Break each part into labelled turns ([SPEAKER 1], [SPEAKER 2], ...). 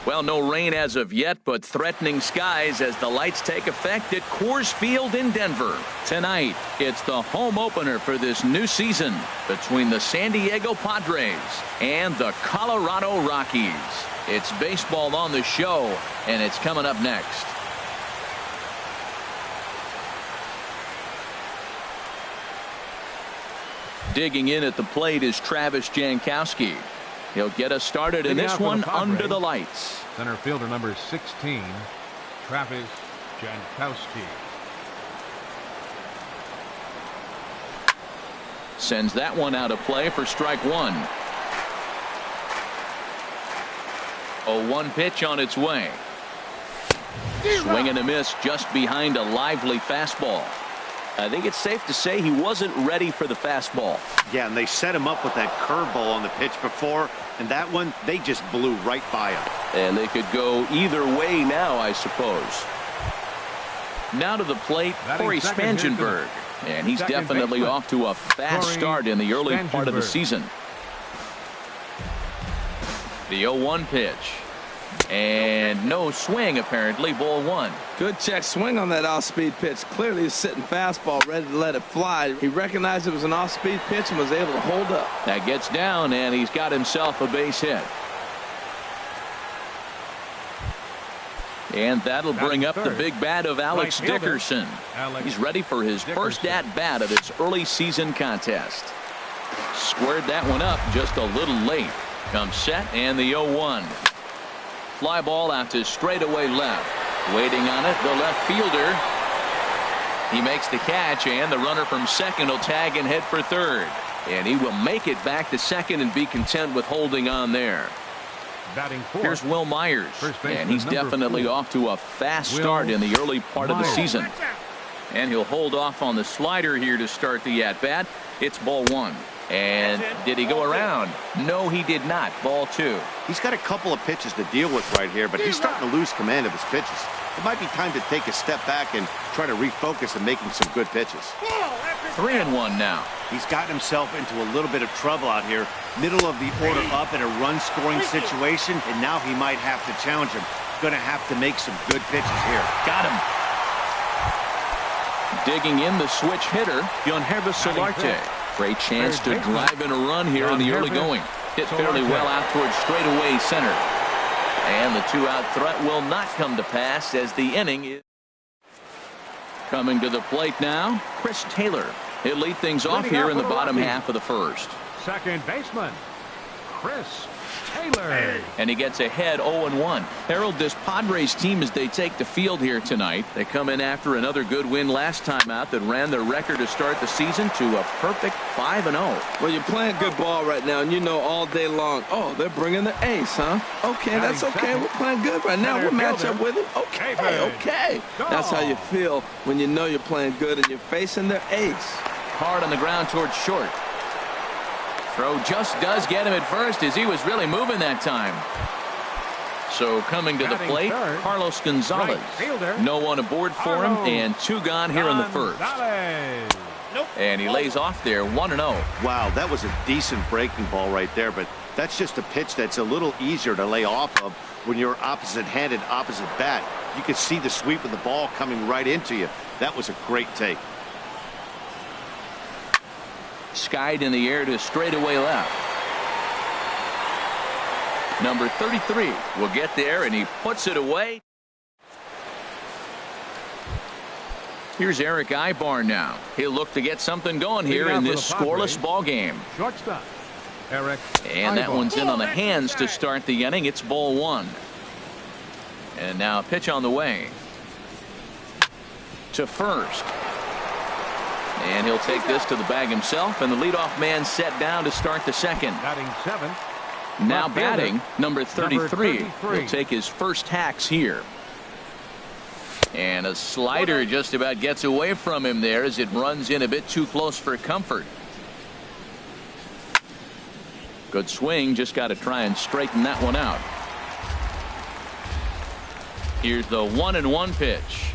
[SPEAKER 1] Well, no rain as of yet, but threatening skies as the lights take effect at Coors Field in Denver. Tonight, it's the home opener for this new season between the San Diego Padres and the Colorado Rockies. It's baseball on the show, and it's coming up next. Digging in at the plate is Travis Jankowski. He'll get us started in this one under the lights.
[SPEAKER 2] Center fielder number 16, Travis Jankowski.
[SPEAKER 1] Sends that one out of play for strike one. 0-1 pitch on its way. Swing and a miss just behind a lively fastball. I think it's safe to say he wasn't ready for the fastball.
[SPEAKER 3] Yeah, and they set him up with that curveball on the pitch before, and that one, they just blew right by him.
[SPEAKER 1] And they could go either way now, I suppose. Now to the plate, Corey Spangenberg. And he's definitely off to a fast start in the early part of the season. The 0-1 pitch. And no swing, apparently. Ball one.
[SPEAKER 4] Good check swing on that off-speed pitch. Clearly he's sitting fastball, ready to let it fly. He recognized it was an off-speed pitch and was able to hold up.
[SPEAKER 1] That gets down, and he's got himself a base hit. And that'll bring up the big bat of Alex Dickerson. He's ready for his first at-bat of this early season contest. Squared that one up just a little late. Comes set, and the 0-1. Fly ball out to straightaway left. Waiting on it, the left fielder. He makes the catch, and the runner from second will tag and head for third. And he will make it back to second and be content with holding on there. Here's Will Myers, and he's definitely off to a fast start in the early part of the season. And he'll hold off on the slider here to start the at-bat. It's ball one. And did he go around? No, he did not. Ball two.
[SPEAKER 3] He's got a couple of pitches to deal with right here, but he's starting to lose command of his pitches. It might be time to take a step back and try to refocus on making some good pitches.
[SPEAKER 1] 3-1 now.
[SPEAKER 3] He's gotten himself into a little bit of trouble out here. Middle of the order up in a run-scoring situation, and now he might have to challenge him. Going to have to make some good pitches here.
[SPEAKER 1] Got him. Digging in the switch hitter, Yonhervis Solarte. Great chance to drive in a run here in the early going. Hit fairly well out towards straightaway center. And the two-out threat will not come to pass as the inning is coming to the plate now. Chris Taylor. He'll lead things off here in the bottom half of the first.
[SPEAKER 2] Second baseman, Chris Taylor.
[SPEAKER 1] And he gets ahead 0-1. Harold, this Padres team, as they take the field here tonight, they come in after another good win last time out that ran their record to start the season to a perfect 5-0.
[SPEAKER 4] Well, you're playing good ball right now, and you know all day long, oh, they're bringing the ace, huh? Okay, that's okay. We're playing good right now. We'll match up with them. Okay, okay. That's how you feel when you know you're playing good and you're facing their ace.
[SPEAKER 1] Hard on the ground towards short. Throw just does get him at first as he was really moving that time. So coming to the plate, Carlos Gonzalez. No one aboard for him, and two gone here in the first. And he lays off there 1-0.
[SPEAKER 3] Wow, that was a decent breaking ball right there, but that's just a pitch that's a little easier to lay off of when you're opposite-handed, opposite bat. You can see the sweep of the ball coming right into you. That was a great take.
[SPEAKER 1] Skied in the air to straightaway left. Number 33 will get there, and he puts it away. Here's Eric Ibar now. He'll look to get something going here in this scoreless ball game.
[SPEAKER 2] Shortstop, Eric.
[SPEAKER 1] And that one's in on the hands to start the inning. It's ball one. And now a pitch on the way. To first. And he'll take this to the bag himself, and the leadoff man set down to start the second.
[SPEAKER 2] Batting seventh.
[SPEAKER 1] Now batting, number 33. He'll take his first hacks here. And a slider just about gets away from him there as it runs in a bit too close for comfort. Good swing, just got to try and straighten that one out. Here's the 1-1 pitch.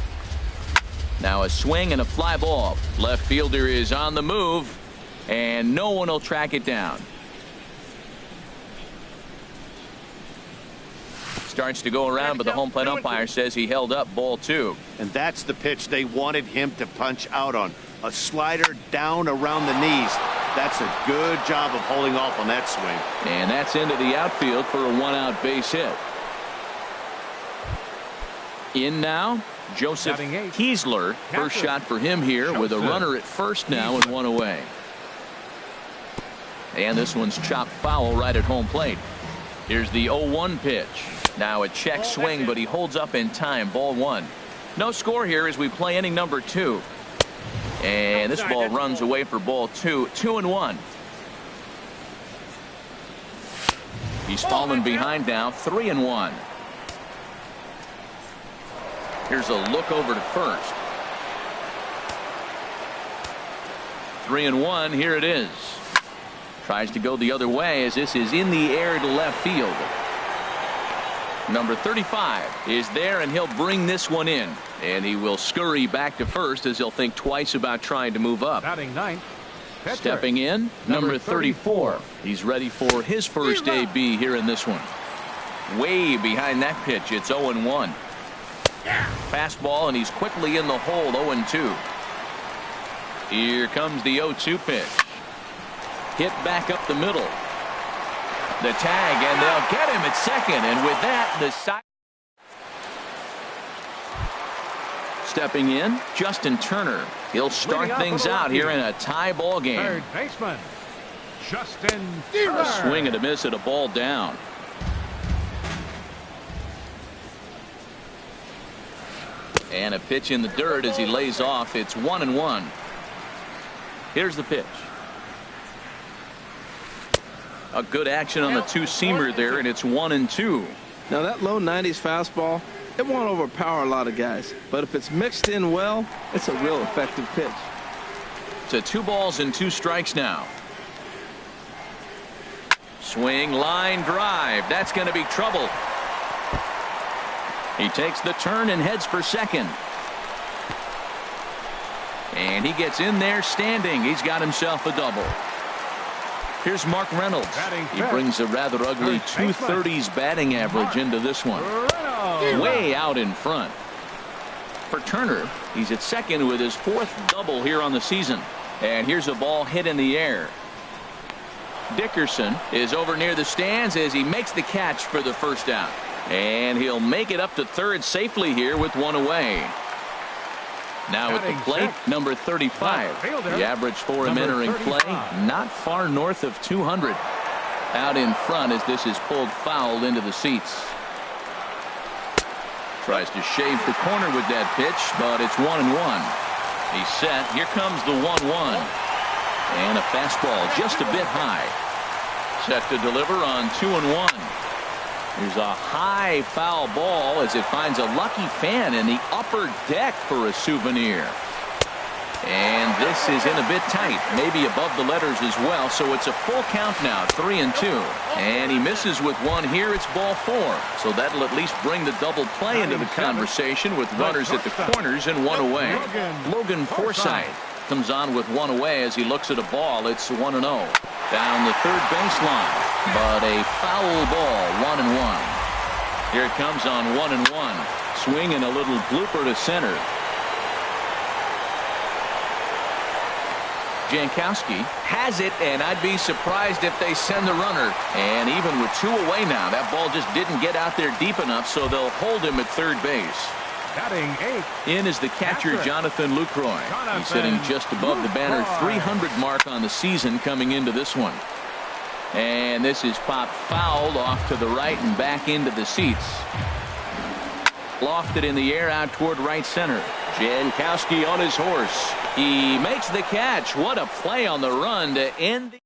[SPEAKER 1] Now a swing and a fly ball. Left fielder is on the move, and no one will track it down. starts to go around, but the home plate umpire says he held up ball 2.
[SPEAKER 3] And that's the pitch they wanted him to punch out on. A slider down around the knees. That's a good job of holding off on that swing.
[SPEAKER 1] And that's into the outfield for a 1-out base hit. In now, Joseph Kiesler. First shot for him here with a runner at first now and 1 away. And this one's chopped foul right at home plate. Here's the 0-1 pitch. Now a check swing, but he holds up in time. Ball 1. No score here as we play inning number 2. And this ball runs away for ball 2. 2-1. He's fallen behind now. 3-1. Here's a look over to first. 3-1. Here it is. Tries to go the other way as this is in the air to left field. Number 35 is there, and he'll bring this one in. And he will scurry back to first as he'll think twice about trying to move up.
[SPEAKER 2] Batting ninth.
[SPEAKER 1] Stepping in, number 34. He's ready for his first AB here in this one. Way behind that pitch. It's 0-1. Fastball, and he's quickly in the hole. 0-2. Here comes the 0-2 pitch. Hit back up the middle. The tag, and they'll get him at second. And with that, the side. Stepping in, Justin Turner. He'll start things out here in a tie ball game.
[SPEAKER 2] Third baseman, Justin Turner.
[SPEAKER 1] A swing and a miss at a ball down. And a pitch in the dirt as he lays off. It's 1-1. Here's the pitch. A good action on the two-seamer there, and it's 1-2.
[SPEAKER 4] Now that low 90s fastball, it won't overpower a lot of guys, but if it's mixed in well, it's a real effective pitch.
[SPEAKER 1] To 2 balls and 2 strikes now. Swing, line drive. That's going to be trouble. He takes the turn and heads for second. And he gets in there standing. He's got himself a double. Here's Mark Reynolds. He brings a rather ugly 230s batting average into this one. Way out in front. For Turner, he's at second with his 4th double here on the season. And here's a ball hit in the air. Dickerson is over near the stands as he makes the catch for the first out. And he'll make it up to third safely here with 1 away. Now at the plate, number 35. The average for him entering play, not far north of 200. Out in front as this is pulled foul into the seats. Tries to shave the corner with that pitch, but it's 1-1. He's set. Here comes the 1-1. And a fastball just a bit high. Set to deliver on 2-1. There's a high foul ball as it finds a lucky fan in the upper deck for a souvenir. And this is in a bit tight, maybe above the letters as well, so it's a full count now, 3-2. And he misses with 1 here. It's ball 4. So that'll at least bring the double play into the conversation with runners at the corners and 1 away. Logan Forsythe comes on with 1 away as he looks at a ball. It's 1-0. Down the third baseline, but a foul ball, 1-1. Here it comes on 1-1. Swing and a little blooper to center. Jankowski has it, and I'd be surprised if they send the runner. And even with 2 away now, that ball just didn't get out there deep enough, so they'll hold him at third base.
[SPEAKER 2] Batting 8.
[SPEAKER 1] In is the catcher, Jonathan Lucroy. He's sitting just above the banner 300 mark on the season coming into this one. And this is popped fouled off to the right and back into the seats. Lofted in the air out toward right center. Jankowski on his horse. He makes the catch. What a play on the run to end.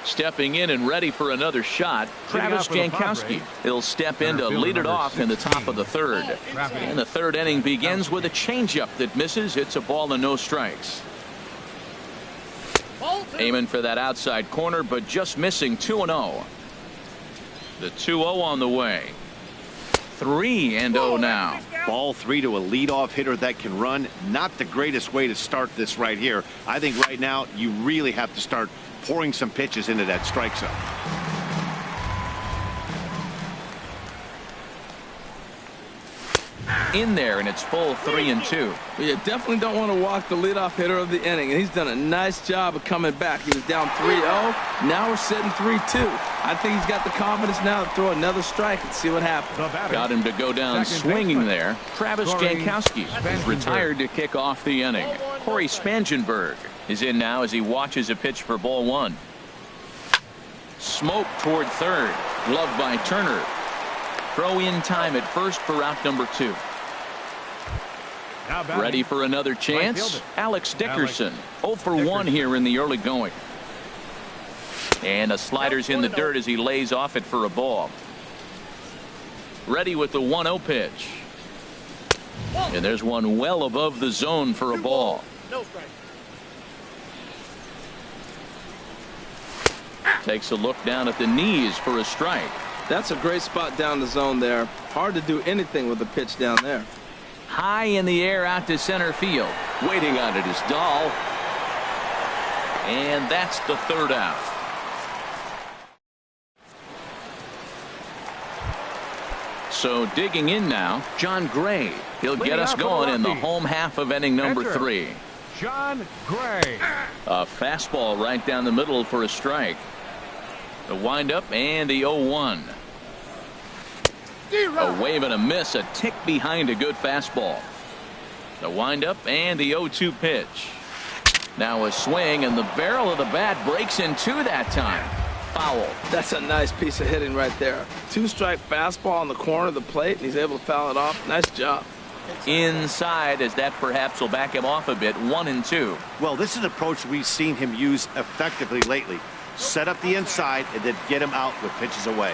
[SPEAKER 1] Stepping in and ready for another shot, Travis Jankowski. He'll step in to lead it off in the top of the third. And the third inning begins with a changeup that misses. It's a ball and no strikes. Aiming for that outside corner, but just missing. 2-0. The 2-0 on the way. 3-0 now.
[SPEAKER 3] Ball 3 to a leadoff hitter that can run. Not the greatest way to start this right here. I think right now you really have to start pouring some pitches into that strike zone.
[SPEAKER 1] in there, and it's full 3-2.
[SPEAKER 4] Well, you definitely don't want to walk the leadoff hitter of the inning, and he's done a nice job of coming back. He was down 3-0. Now we're sitting 3-2. I think he's got the confidence now to throw another strike and see what happens.
[SPEAKER 1] Got him to go down swinging there. Travis Jankowski is retired to kick off the inning. Corey Spangenberg is in now as he watches a pitch for ball 1. Smoke toward third. Gloved by Turner. Throw in time at first for out number 2. Ready for another chance. Alex Dickerson 0 for 1 here in the early going. And a slider's in the dirt as he lays off it for a ball. Ready with the 1-0 pitch. And there's one well above the zone for a ball. Takes a look down at the knees for a strike.
[SPEAKER 4] That's a great spot down the zone there. Hard to do anything with the pitch down there.
[SPEAKER 1] High in the air out to center field. Waiting on it is Dahl. And that's the third out. So digging in now, John Gray. He'll get us going in the home half of inning number 3.
[SPEAKER 2] John Gray.
[SPEAKER 1] A fastball right down the middle for a strike. The windup and the 0-1. A wave and a miss, a tick behind a good fastball. The windup and the 0-2 pitch. Now a swing, and the barrel of the bat breaks in 2 that time. Foul.
[SPEAKER 4] That's a nice piece of hitting right there. 2-strike fastball on the corner of the plate, and he's able to foul it off. Nice job.
[SPEAKER 1] Inside, as that perhaps will back him off a bit. 1-2.
[SPEAKER 3] Well, this is an approach we've seen him use effectively lately. Set up the inside and then get him out with pitches away.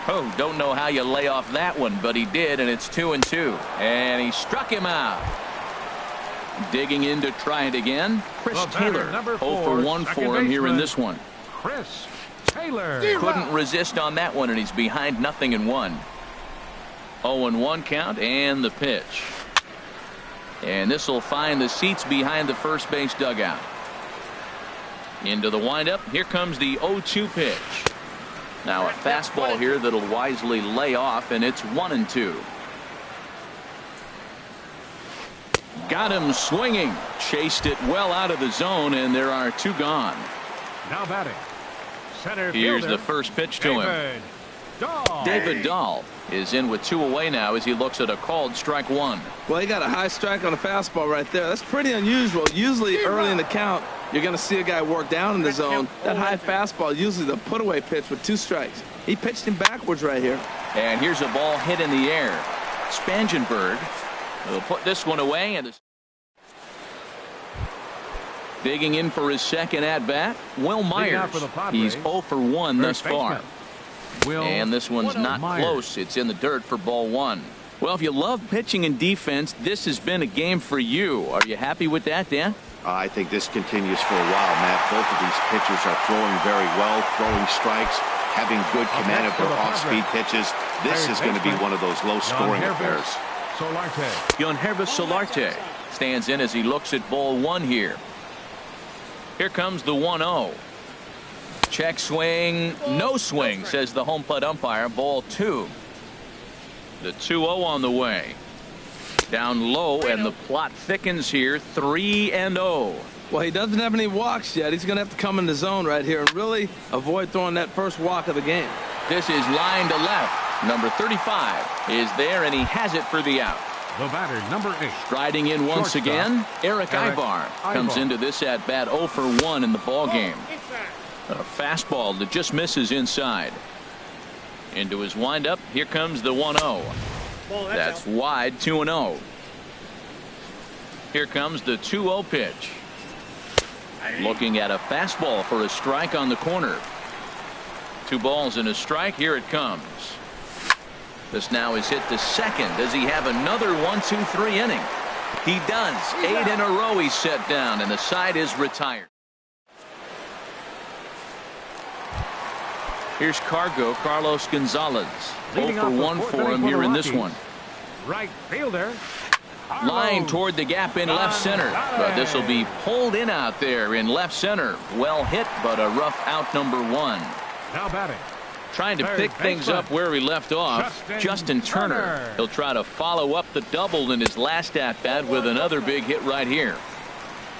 [SPEAKER 1] Oh, don't know how you lay off that one, but he did, and it's 2-2. And he struck him out. Digging in to try it again. Chris Taylor. 0 for 1 for him here in this one.
[SPEAKER 2] Chris Taylor.
[SPEAKER 1] Couldn't resist on that one, and he's behind 0-1. 0-1 count and the pitch. And this will find the seats behind the first base dugout. Into the windup. Here comes the 0-2 pitch. Now a fastball here that'll wisely lay off, and it's 1-2. Got him swinging. Chased it well out of the zone, and there are 2 gone.
[SPEAKER 2] Now batting. Center
[SPEAKER 1] Here's
[SPEAKER 2] fielder,
[SPEAKER 1] the first pitch to him. David Dahl is in with 2 away now as he looks at a called strike 1.
[SPEAKER 4] Well, he got a high strike on a fastball right there. That's pretty unusual. Usually early in the count, you're going to see a guy work down in the zone. That high fastball, usually the put-away pitch with 2 strikes. He pitched him backwards right here.
[SPEAKER 1] And here's a ball hit in the air. Spangenberg will put this one away. And digging in for his second at-bat, Will Myers. He's 0 for 1 thus far. And this one's not close. It's in the dirt for ball 1. Well, if you love pitching and defense, this has been a game for you. Are you happy with that, Dan?
[SPEAKER 3] I think this continues for a while, Matt. Both of these pitchers are throwing very well, throwing strikes, having good command of their off-speed pitches. This is going to be one of those low-scoring affairs.
[SPEAKER 1] Yonhervis Solarte stands in as he looks at ball 1 here. Here comes the 1-0. Check swing, no swing, says the home plate umpire. Ball 2. The 2-0 on the way. Down low, and the plot thickens here. 3-0.
[SPEAKER 4] Well, he doesn't have any walks yet. He's going to have to come in the zone right here and really avoid throwing that first walk of the game.
[SPEAKER 1] This is line to left. Number 35 is there, and he has it for the out.
[SPEAKER 2] The batter, number 8.
[SPEAKER 1] Striding in once again, Eric Ivar comes into this at bat 0 for 1 in the ball game. A fastball that just misses inside. Into his windup. Here comes the 1-0. That's wide. 2-0. Here comes the 2-0 pitch. Looking at a fastball for a strike on the corner. 2 balls and a strike. Here it comes. This now is hit to second. Does he have another 1-2-3 inning? He does. 8 in a row he's set down, and the side is retired. Here's Carlos Gonzalez. 0 for 1 for him here in this one.
[SPEAKER 2] Right fielder.
[SPEAKER 1] Line toward the gap in left center, but this will be pulled in out there in left center. Well hit, but a rough out number 1.
[SPEAKER 2] Now batting,
[SPEAKER 1] Trying to pick things up where he left off. Justin Turner. He'll try to follow up the double in his last at-bat with another big hit right here.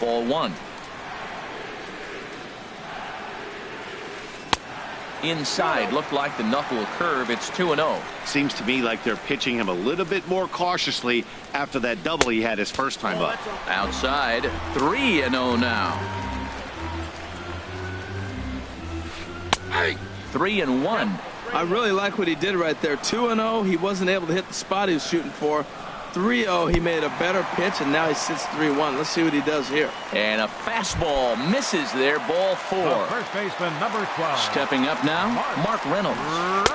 [SPEAKER 1] Ball one. Inside, looked like the knuckle curve. It's 2-0.
[SPEAKER 3] Seems to me like they're pitching him a little bit more cautiously after that double he had his first time up.
[SPEAKER 1] Outside, 3-0 now. 3-1.
[SPEAKER 4] I really like what he did right there. 2-0. He wasn't able to hit the spot he was shooting for. 3-0. He made a better pitch, and now he sits 3-1. Let's see what he does here.
[SPEAKER 1] And a fastball misses there. Ball 4.
[SPEAKER 2] First baseman, number 12.
[SPEAKER 1] Stepping up now, Mark Reynolds.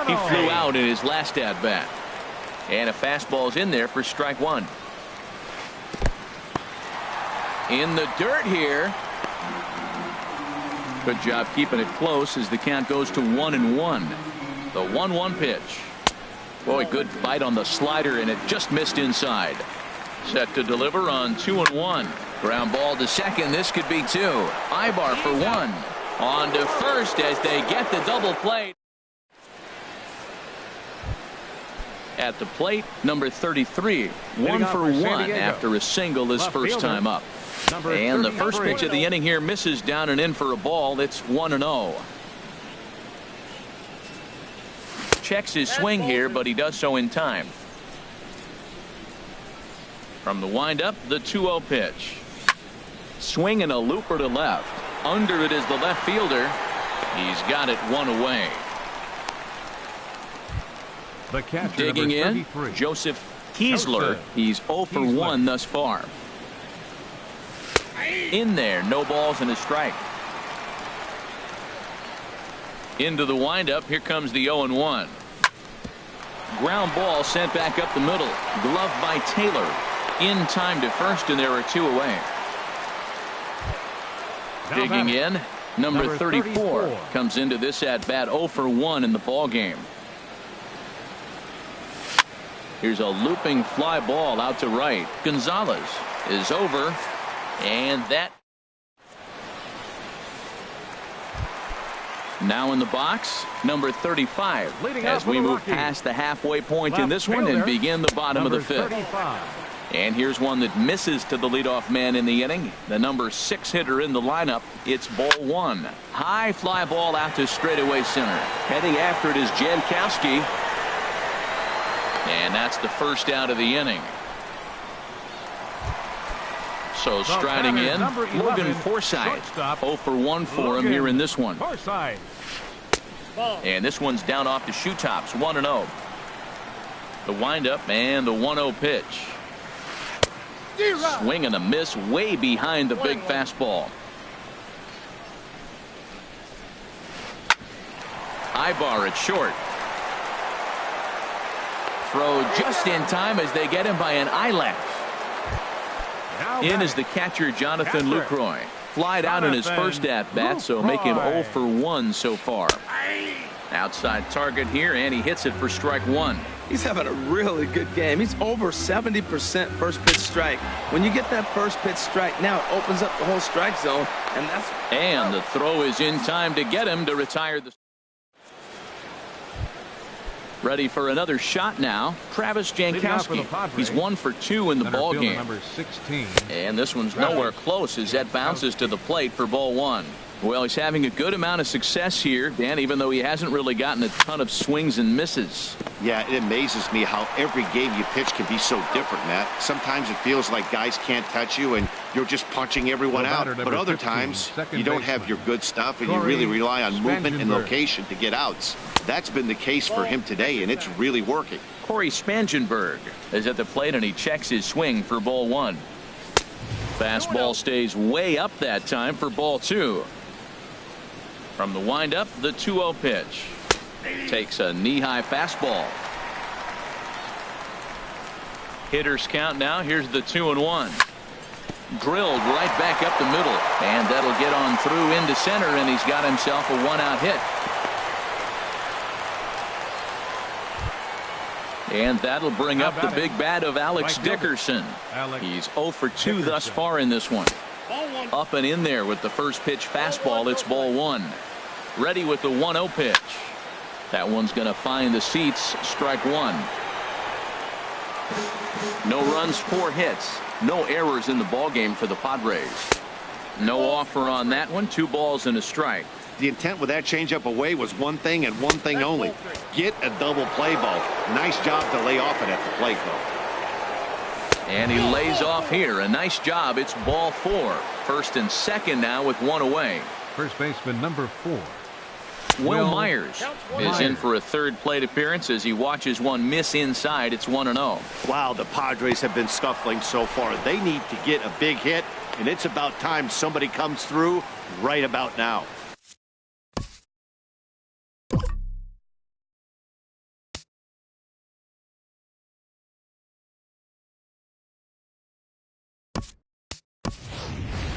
[SPEAKER 1] He flew out in his last at bat. And a fastball's in there for strike 1. In the dirt here. Good job keeping it close as the count goes to 1-1. The 1-1 pitch. Boy, good bite on the slider, and it just missed inside. Set to deliver on 2-1. Ground ball to second. This could be 2. Ibar for 1. On to first as they get the double play. At the plate, number 33. 1 for 1 after a single his first time up. And the first pitch of the inning here misses down and in for a ball. It's 1-0. Checks his swing here, but he does so in time. From the windup, the 2-0 pitch. Swing and a looper to left. Under it is the left fielder. He's got it 1 away.
[SPEAKER 2] The catcher,
[SPEAKER 1] digging in, Joseph Kiesler. He's 0 for 1 thus far. In there, no balls and a strike. Into the windup. Here comes the 0-1. Ground ball sent back up the middle. Glove by Taylor. In time to first, and there are 2 away. Digging in, number 34 comes into this at bat 0 for 1 in the ball game. Here's a looping fly ball out to right. Gonzalez is over, and that. Now in the box, number 35. As we move past the halfway point in this one and begin the bottom of the 5th. And here's one that misses to the leadoff man in the inning. The number 6 hitter in the lineup. It's ball 1. High fly ball out to straightaway center. Heading after it is Jankowski. And that's the first out of the inning. So striding in, Logan Forsythe. 0 for 1 for him here in this one. And this one's down off the shoe tops. 1-0. The windup and the 1-0 pitch. Swing and a miss way behind the big fastball. Ibar at short. Throw just in time as they get him by an eyelash. In is the catcher, Jonathan Lucroy. Flied out in his first at-bat, so make him 0 for 1 so far. Outside target here, and he hits it for strike 1.
[SPEAKER 4] He's having a really good game. He's over 70% first pitch strike. When you get that first pitch strike, now it opens up the whole strike zone, and that's.
[SPEAKER 1] And the throw is in time to get him to retire the. Ready for another shot now. Travis Jankowski. He's 1 for 2 in the ball game.
[SPEAKER 2] Number 16.
[SPEAKER 1] And this one's nowhere close as that bounces to the plate for ball 1. Well, he's having a good amount of success here, Dan, even though he hasn't really gotten a ton of swings and misses.
[SPEAKER 3] Yeah, it amazes me how every game you pitch can be so different, Matt. Sometimes it feels like guys can't touch you and you're just punching everyone out. But other times you don't have your good stuff and you really rely on movement and location to get outs. That's been the case for him today, and it's really working.
[SPEAKER 1] Corey Spangenberg is at the plate, and he checks his swing for ball 1. Fastball stays way up that time for ball 2. From the windup, the 2-0 pitch. Takes a knee-high fastball. Hitters count now. Here's the 2-1. Drilled right back up the middle. And that'll get on through into center, and he's got himself a 1-out hit. And that'll bring up the big bat of Alex Dickerson. He's 0 for 2 thus far in this one. Up and in there with the first pitch fastball. It's ball 1. Ready with the 1-0 pitch. That one's going to find the seats. Strike one. No runs, 4 hits. No errors in the ballgame for the Padres. No offer on that one. 2 balls and a strike.
[SPEAKER 3] The intent with that changeup away was one thing and one thing only. Get a double play ball. Nice job to lay off it at the plate, though.
[SPEAKER 1] And he lays off here. A nice job. It's ball 4. First and second now with 1 away.
[SPEAKER 2] First baseman number 4.
[SPEAKER 1] Will Myers is in for a 3rd plate appearance as he watches one miss inside. It's 1-0.
[SPEAKER 3] Wow, the Padres have been scuffling so far. They need to get a big hit, and it's about time somebody comes through right about now.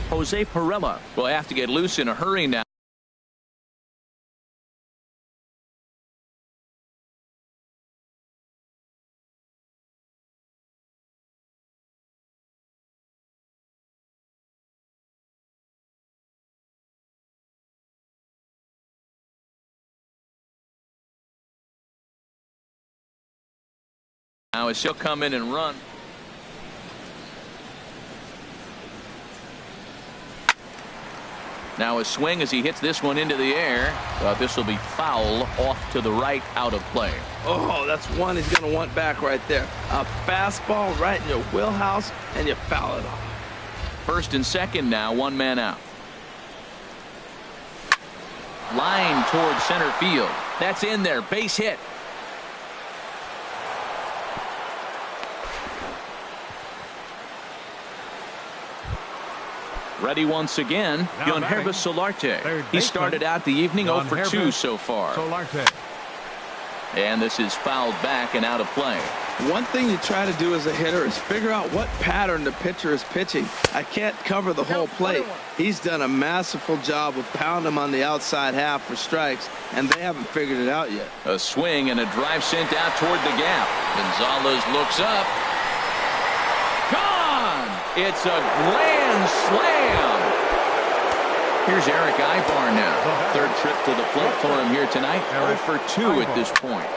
[SPEAKER 1] Jose Pirela will have to get loose in a hurry now. Now as he'll come in and run. Now a swing as he hits this one into the air. This will be foul off to the right, out of play.
[SPEAKER 4] Oh, that's one he's going to want back right there. A fastball right in your wheelhouse, and you foul it off.
[SPEAKER 1] First and second now, 1 man out. Line towards center field. That's in there. Base hit. Ready once again, Yangervis Solarte. He started out the evening 0 for 2 so far. And this is fouled back and out of play.
[SPEAKER 4] One thing you try to do as a hitter is figure out what pattern the pitcher is pitching. I can't cover the whole plate. He's done a masterful job of pounding him on the outside half for strikes, and they haven't figured it out yet.
[SPEAKER 1] A swing and a drive sent out toward the gap. Gonzalez looks up. Gone! It's a grand slam. Here's Eric Ibar now. 3rd trip to the plate for him here tonight. 0 for 2 at this point.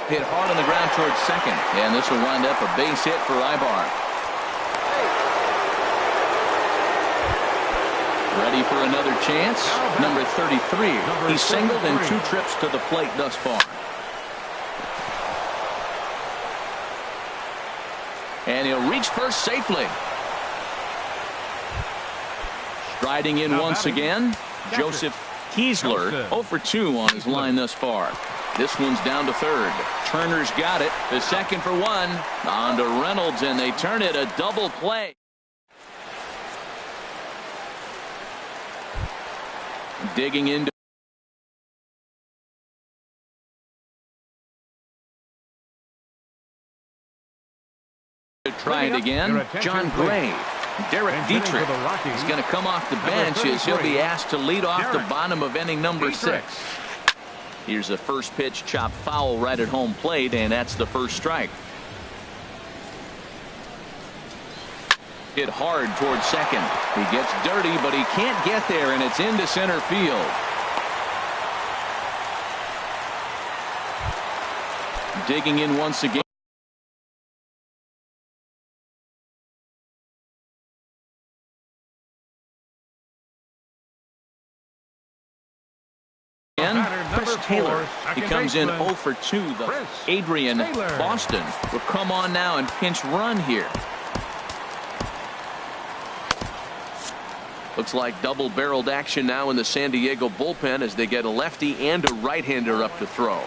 [SPEAKER 1] Hit hard on the ground towards second. And this will wind up a base hit for Ibar. Ready for another chance. Number 33. He's singled in 2 trips to the plate thus far. And he'll reach first safely. Striding in once again, Joseph Kiesler, 0 for 2 on his line thus far. This one's down to 3rd. Turner's got it. The second for 1. On to Reynolds, and they turn it a double play. Digging into try it again. John Gray. Derek Dietrich is going to come off the bench as he'll be asked to lead off the bottom of inning number 6. Here's the first pitch, chop foul right at home plate, and that's the first strike. Hit hard towards second. He gets dirty, but he can't get there, and it's into center field. Digging in once again. Chris Taylor. He comes in 0 for 2. The Adrian Boston will come on now and pinch run here. Looks like double-barreled action now in the San Diego bullpen as they get a lefty and a right-hander up to throw.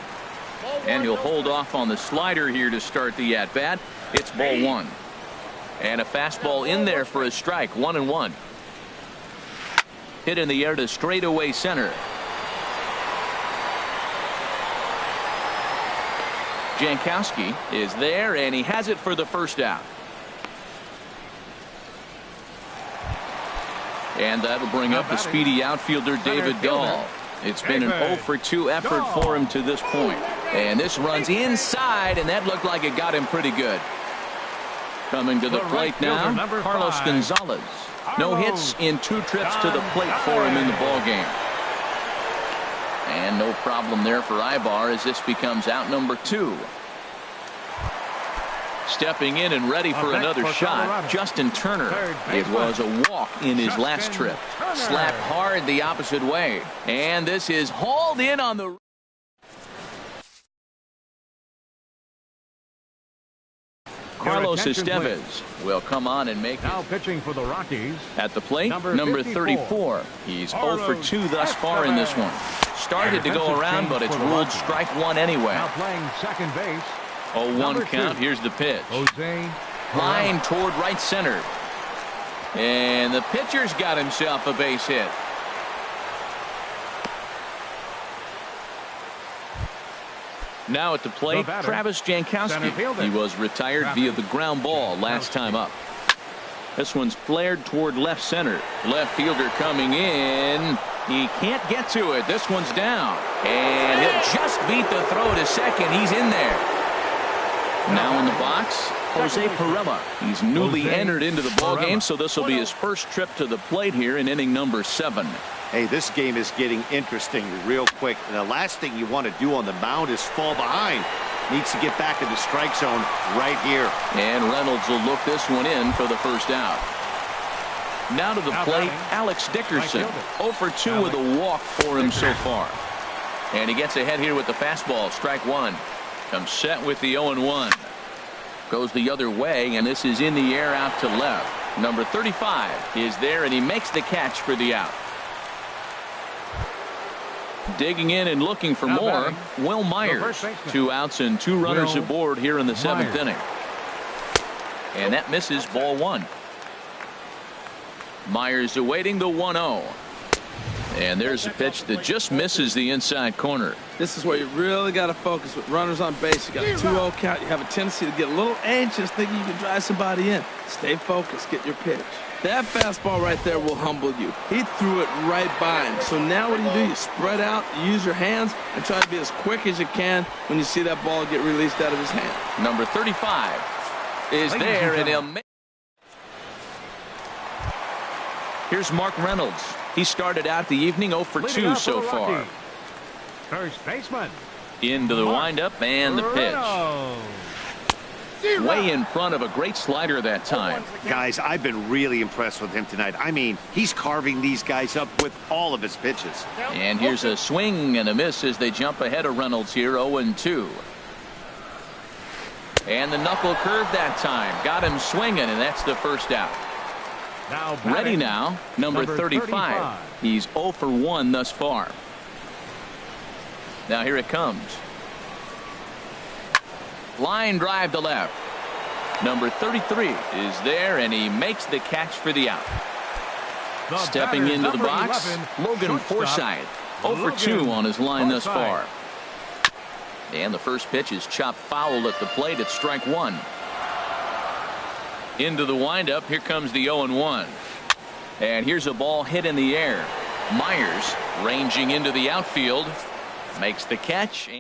[SPEAKER 1] And he'll hold off on the slider here to start the at-bat. It's ball 1. And a fastball in there for a strike. 1-1. Hit in the air to straightaway center. Jankowski is there, and he has it for the first out. And that'll bring up the speedy outfielder David Dahl. It's been an 0 for 2 effort for him to this point. And this runs inside, and that looked like it got him pretty good. Coming to the plate now, Carlos Gonzalez. No hits in 2 trips to the plate for him in the ballgame. And no problem there for Ibar as this becomes out number 2. Stepping in and ready for another shot, Justin Turner. It was a walk in his last trip. Slapped hard the opposite way. And this is hauled in on the... Carlos Estevez will come on and make
[SPEAKER 2] now pitching for the Rockies.
[SPEAKER 1] At the plate, number 34. He's 0 for 2 thus far in this one. Started to go around, but it's ruled strike 1 anyway.
[SPEAKER 2] Now playing second base.
[SPEAKER 1] 0-1 count. Here's the pitch.
[SPEAKER 2] Jose.
[SPEAKER 1] Line toward right center. And the pitcher's got himself a base hit. Now at the plate, Travis Jankowski. He was retired via the ground ball last time up. This one's flared toward left center. Left fielder coming in. He can't get to it. This one's down. And he'll just beat the throw to second. He's in there. Now in the box, Jose Perella. He's newly entered into the ballgame, so this will be his first trip to the plate here in inning number 7.
[SPEAKER 3] Hey, this game is getting interesting real quick. And the last thing you want to do on the mound is fall behind. Needs to get back in the strike zone right here.
[SPEAKER 1] And Reynolds will look this one in for the first out. Now to the plate, Alex Dickerson. 0 for 2 with a walk for him so far. And he gets ahead here with the fastball. Strike 1. Comes set with the 0-1. Goes the other way, and this is in the air out to left. Number 35 is there, and he makes the catch for the out. Digging in and looking for more, Will Myers. 2 outs and 2 runners aboard here in the 7th inning. And that misses, ball 1. Myers awaiting the 1-0. And there's a pitch that just misses the inside corner.
[SPEAKER 4] This is where you really got to focus with runners on base. You got a 2-0 count. You have a tendency to get a little anxious thinking you can drive somebody in. Stay focused. Get your pitch. That fastball right there will humble you. He threw it right by him. So now what do? You spread out, you use your hands, and try to be as quick as you can when you see that ball get released out of his hand.
[SPEAKER 1] Number 35 is there, and he'll make. Here's Mark Reynolds. He started out the evening 0 for 2 so far.
[SPEAKER 2] First baseman.
[SPEAKER 1] Into the windup and the pitch. Way in front of a great slider that time.
[SPEAKER 3] Guys, I've been really impressed with him tonight. I mean, he's carving these guys up with all of his pitches.
[SPEAKER 1] And here's a swing and a miss as they jump ahead of Reynolds here, 0-2. And the knuckle curve that time. Got him swinging, and that's the first out. Ready now, number 35. He's 0 for 1 thus far. Now here it comes. Line drive to left. Number 33 is there, and he makes the catch for the out. Stepping into the box, Logan Forsythe. 0 for 2 on his line thus far. And the first pitch is chopped foul at the plate at strike 1. Into the windup, here comes the 0-1. And here's a ball hit in the air. Myers ranging into the outfield. Makes the catch.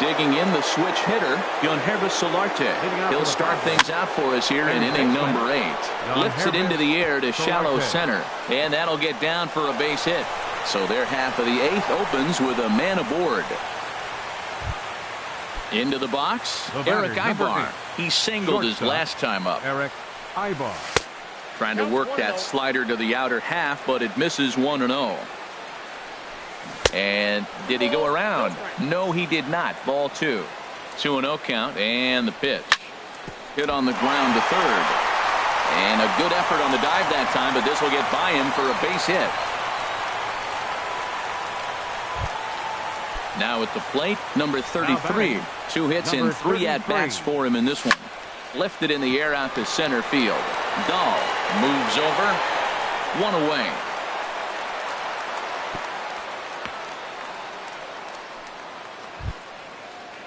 [SPEAKER 1] Digging in the switch hitter, Yonhervis Solarte. He'll start things out for us here in inning number 8. Lifts it into the air to shallow center. And that'll get down for a base hit. So their half of the 8th opens with a man aboard. Into the box, Eric Ibar. He singled his last time up.
[SPEAKER 2] Eric Ibar.
[SPEAKER 1] Trying to work that slider to the outer half, but it misses 1-0. And did he go around? No, he did not. Ball 2. 2-0 count, and the pitch. Hit on the ground to third. And a good effort on the dive that time, but this will get by him for a base hit. Now at the plate, number 33. 2 hits and 3 at-bats for him in this one. Lifted in the air out to center field. Dahl moves over. 1 away.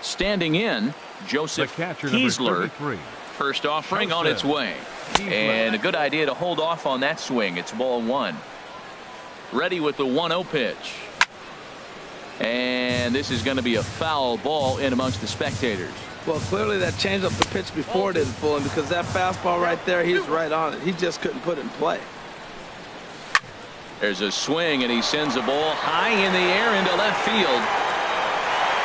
[SPEAKER 1] Standing in, Joseph Kiesler. First offering on its way. And a good idea to hold off on that swing. It's ball 1. Ready with the 1-0 pitch. And this is going to be a foul ball in amongst the spectators.
[SPEAKER 4] Well, clearly that changed up the pitch before didn't fool him, because that fastball right there, he's right on it. He just couldn't put it in play.
[SPEAKER 1] There's a swing, and he sends a ball high in the air into left field.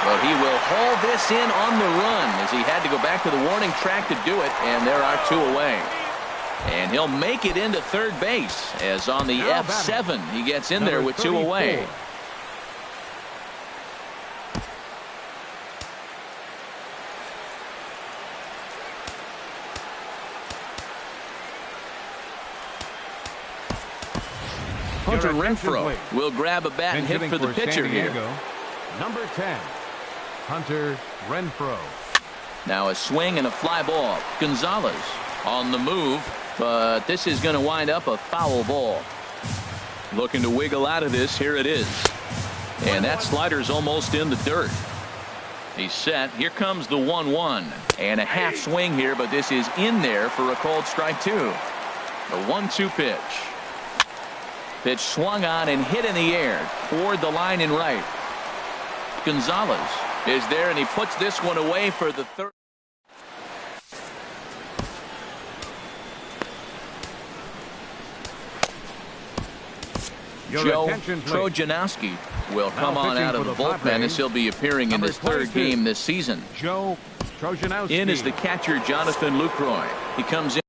[SPEAKER 1] But he will haul this in on the run as he had to go back to the warning track to do it, and there are 2 away. And he'll make it into third base as on the F7 he gets in there with 2 away. Hunter Renfroe will grab a bat and hit for the pitcher here.
[SPEAKER 2] Number 10, Hunter Renfroe.
[SPEAKER 1] Now a swing and a fly ball. Gonzalez on the move, but this is going to wind up a foul ball. Looking to wiggle out of this. Here it is. And that slider's almost in the dirt. He's set. Here comes the 1-1. And a half swing here, but this is in there for a called strike 2. The 1-2 pitch. Pitch swung on and hit in the air toward the line and right. Gonzalez is there, and he puts this one away for the third. Joe Trojanowski will come on out of the bullpen as he'll be appearing in his 3rd game this season.
[SPEAKER 2] Joe Trojanowski.
[SPEAKER 1] In is the catcher Jonathan Lucroy. He comes in.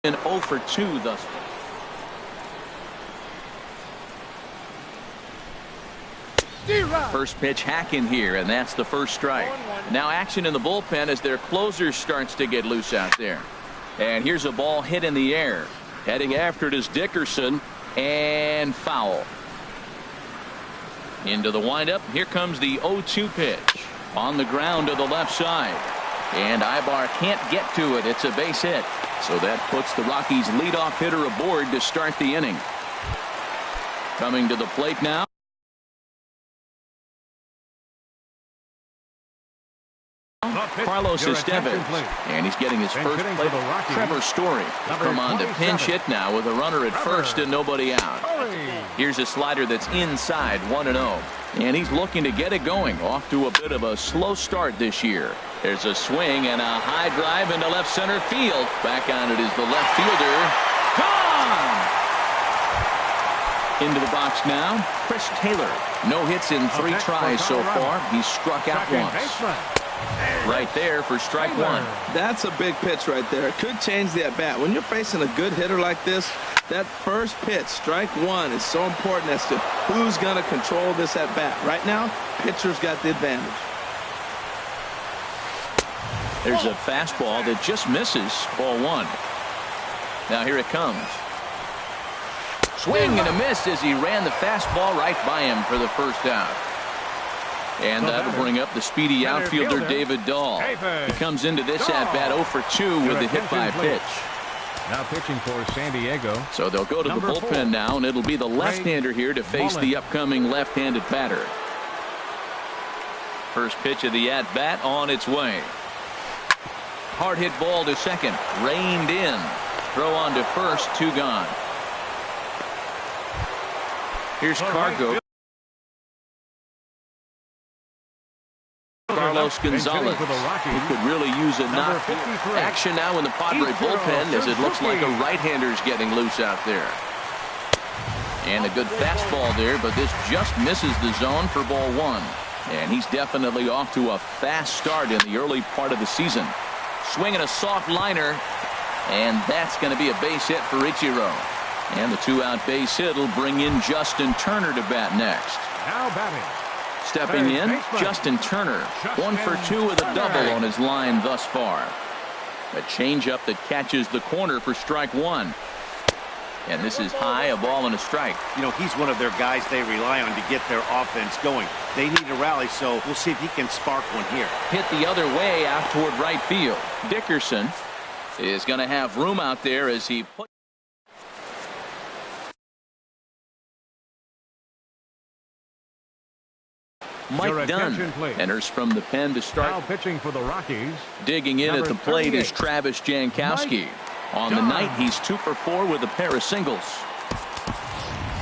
[SPEAKER 1] And 0 for 2 thus far. First pitch hacking here, and that's the first strike. Now action in the bullpen as their closer starts to get loose out there. And here's a ball hit in the air. Heading after it is Dickerson, and foul. Into the windup. Here comes the 0-2 pitch on the ground to the left side. And Ibar can't get to it. It's a base hit. So that puts the Rockies leadoff hitter aboard to start the inning. Coming to the plate now. Carlos Estevez, and he's getting his first play. Trevor Story come on to pinch hit now with a runner at first and nobody out. Here's a slider that's inside 1-0, and he's looking to get it going. Off to a bit of a slow start this year. There's a swing and a high drive into left center field. Back on it is the left fielder. Gone! Into the box now, Chris Taylor. No hits in 3 tries so far. He's struck out once. Right there for strike 1.
[SPEAKER 4] That's a big pitch right there. It could change the at-bat. When you're facing a good hitter like this, that first pitch, strike 1, is so important as to who's going to control this at-bat. Right now, pitcher's got the advantage.
[SPEAKER 1] There's a fastball that just misses. Ball 1. Now here it comes. Swing and a miss as he ran the fastball right by him for the first out. And that'll bring up the speedy outfielder David Dahl. He comes into this at-bat 0 for 2 with a hit by pitch.
[SPEAKER 2] Now pitching for San Diego.
[SPEAKER 1] So they'll go to the bullpen now, and it'll be the left-hander here to face the upcoming left-handed batter. First pitch of the at-bat on its way. Hard hit ball to second. Reined in. Throw on to first. 2 gone. Here's Cargo. Carlos Gonzalez, who could really use a knock. Action now in the Padre bullpen as it looks like a right-hander's getting loose out there. And a good fastball there, but this just misses the zone for ball 1. And he's definitely off to a fast start in the early part of the season. Swinging a soft liner, and that's going to be a base hit for Ichiro. And the 2-out base hit will bring in Justin Turner to bat next.
[SPEAKER 2] Now batting.
[SPEAKER 1] Stepping in, Justin Turner, 1 for 2 with a double on his line thus far. A changeup that catches the corner for strike 1. And this is high, a ball and a strike.
[SPEAKER 3] You know, he's one of their guys they rely on to get their offense going. They need a rally, so we'll see if he can spark one here.
[SPEAKER 1] Hit the other way out toward right field. Dickerson is going to have room out there as he puts. Mike Dunn enters from the pen to start.
[SPEAKER 2] Now pitching for the Rockies.
[SPEAKER 1] Digging in at the plate is Travis Jankowski. On the night, he's 2 for 4 with a pair of singles.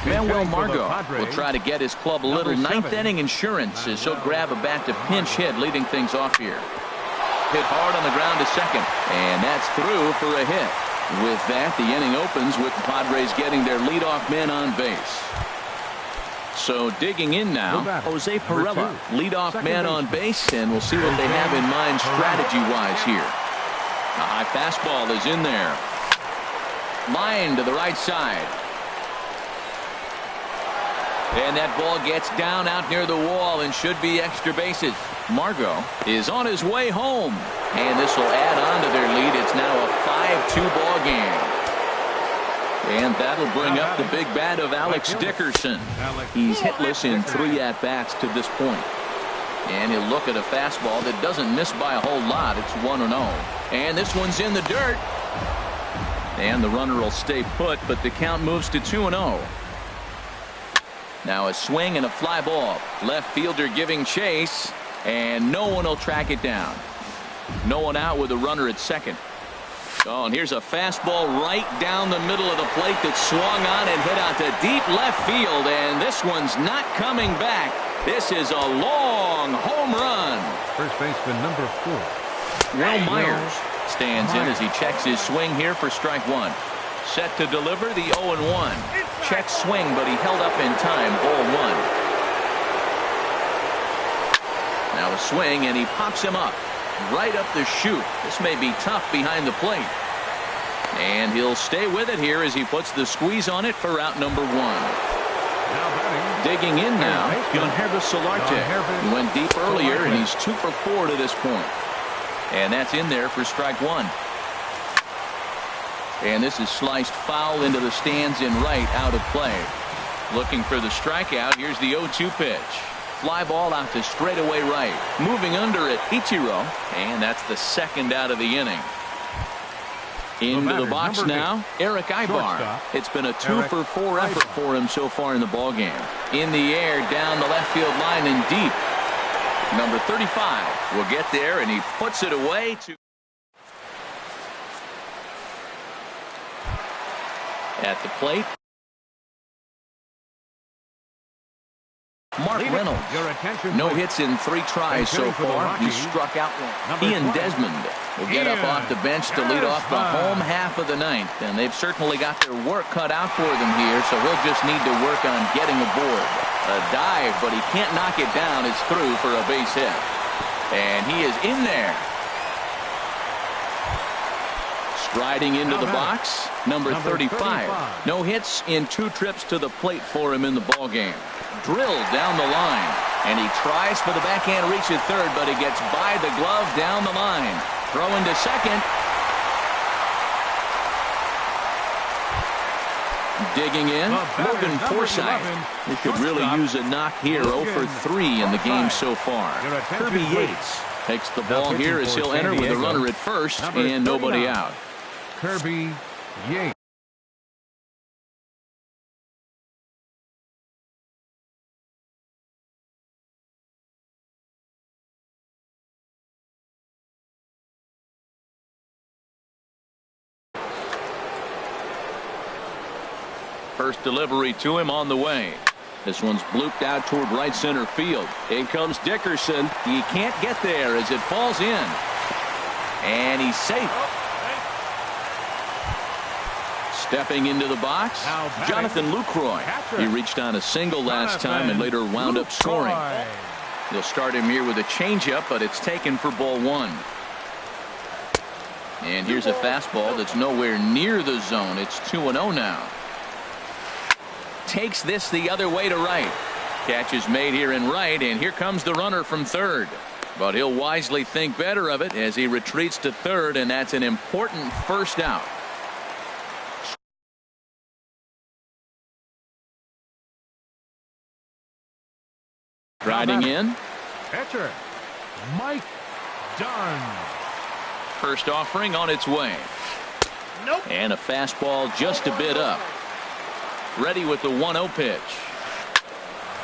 [SPEAKER 1] Manuel Margot will try to get his club a little ninth inning insurance as he'll grab a bat to pinch hit, leading things off here. Hit hard on the ground to second, and that's through for a hit. With that, the inning opens with the Padres getting their leadoff man on base. So digging in now, Jose Pirela, leadoff man on base, and we'll see what they have in mind strategy-wise here. A high fastball is in there. Line to the right side. And that ball gets down out near the wall and should be extra bases. Margot is on his way home, and this will add on to their lead. It's now a 5-2 ball game. And that'll bring up the big bat of Alex Dickerson. He's hitless in 3 at-bats to this point. And he'll look at a fastball that doesn't miss by a whole lot. It's 1-0. And this one's in the dirt. And the runner will stay put, but the count moves to 2-0. Now a swing and a fly ball. Left fielder giving chase, and no one will track it down. No one out with a runner at second. Oh, and here's a fastball right down the middle of the plate that swung on and hit out to deep left field, and this one's not coming back. This is a long home run.
[SPEAKER 2] First baseman number 4.
[SPEAKER 1] Will Myers stands in as he checks his swing here for strike 1. Set to deliver the 0-1. Check swing, but he held up in time. Ball 1. Now a swing, and he pops him up. Right up the chute. This may be tough behind the plate. And he'll stay with it here as he puts the squeeze on it for out number 1. Digging in now, Gunhervis Solarte. He went deep earlier, and he's 2 for 4 to this point. And that's in there for strike 1. And this is sliced foul into the stands in right, out of play. Looking for the strikeout. Here's the 0-2 pitch. Fly ball out to straightaway right. Moving under it, Ichiro. And that's the second out of the inning. Into the box now, Eric Ibar. It's been a 2 for 4 effort for him so far in the ballgame. In the air, down the left field line and deep. Number 35 will get there, and he puts it away to. At the plate, Mark Reynolds. No hits in 3 tries so far. He struck out 1. Ian Desmond will get up off the bench to lead off the home half of the 9th. And they've certainly got their work cut out for them here, so he'll just need to work on getting aboard. A dive, but he can't knock it down. It's through for a base hit. And he is in there. Striding into the box, number 35. No hits in 2 trips to the plate for him in the ballgame. Drilled down the line, and he tries for the backhand reach at third, but he gets by the glove down the line. Throw into second. Digging in, Logan Forsythe. He could really use a knock here. 0 for 3 in the game so far. Kirby Yates takes the ball here as he'll enter with a runner at first and nobody out.
[SPEAKER 2] Kirby Yates.
[SPEAKER 1] First delivery to him on the way. This one's blooped out toward right center field. In comes Dickerson. He can't get there as it falls in. And he's safe. Stepping into the box, Jonathan Lucroy. He reached on a single last time and later wound up scoring. They'll start him here with a changeup, but it's taken for ball 1. And here's a fastball that's nowhere near the zone. It's 2-0 now. Takes this the other way to right. Catch is made here in right, and here comes the runner from third. But he'll wisely think better of it as he retreats to third, and that's an important first out. Riding in.
[SPEAKER 2] Catcher, Mike Dunn.
[SPEAKER 1] First offering on its way. Nope. And a fastball just a bit up. Ready with the 1-0 pitch.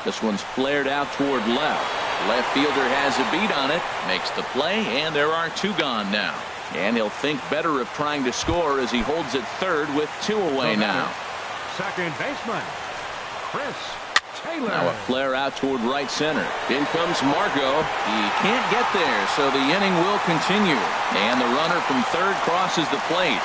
[SPEAKER 1] This one's flared out toward left. Left fielder has a beat on it. Makes the play, and there are 2 gone now. And he'll think better of trying to score as he holds it third with 2 away now.
[SPEAKER 2] Second baseman, Chris Taylor.
[SPEAKER 1] Now a flare out toward right center. In comes Margot. He can't get there, so the inning will continue. And the runner from third crosses the plate.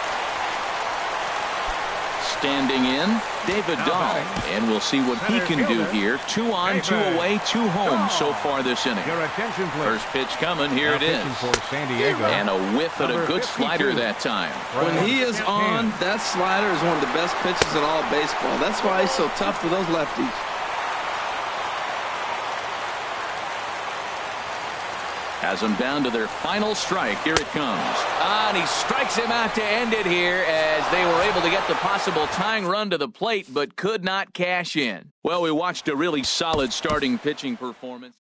[SPEAKER 1] Standing in, David Dahl. And we'll see what he can do here. 2 on, 2 away, 2 home so far this inning.
[SPEAKER 2] Your attention, please.
[SPEAKER 1] First pitch coming. Here it is.
[SPEAKER 2] For San Diego.
[SPEAKER 1] And a whiff at a good slider that time.
[SPEAKER 4] When he is on, that slider is one of the best pitches in all baseball. That's why he's so tough to those lefties.
[SPEAKER 1] Has them down to their final strike. Here it comes. And he strikes him out to end it here as they were able to get the possible tying run to the plate but could not cash in. Well, we watched a really solid starting pitching performance.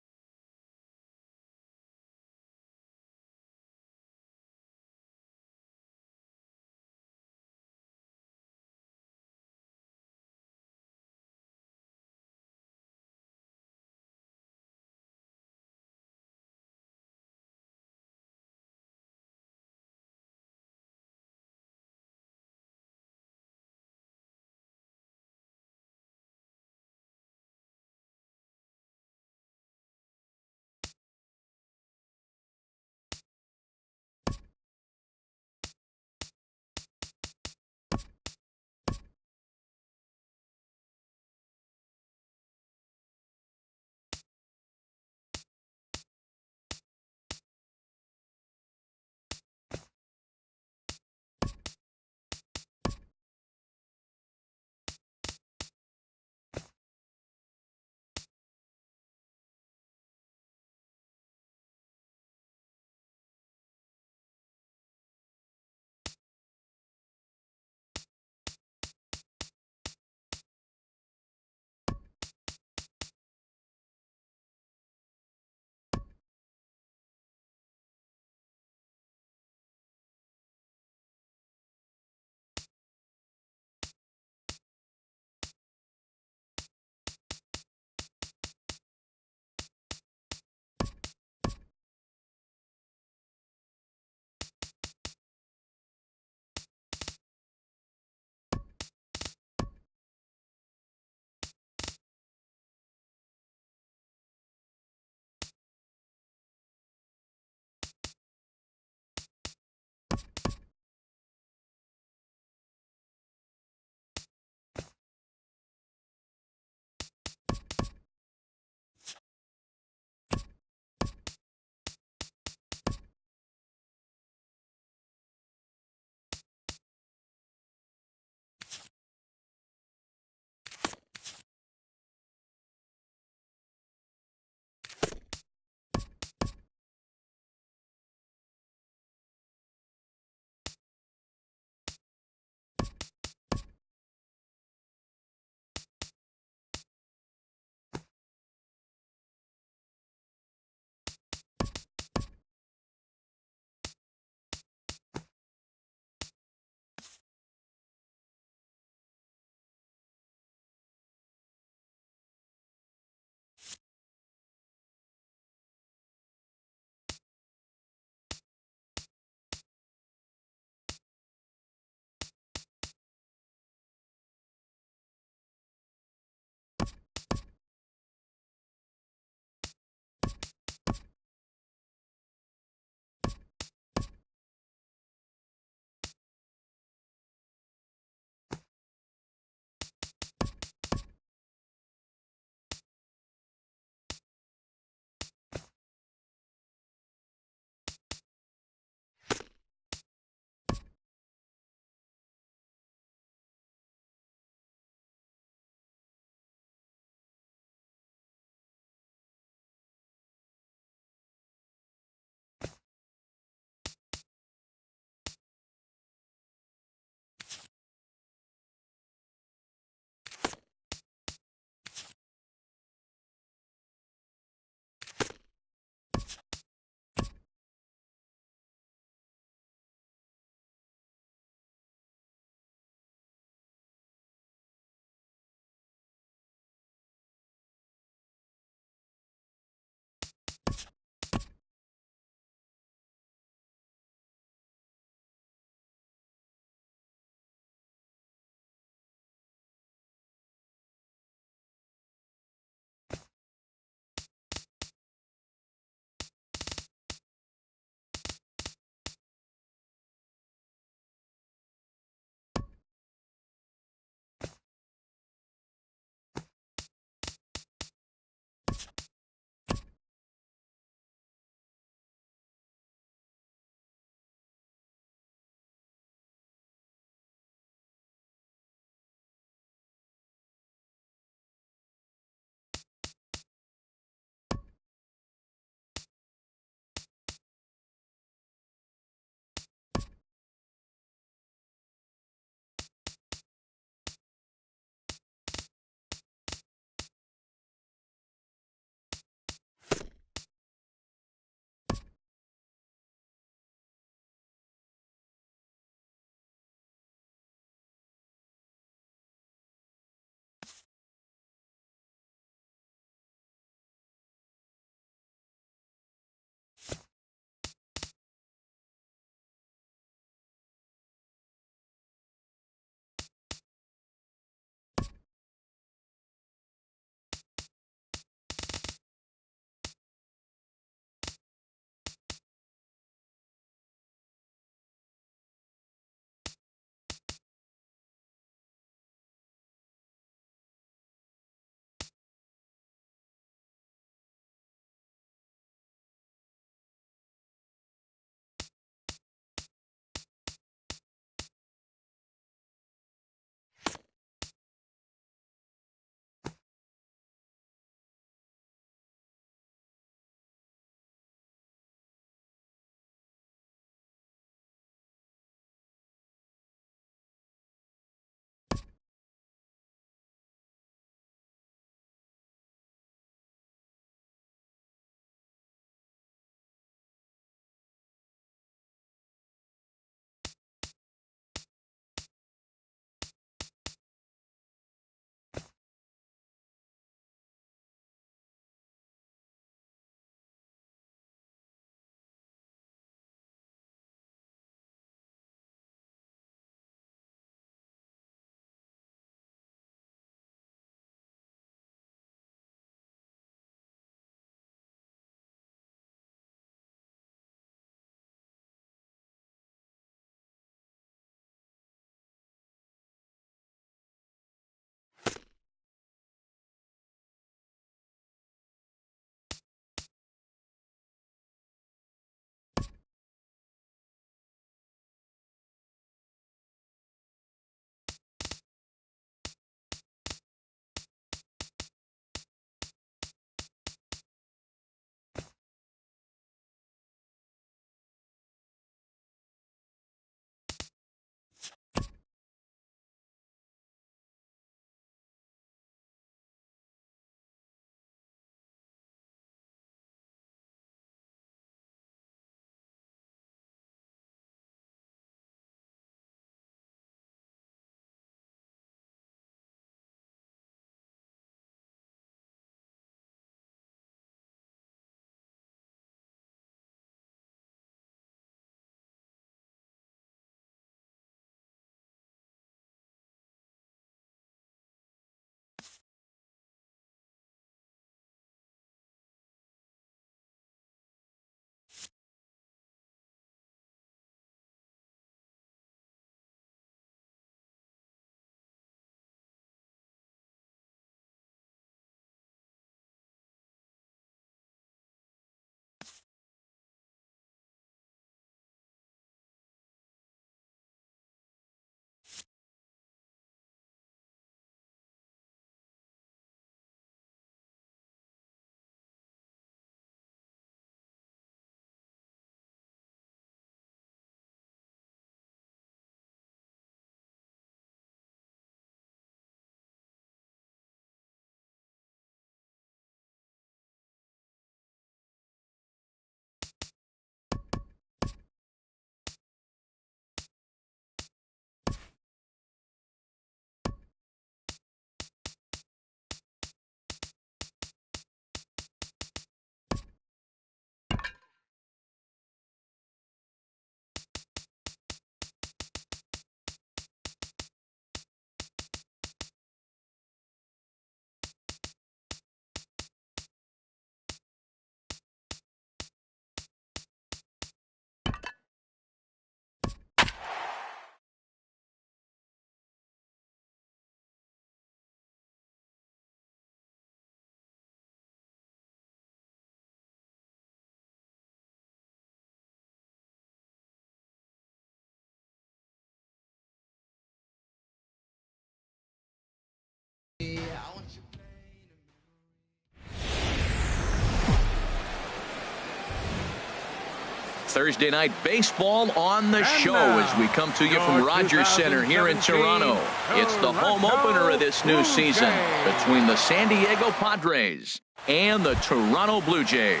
[SPEAKER 1] Thursday night baseball on the show as we come to you from Rogers Center here in Toronto. It's the home opener of this new season between the San Diego Padres and the Toronto Blue Jays.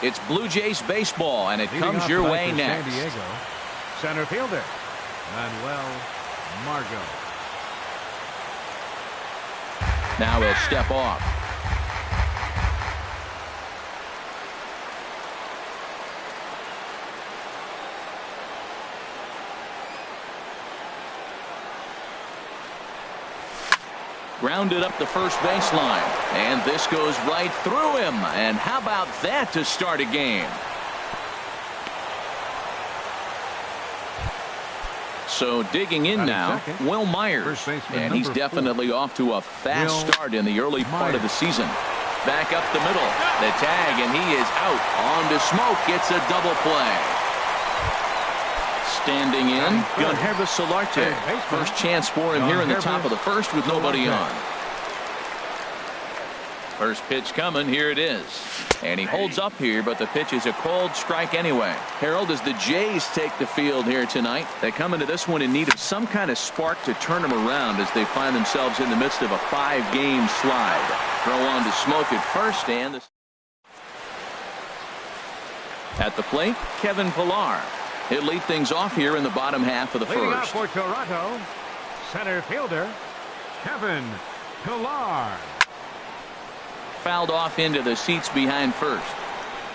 [SPEAKER 1] It's Blue Jays baseball, and it comes your way next.
[SPEAKER 2] San Diego, center fielder, Manuel Margot.
[SPEAKER 1] Now he'll step off. Grounded up the first baseline, and this goes right through him. And how about that to start a game? So digging in now, Will Myers, and he's definitely off to a fast start in the early part of the season. Back up the middle, the tag, and he is out. On to Smoke, gets a double play. Standing in, Gunherba Solarte. First chance for him here in the top of the first with nobody on. First pitch coming, here it is. And he holds up here, but the pitch is a cold strike anyway. Harold, as the Jays take the field here tonight, they come into this one in need of some kind of spark to turn them around as they find themselves in the midst of a 5-game slide. Throw on to Smoke at first, and at the plate, Kevin Pillar. He'll lead things off here in the bottom half of the
[SPEAKER 2] Leading
[SPEAKER 1] first.
[SPEAKER 2] up for Toronto, center fielder, Kevin Pillar.
[SPEAKER 1] Fouled off into the seats behind first.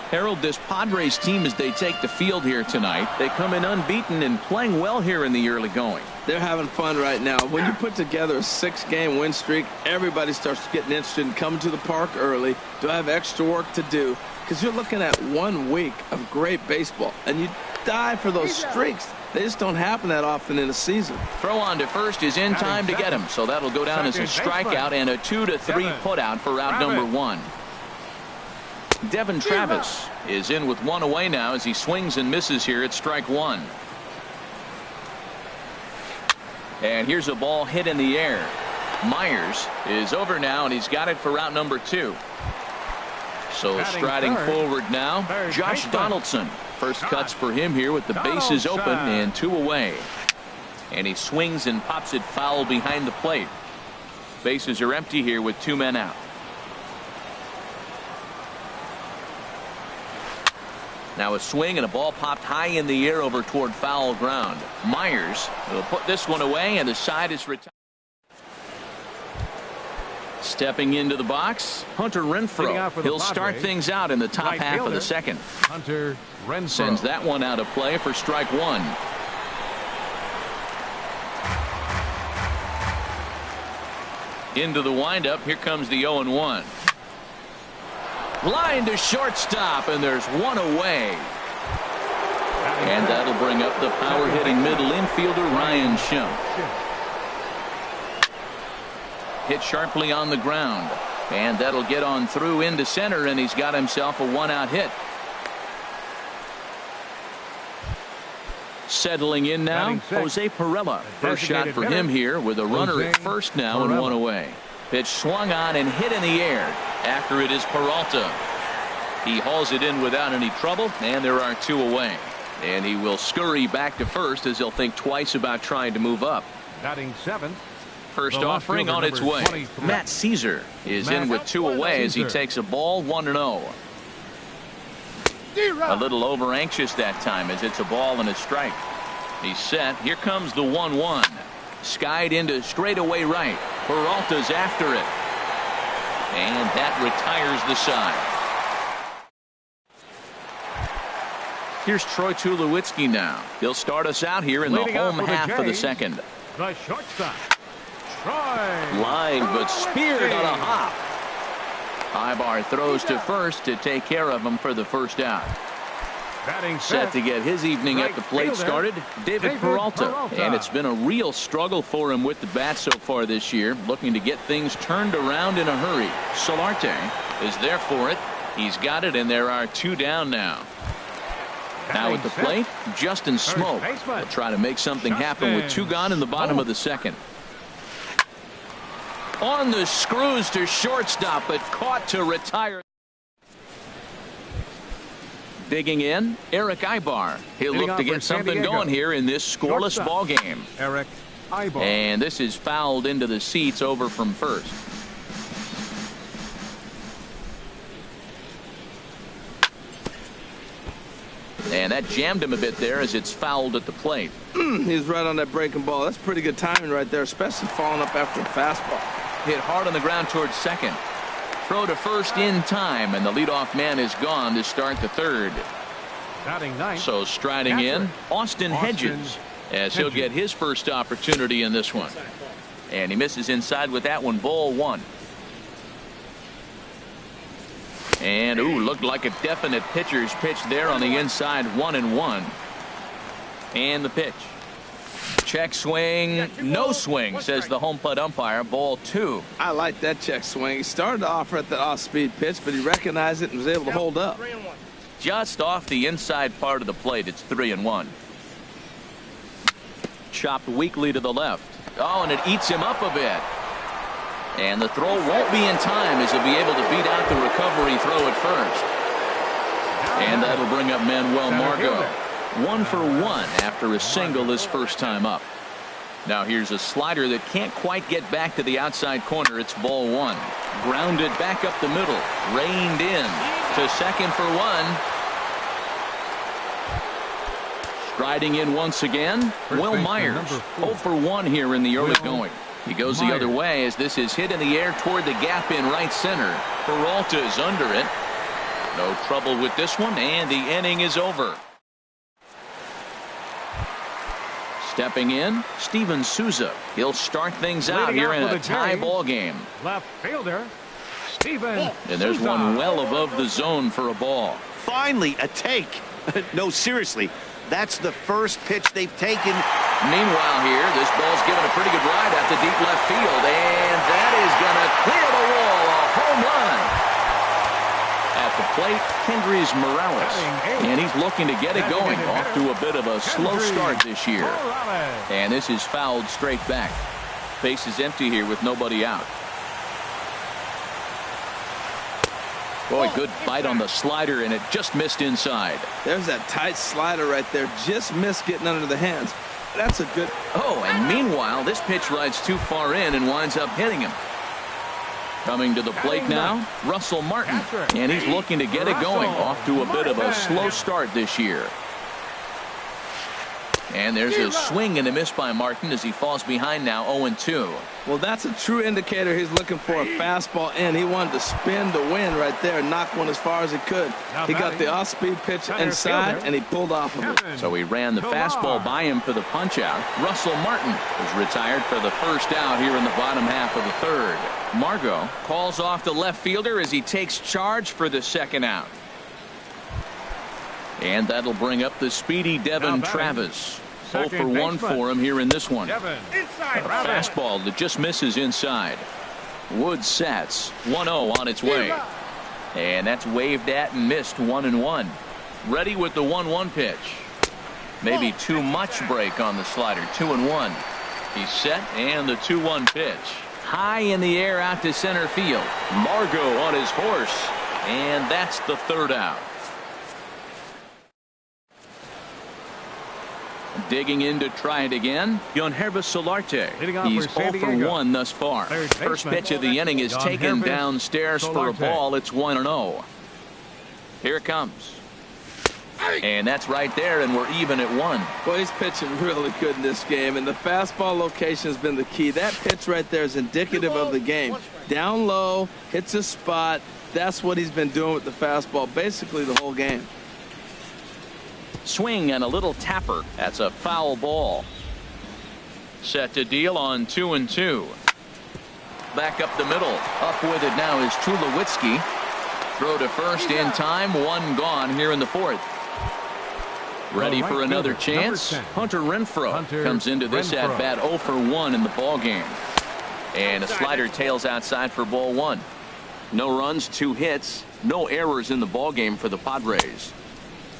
[SPEAKER 1] Harold, this Padres team, as they take the field here tonight, they come in unbeaten and playing well here in the early going.
[SPEAKER 4] They're having fun right now. When you put together a 6-game win streak, everybody starts getting interested in coming to the park early. Do I have extra work to do? Because you're looking at 1 week of great baseball, and you die for those streaks. They just don't happen that often in a season.
[SPEAKER 1] Throw on to first is in time to get him, so that'll go down as a strikeout and a 2-3 putout for out number 1. Devin Travis is in with 1 away now as he swings and misses here at strike 1. And here's a ball hit in the air. Myers is over now, and he's got it for out number 2. So striding forward now, Josh Donaldson. First cuts for him here with the bases open and 2 away. And he swings and pops it foul behind the plate. Bases are empty here with 2 men out. Now a swing and a ball popped high in the air over toward foul ground. Myers will put this one away, and the side is retired. Stepping into the box, Hunter Renfroe. He'll start things out in the top half of the second.
[SPEAKER 2] Hunter Renfroe
[SPEAKER 1] sends that one out of play for strike 1. Into the windup. Here comes the 0-1. Line to shortstop, and there's 1 away. And that'll bring up the power-hitting middle infielder Ryan Schimpf. Hit sharply on the ground, and that'll get on through into center, and he's got himself a 1-out hit. Settling in now, Jose Pirela. First shot for him here with a runner at first now and 1 away. Pitch swung on and hit in the air. After it is Peralta. He hauls it in without any trouble, and there are 2 away. And he will scurry back to first as he'll think twice about trying to move up.
[SPEAKER 2] Batting 7th.
[SPEAKER 1] First offering on its way. Matt Caesar is in with 2 away as he takes a ball 1-0. A little over anxious that time as it's a ball and a strike. He's set. Here comes the 1-1. Skied into straightaway right. Peralta's after it. And that retires the side. Here's Troy Tulowitzki now. He'll start us out here in the home half of the second.
[SPEAKER 2] The shortstop, Troy.
[SPEAKER 1] Line, but speared on a hop. Ibar throws to first to take care of him for the first out. Set to get his evening at the plate started, David Peralta. And it's been a real struggle for him with the bat so far this year, looking to get things turned around in a hurry. Solarte is there for it. He's got it, and there are 2 down now. Now at the plate, Justin Smoke will try to make something happen with 2 gone in the bottom of the second. On the screws to shortstop, but caught to retire. Digging in, Eric Ibar. He'll look to get something going here in this scoreless ball game.
[SPEAKER 2] Eric Ibar.
[SPEAKER 1] And this is fouled into the seats over from first. And that jammed him a bit there as it's fouled at the plate.
[SPEAKER 4] He's right on that breaking ball. That's pretty good timing right there, especially falling up after a fastball.
[SPEAKER 1] Hit hard on the ground towards second. Throw to first in time, and the leadoff man is gone to start the third.
[SPEAKER 2] Batting ninth.
[SPEAKER 1] So striding in, Austin Hedges, as he'll get his first opportunity in this one. And he misses inside with that one, ball one. And, ooh, looked like a definite pitcher's pitch there on the inside, 1-1. And the pitch. Check swing, no swing, says the home plate umpire, ball two.
[SPEAKER 4] I like that check swing. He started off at the off-speed pitch, but he recognized it and was able to hold up.
[SPEAKER 1] Just off the inside part of the plate, it's 3-1. Chopped weakly to the left. Oh, and it eats him up a bit. And the throw won't be in time as he'll be able to beat out the recovery throw at first. And that'll bring up Manuel Margot. 1 for 1 after a single his first time up. Now here's a slider that can't quite get back to the outside corner. It's ball one. Grounded back up the middle. Reined in to second for 1. Striding in once again, Will Myers. 0 for 1 here in the early going. He goes the other way as this is hit in the air toward the gap in right center. Peralta is under it. No trouble with this one, and the inning is over. Stepping in, Steven Souza. He'll start things out here in a tie ball game.
[SPEAKER 2] Left fielder, Steven.
[SPEAKER 1] And there's one well above the zone for a ball.
[SPEAKER 3] Finally, a take. No, seriously. That's the first pitch they've taken.
[SPEAKER 1] Meanwhile here, this ball's given a pretty good ride out to deep left field, and that is going to clear the wall. A home run. At the plate, Kendrys Morales, and he's looking to get it going. Off to a bit of a slow start this year. And this is fouled straight back. Base is empty here with nobody out. Boy, good bite on the slider, and it just missed inside.
[SPEAKER 4] There's that tight slider right there. Just missed getting under the hands. That's a good.
[SPEAKER 1] Oh, and meanwhile, this pitch rides too far in and winds up hitting him. Coming to the plate now, Russell Martin. And he's looking to get it going. Off to a bit of a slow start this year. And there's a swing and a miss by Martin as he falls behind now 0-2.
[SPEAKER 4] Well, that's a true indicator. He's looking for a fastball in. He wanted to spin the wind right there and knock one as far as he could. He got the off-speed pitch inside, and he pulled off of it.
[SPEAKER 1] So he ran the fastball by him for the punch-out. Russell Martin is retired for the first out here in the bottom half of the third. Margot calls off the left fielder as he takes charge for the second out. And that'll bring up the speedy Devin Travis. 0 for 1 for him here in this one. A fastball that just misses inside. Wood sets 1-0 on its way. And that's waved at and missed 1-1. Ready with the 1-1 pitch. Maybe too much break on the slider. 2-1. He's set, and the 2-1 pitch. High in the air out to center field. Margot on his horse. And that's the third out. Digging in to try it again, Yonhervis Solarte. He's 0 for 1 thus far. First pitch of the inning is taken downstairs for a ball. It's 1-0. Here it comes. And that's right there, and we're even at 1.
[SPEAKER 4] Well, he's pitching really good in this game, and the fastball location has been the key. That pitch right there is indicative of the game. Down low, hits a spot. That's what he's been doing with the fastball basically the whole game.
[SPEAKER 1] Swing and a little tapper. That's a foul ball. Set to deal on 2-2. Back up the middle. Up with it now is Tulowitzki. Throw to first in time. One gone here in the fourth. Ready for another chance. Hunter Renfroe comes into this at bat 0 for 1 in the ball game. And a slider tails outside for ball one. No runs, 2 hits, no errors in the ball game for the Padres.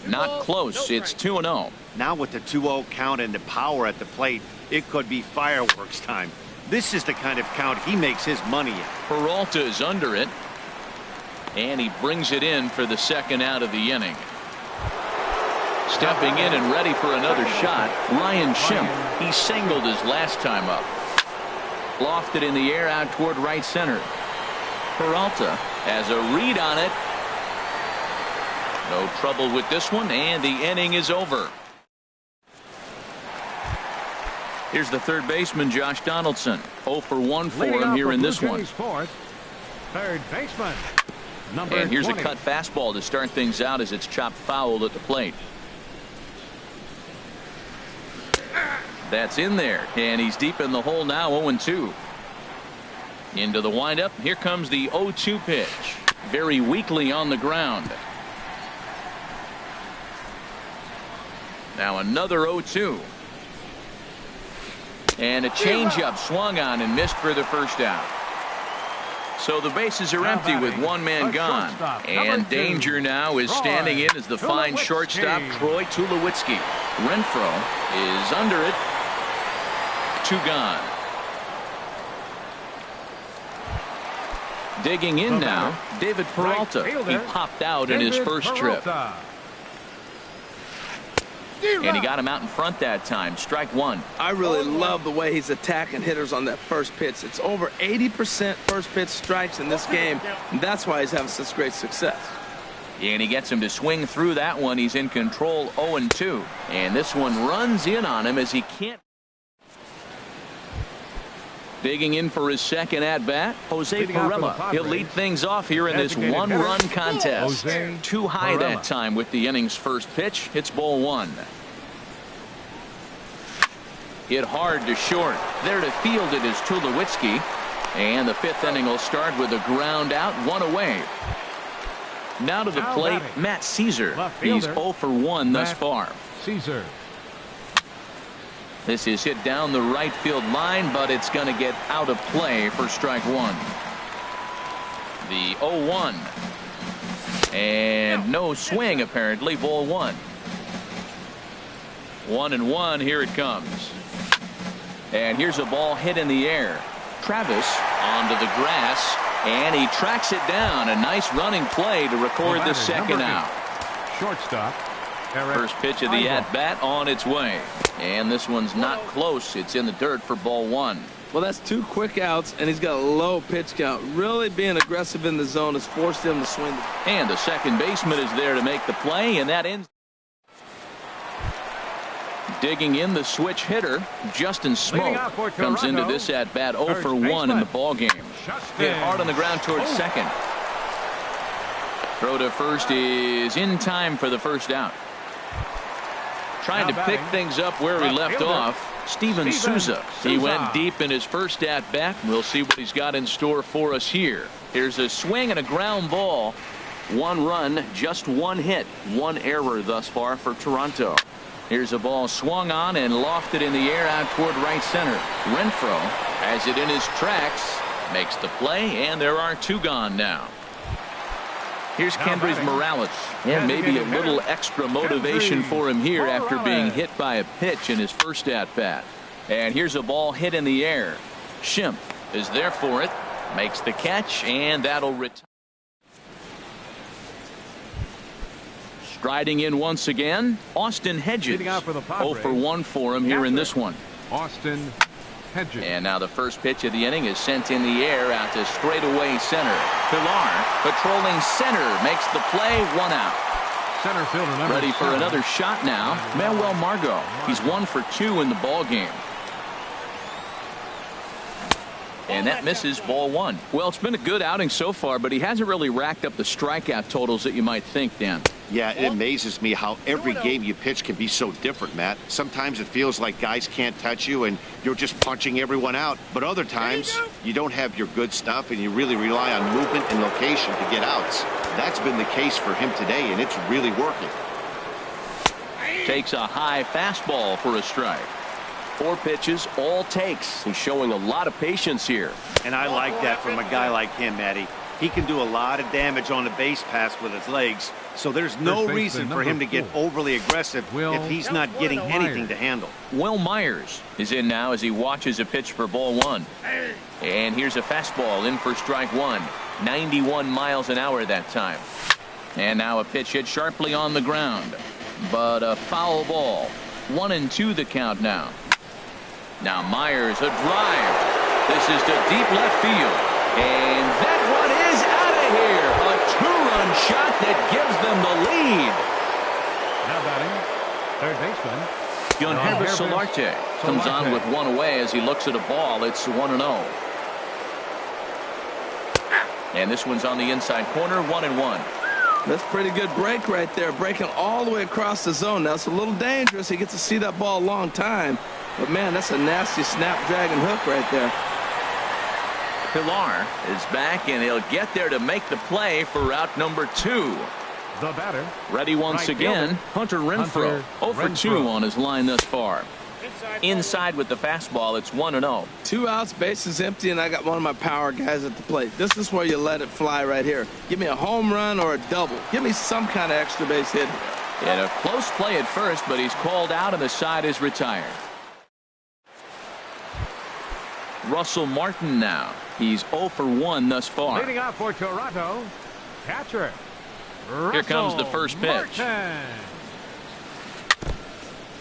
[SPEAKER 1] Not close. It's 2-0.
[SPEAKER 3] Now with the 2-0 count and the power at the plate, it could be fireworks time. This is the kind of count he makes his money in.
[SPEAKER 1] Peralta is under it. And he brings it in for the second out of the inning. Stepping in and ready for another shot, Ryan Schimpf. He singled his last time up. Lofted in the air out toward right center. Peralta has a read on it. No trouble with this one, and the inning is over. Here's the third baseman, Josh Donaldson. 0 for 1 for him here in this one.
[SPEAKER 2] Third baseman.
[SPEAKER 1] And here's a cut fastball to start things out as it's chopped foul at the plate. That's in there, and he's deep in the hole now. 0-2. Into the windup. Here comes the 0-2 pitch. Very weakly on the ground. Now another 0-2. And a changeup swung on and missed for the first out. So the bases are empty with one man gone. And danger now is standing in as the fine shortstop, Troy Tulowitzki. Renfroe is under it. 2 gone. Digging in now, David Peralta. He popped out in his first trip. And he got him out in front that time. Strike 1.
[SPEAKER 4] I really love the way he's attacking hitters on that first pitch. It's over 80% first pitch strikes in this game, and that's why he's having such great success.
[SPEAKER 1] And he gets him to swing through that one. He's in control. 0-2. And this one runs in on him as he can't. Digging in for his second at-bat, Jose Pirela. He'll lead things off here in this one-run contest. Too high that time with the inning's first pitch. It's ball 1. Hit hard to short. There to field it is Tulowitzki. And the 5th inning will start with a ground out, 1 away. Now to the plate, Matt Caesar. He's 0 for 1 thus far.
[SPEAKER 2] Caesar.
[SPEAKER 1] This is hit down the right field line, but it's going to get out of play for strike 1. The 0-1. And no swing, apparently. Ball 1. 1-1. Here it comes. And here's a ball hit in the air. Travis onto the grass, and he tracks it down. A nice running play to record the second out.
[SPEAKER 2] Shortstop.
[SPEAKER 1] First pitch of the at-bat on its way. And this one's not close. It's in the dirt for ball 1.
[SPEAKER 4] Well, that's 2 quick outs, and he's got a low pitch count. Really being aggressive in the zone has forced him to swing.
[SPEAKER 1] And the second baseman is there to make the play, and that ends. Digging in, the switch hitter, Justin Smoke, comes into this at-bat 0 for 1 in the ballgame. Hit hard on the ground towards second. Throw to first is in time for the first out. Trying to pick things up where he left off, Steven Souza. He went deep in his first at-bat. We'll see what he's got in store for us here. Here's a swing and a ground ball. 1 run, just 1 hit, 1 error thus far for Toronto. Here's a ball swung on and lofted in the air out toward right center. Renfroe has it in his tracks, makes the play, and there are 2 gone now. Here's Kendrys Morales, and maybe a little extra motivation for him here after being hit by a pitch in his first at-bat. And here's a ball hit in the air. Schimpf is there for it, makes the catch, and that'll retire. Striding in once again, Austin Hedges. 0 for 1 for him here in this one.
[SPEAKER 2] Austin Hedges.
[SPEAKER 1] And now the first pitch of the inning is sent in the air out to straightaway center. Pilar patrolling center makes the play, 1 out.
[SPEAKER 2] Center fielder number
[SPEAKER 1] ready for
[SPEAKER 2] 7.
[SPEAKER 1] another shot now. Manuel Margot. He's 1 for 2 in the ball game. And that misses, ball 1. Well, it's been a good outing so far, but he hasn't really racked up the strikeout totals that you might think, Dan.
[SPEAKER 3] Yeah, it amazes me how every game you pitch can be so different, Matt. Sometimes it feels like guys can't touch you and you're just punching everyone out. But other times you don't have your good stuff and you really rely on movement and location to get outs. That's been the case for him today, and it's really working.
[SPEAKER 1] Takes a high fastball for a strike. 4 pitches, all takes. He's showing a lot of patience here.
[SPEAKER 5] And I like that from a guy like him, Matty. He can do a lot of damage on the base pass with his legs, so there's no reason for him to get overly aggressive if he's not getting anything to handle.
[SPEAKER 1] Will Myers is in now as he watches a pitch for ball 1. And here's a fastball in for strike 1. 91 miles an hour that time. And now a pitch hit sharply on the ground. but a foul ball. 1-2 the count now. Now Myers, a drive. This is to deep left field. And that one is out of here. A two-run shot that gives them the lead.
[SPEAKER 2] Now batting, third baseman.
[SPEAKER 1] Harris Solarte comes on with one away as he looks at a ball. It's 1-0. And this one's on the inside corner, 1-1.
[SPEAKER 4] That's a pretty good break right there, breaking all the way across the zone. Now, it's a little dangerous. He gets to see that ball a long time. But, man, that's a nasty snapdragon hook right there.
[SPEAKER 1] Pilar is back, and he'll get there to make the play for route number 2.
[SPEAKER 2] The batter.
[SPEAKER 1] Ready once again, Hunter Renfroe. 0 for 2 on his line thus far. Inside with the fastball, it's 1-0.
[SPEAKER 4] 2 outs, bases empty, and I got one of my power guys at the plate. This is where you let it fly right here. Give me a home run or a double. Give me some kind of extra base hit.
[SPEAKER 1] And a close play at first, but he's called out and the side is retired. Russell Martin now. He's 0 for 1 thus far.
[SPEAKER 2] Leading off for Toronto, catcher.
[SPEAKER 1] Here comes the first pitch.
[SPEAKER 2] Martin.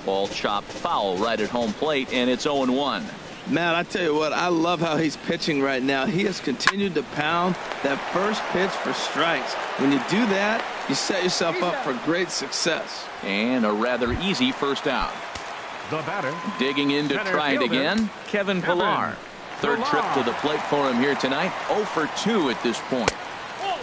[SPEAKER 1] Ball chopped foul right at home plate, and it's 0-1.
[SPEAKER 4] Man, I tell you what, I love how he's pitching right now. He has continued to pound that first pitch for strikes. When you do that, you set yourself up for great success.
[SPEAKER 1] And a rather easy first out.
[SPEAKER 2] The batter.
[SPEAKER 1] Digging in to try it again, Kevin Pilar. Third trip to the plate for him here tonight. 0 for 2 at this point.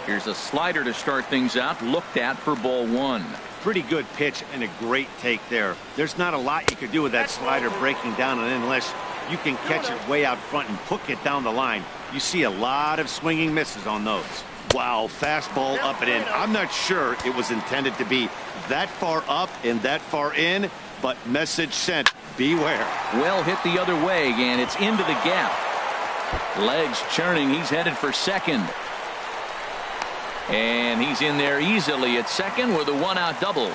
[SPEAKER 1] Here's a slider to start things out, looked at for ball 1.
[SPEAKER 3] Pretty good pitch and a great take there. There's not a lot you could do with that slider breaking down, and unless you can catch it way out front and hook it down the line, you see a lot of swinging misses on those. Wow, fastball up and in. I'm not sure it was intended to be that far up and that far in, but message sent, beware.
[SPEAKER 1] Well hit the other way, and it's into the gap. Legs churning, he's headed for second. And he's in there easily at second with a 1-out double.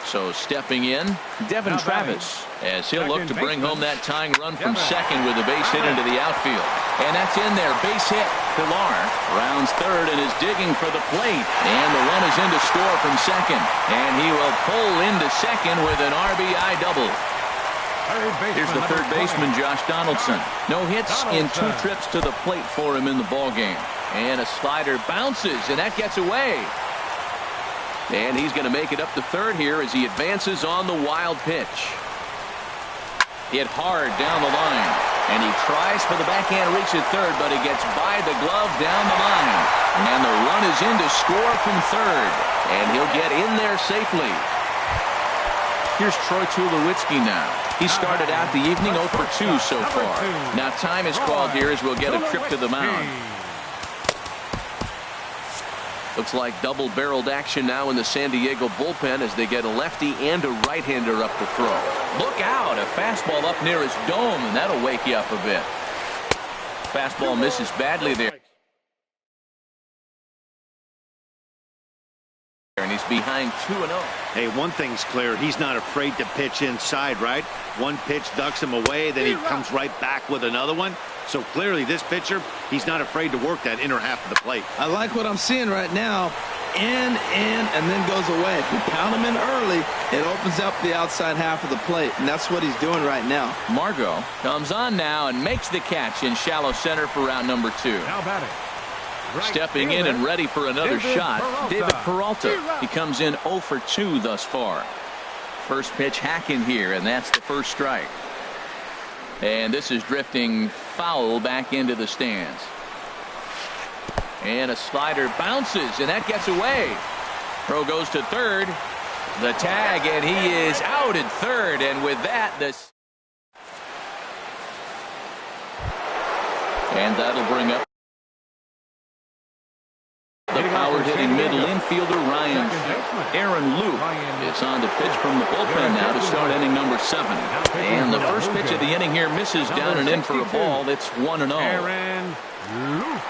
[SPEAKER 1] So stepping in, Devin Travis, as he'll look to bring home that tying run from second with a base hit into the outfield. And that's in there, base hit. Pilar rounds third and is digging for the plate. And the run is in to score from second. And he will pull into second with an RBI double. Here's the third baseman, Josh Donaldson. No hits in 2 trips to the plate for him in the ballgame. And a slider bounces, and that gets away. And he's going to make it up to third here as he advances on the wild pitch. Hit hard down the line. And he tries for the backhand reach at third, but he gets by the glove down the line. And the run is in to score from third. And he'll get in there safely. Here's Troy Tulowitzki now. He started out the evening 0 for 2 so far. Now time is called here as we'll get a trip to the mound. Looks like double-barreled action now in the San Diego bullpen as they get a lefty and a right-hander up to throw. Look out, a fastball up near his dome, and that'll wake you up a bit. Fastball misses badly there. And he's behind 2-0.
[SPEAKER 3] Hey, one thing's clear. He's not afraid to pitch inside, right? One pitch ducks him away, then he comes right back with another one. So clearly this pitcher, he's not afraid to work that inner half of the plate.
[SPEAKER 4] I like what I'm seeing right now. In, and then goes away. If you pound him in early, it opens up the outside half of the plate, and that's what he's doing right now.
[SPEAKER 1] Margot comes on now and makes the catch in shallow center for round number 2.
[SPEAKER 2] Now batting.
[SPEAKER 1] Stepping in and ready for another shot, David Peralta. He comes in 0 for 2 thus far. First pitch hacking here, and that's the first strike. And this is drifting foul back into the stands. And a slider bounces, and that gets away. Throw goes to third. The tag, and he is out at third. And with that, this. And that'll bring up the power-hitting middle infielder, Ryan. Aaron Luke is on to pitch from the bullpen now to start inning number 7. And the first pitch of the inning here misses down and in for a ball. It's 1-0.
[SPEAKER 2] Aaron Luke.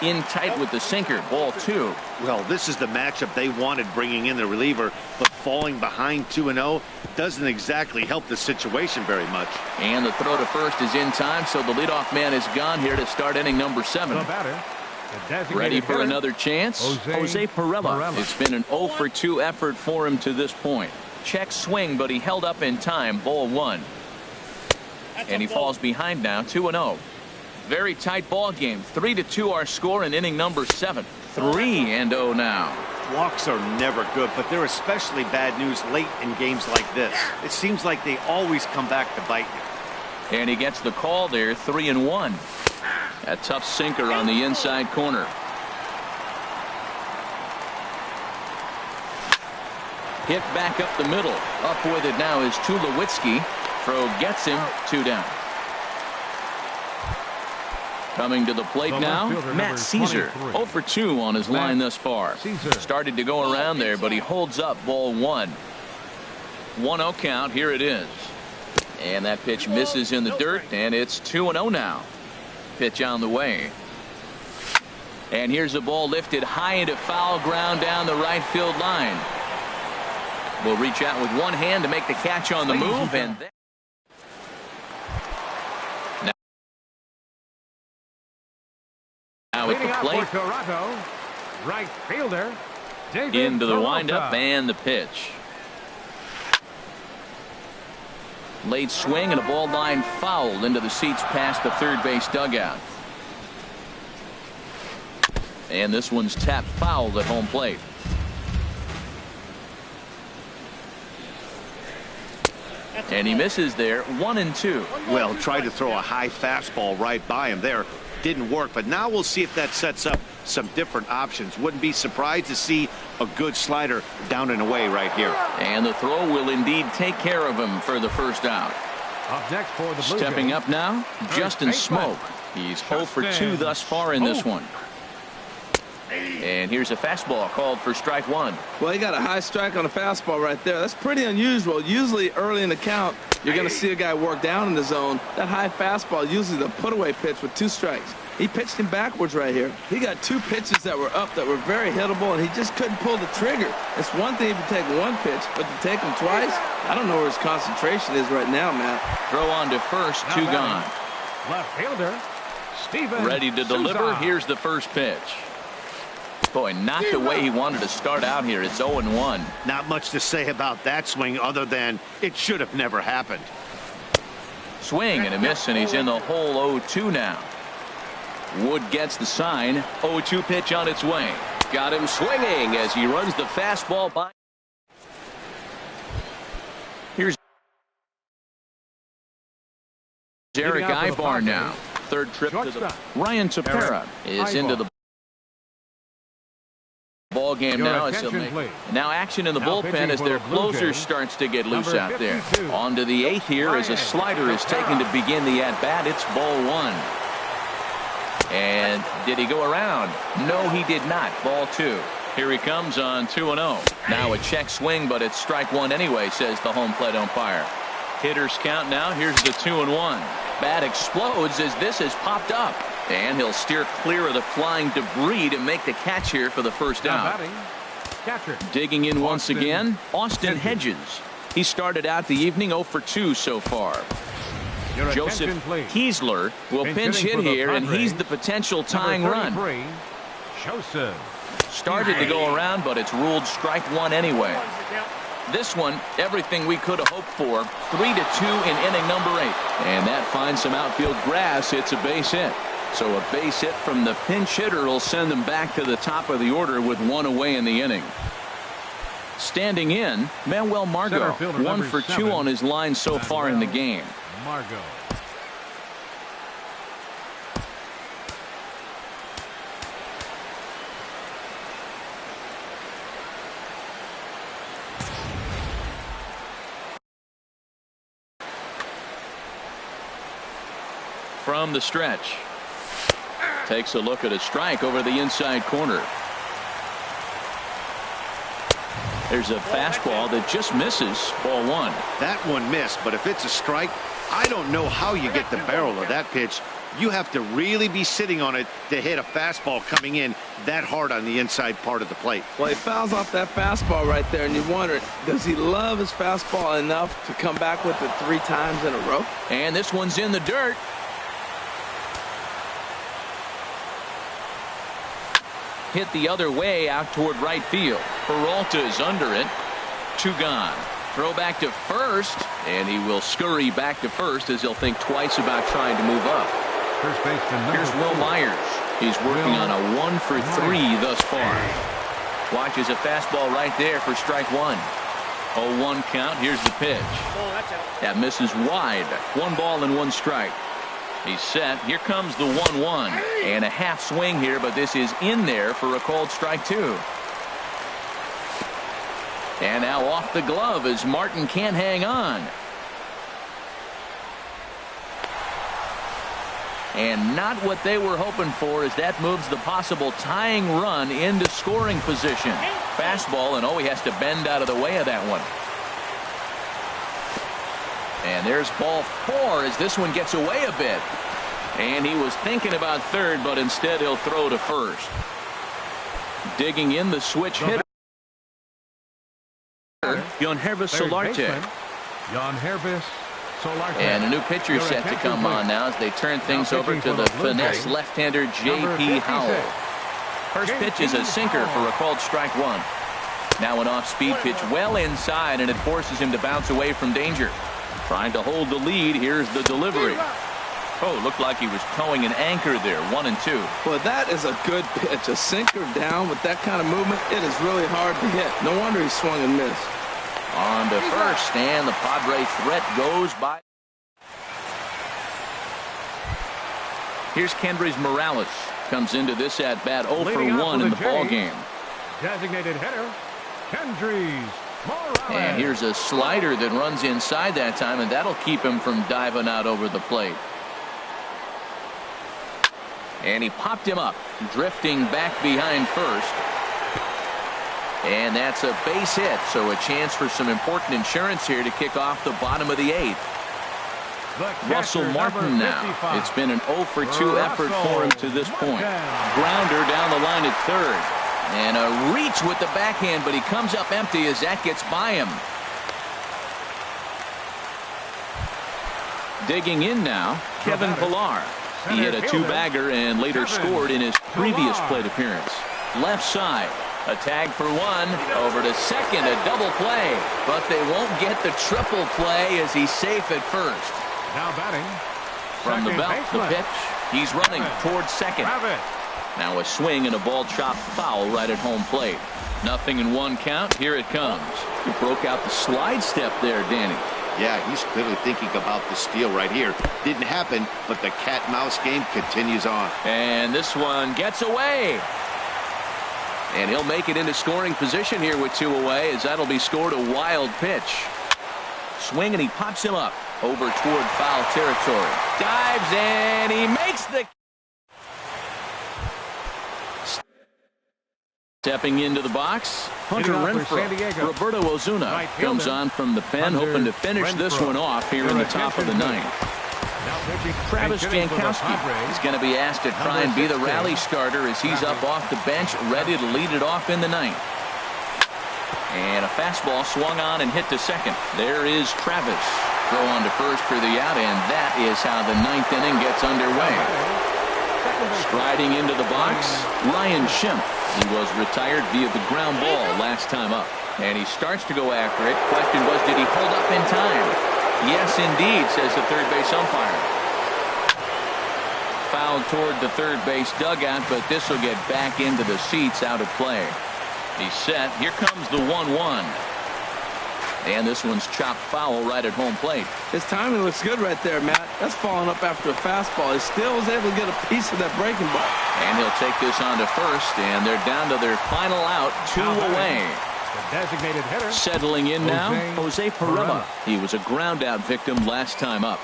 [SPEAKER 1] In tight with the sinker, ball 2.
[SPEAKER 3] Well, this is the matchup they wanted, bringing in the reliever, but falling behind 2-0 doesn't exactly help the situation very much.
[SPEAKER 1] And the throw to first is in time, so the leadoff man is gone here to start inning number 7.
[SPEAKER 2] The batter,
[SPEAKER 1] Ready for another chance? Jose Pirela. It's been an 0 for 2 effort for him to this point. Check swing, but he held up in time. Ball 1. And he falls behind now, 2-0. Very tight ball game. 3-2 our score in inning number 7. 3-0 now.
[SPEAKER 5] Walks are never good, but they're especially bad news late in games like this. It seems like they always come back to bite you.
[SPEAKER 1] And he gets the call there, 3-1. A tough sinker on the inside corner. Hit back up the middle. Up with it now is Tulowitzki. Throw gets him, 2 down. Coming to the plate now, Matt Caesar. 0 for 2 on his line thus far. Started to go around there, but he holds up. Ball 1. 1-0 count. Here it is. And that pitch misses in the dirt, and it's 2-0 now. Pitch on the way. And here's the ball lifted high into foul ground down the right field line. Will reach out with one hand to make the catch on the move, and then now at the plate.
[SPEAKER 2] Toronto, right fielder,
[SPEAKER 1] Into the windup and the pitch. Late swing and a ball line foul into the seats past the third base dugout. And this one's tapped foul at home plate. And he misses there, 1-2.
[SPEAKER 3] Well, tried to throw a high fastball right by him there. Didn't work, but now we'll see if that sets up some different options. Wouldn't be surprised to see a good slider down and away right here.
[SPEAKER 1] And the throw will indeed take care of him for the first out.
[SPEAKER 2] Up next for the Blue
[SPEAKER 1] Stepping
[SPEAKER 2] Jays,
[SPEAKER 1] up now, Justin Smoke. He's 0 for 2 thus far in this one. And here's a fastball called for strike 1.
[SPEAKER 4] Well, he got a high strike on a fastball right there. That's pretty unusual. Usually early in the count, you're going to see a guy work down in the zone. That high fastball, usually the put-away pitch with 2 strikes. He pitched him backwards right here. He got 2 pitches that were up that were very hittable, and he just couldn't pull the trigger. It's one thing if you take 1 pitch, but to take him twice, I don't know where his concentration is right now, Matt.
[SPEAKER 1] Throw on to first, 2 gone.
[SPEAKER 2] left fielder, Steven
[SPEAKER 1] Ready to deliver.
[SPEAKER 2] Souza.
[SPEAKER 1] Here's the first pitch. Boy, not the way he wanted to start out here. It's 0-1.
[SPEAKER 3] Not much to say about that swing other than it should have never happened.
[SPEAKER 1] Swing and a miss, and he's in the hole 0-2 now. Wood gets the sign. 0-2 pitch on its way. Got him swinging as he runs the fastball by. Here's Eric Ibar now. Third trip to the Ryan Tepera is into the ball game now. Now action in the bullpen as their closer starts to get loose out there. On to the 8th here as a slider is taken to begin the at-bat. It's ball 1. And did he go around? No, he did not. Ball 2. Here he comes on 2-0. Now a check swing, but it's strike 1 anyway, says the home plate umpire. Hitters count now. Here's the 2-1. Bat explodes as this has popped up. And he'll steer clear of the flying debris to make the catch here for the first out. Digging in once again, Austin Hedges. He started out the evening 0 for 2 so far. Joseph Kiesler will pinch hit here, and he's the potential tying run. Started to go around, but it's ruled strike 1 anyway. This one, everything we could have hoped for. 3-2 in inning number 8. And that finds some outfield grass. It's a base hit. So a base hit from the pinch hitter will send them back to the top of the order with 1 away in the inning. Standing in, Manuel Margot. 1 for 2 on his line so far in the game.
[SPEAKER 2] Margot.
[SPEAKER 1] From the stretch. Takes a look at a strike over the inside corner. There's a fastball that just misses. Ball 1.
[SPEAKER 3] That one missed, but if it's a strike, I don't know how you get the barrel of that pitch. You have to really be sitting on it to hit a fastball coming in that hard on the inside part of the plate.
[SPEAKER 4] Well, he fouls off that fastball right there, and you wonder, does he love his fastball enough to come back with it 3 times in a row?
[SPEAKER 1] And this one's in the dirt. hit the other way out toward right field. Peralta is under it. 2 gone. Throw back to first, and he will scurry back to first as he'll think twice about trying to move up.
[SPEAKER 2] First baseman
[SPEAKER 1] Here's Will Myers. He's working on a 1 for 3 thus far. Watches a fastball right there for strike 1. 0-1 count. Here's the pitch. That misses wide. 1 ball and 1 strike. He's set. Here comes the 1-1. And a half swing here, but this is in there for a called strike 2. And now off the glove as Martin can't hang on. And not what they were hoping for as that moves the possible tying run into scoring position. Fastball, and he has to bend out of the way of that one. And there's ball 4 as this one gets away a bit. And he was thinking about third, but instead he'll throw to first. Digging in the switch hitter. Yangervis Solarte. And a new pitcher set to come on now as they turn things over to the finesse left-hander J.P. Howell. First pitch is a sinker for a called strike 1. Now an off-speed pitch well inside, and it forces him to bounce away from danger. Trying to hold the lead. Here's the delivery. Looked like he was towing an anchor there. 1-2.
[SPEAKER 4] Well, that is a good pitch. A sinker down with that kind of movement, it is really hard to hit. No wonder he swung and missed.
[SPEAKER 1] On to first, and the Padre threat goes by. Here's Kendrys Morales. Comes into this at-bat 0 for 1 in the ball game.
[SPEAKER 2] Designated hitter, Kendrys Morales.
[SPEAKER 1] And here's a slider that runs inside that time, and that'll keep him from diving out over the plate. And he popped him up, drifting back behind first. And that's a base hit, so a chance for some important insurance here to kick off the bottom of the 8th. Russell Martin now. It's been an 0 for 2 effort for him to this point. Grounder down the line at third. And a reach with the backhand, but he comes up empty as that gets by him. Digging in now, Kevin Pillar. He hit a 2-bagger and later scored in his previous plate appearance. Left side. A tag for 1, over to second, a double play, but they won't get the triple play as he's safe at first.
[SPEAKER 2] Now batting.
[SPEAKER 1] From the belt, the pitch. He's running towards second. Now a swing and a ball chopped foul right at home plate. 0-1 count. Here it comes. He broke out the slide step there, Danny.
[SPEAKER 3] Yeah, he's clearly thinking about the steal right here. Didn't happen, but the cat-mouse game continues on.
[SPEAKER 1] And this one gets away. And he'll make it into scoring position here with 2 away as that'll be scored a wild pitch. Swing and he pops him up over toward foul territory. Dives and he makes the. Stepping into the box, Hunter Renfroe. Roberto Ozuna comes on from the pen, hoping to finish this one off here in the top of the 9th. Travis Jankowski is going to be asked to try and be the rally starter as he's up off the bench, ready to lead it off in the 9th. And a fastball swung on and hit to second. There is Travis. Throw on to first for the out, and that is how the 9th inning gets underway. Striding into the box, Ryan Schimpf. He was retired via the ground ball last time up. And he starts to go after it. Question was, did he hold up in time? Yes, indeed, says the third base umpire. Fouled toward the third base dugout, but this will get back into the seats out of play. He's set. Here comes the 1-1. And this one's chopped foul right at home plate.
[SPEAKER 4] His timing looks good right there, Matt. That's falling up after a fastball. He still was able to get a piece of that breaking ball.
[SPEAKER 1] And he'll take this on to first, and they're down to their final out, 2 away.
[SPEAKER 2] The designated hitter.
[SPEAKER 1] Settling in now, Jose Parela. He was a ground-out victim last time up.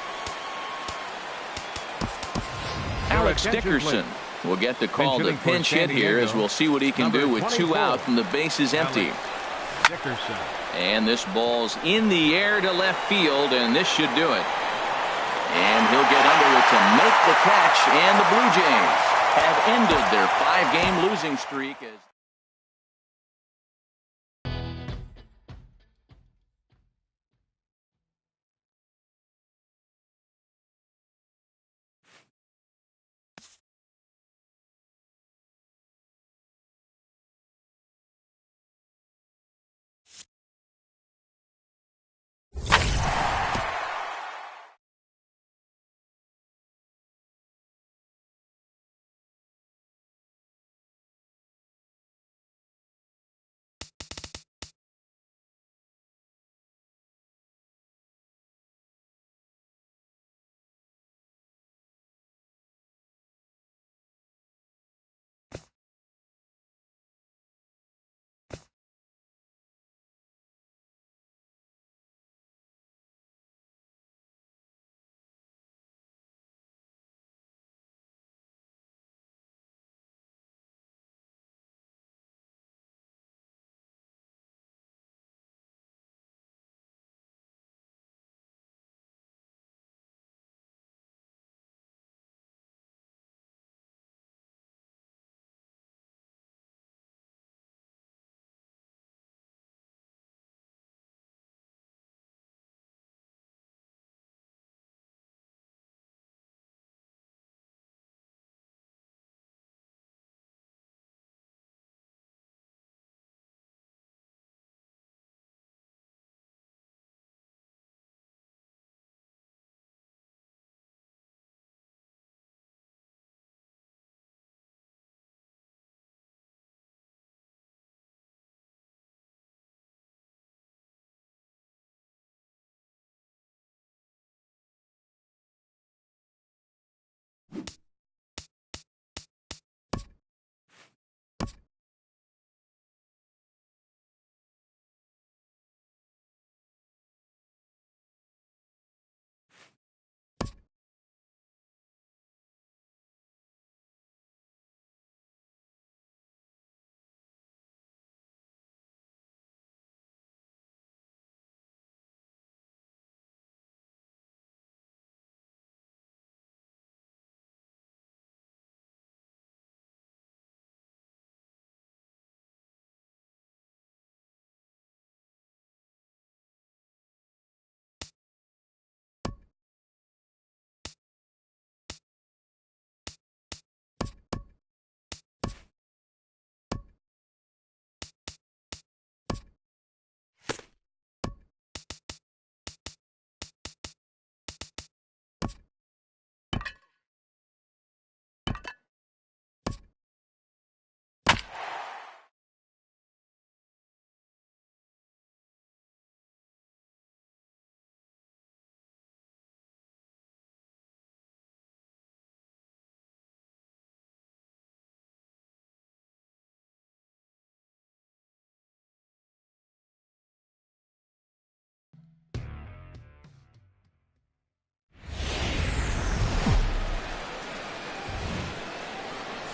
[SPEAKER 1] Alex Dickerson will get the call to pinch hit here as we'll see what he can do with 2 out and the base is empty.
[SPEAKER 2] Dickerson.
[SPEAKER 1] And this ball's in the air to left field, and this should do it. And he'll get under it to make the catch, and the Blue Jays have ended their 5-game losing streak as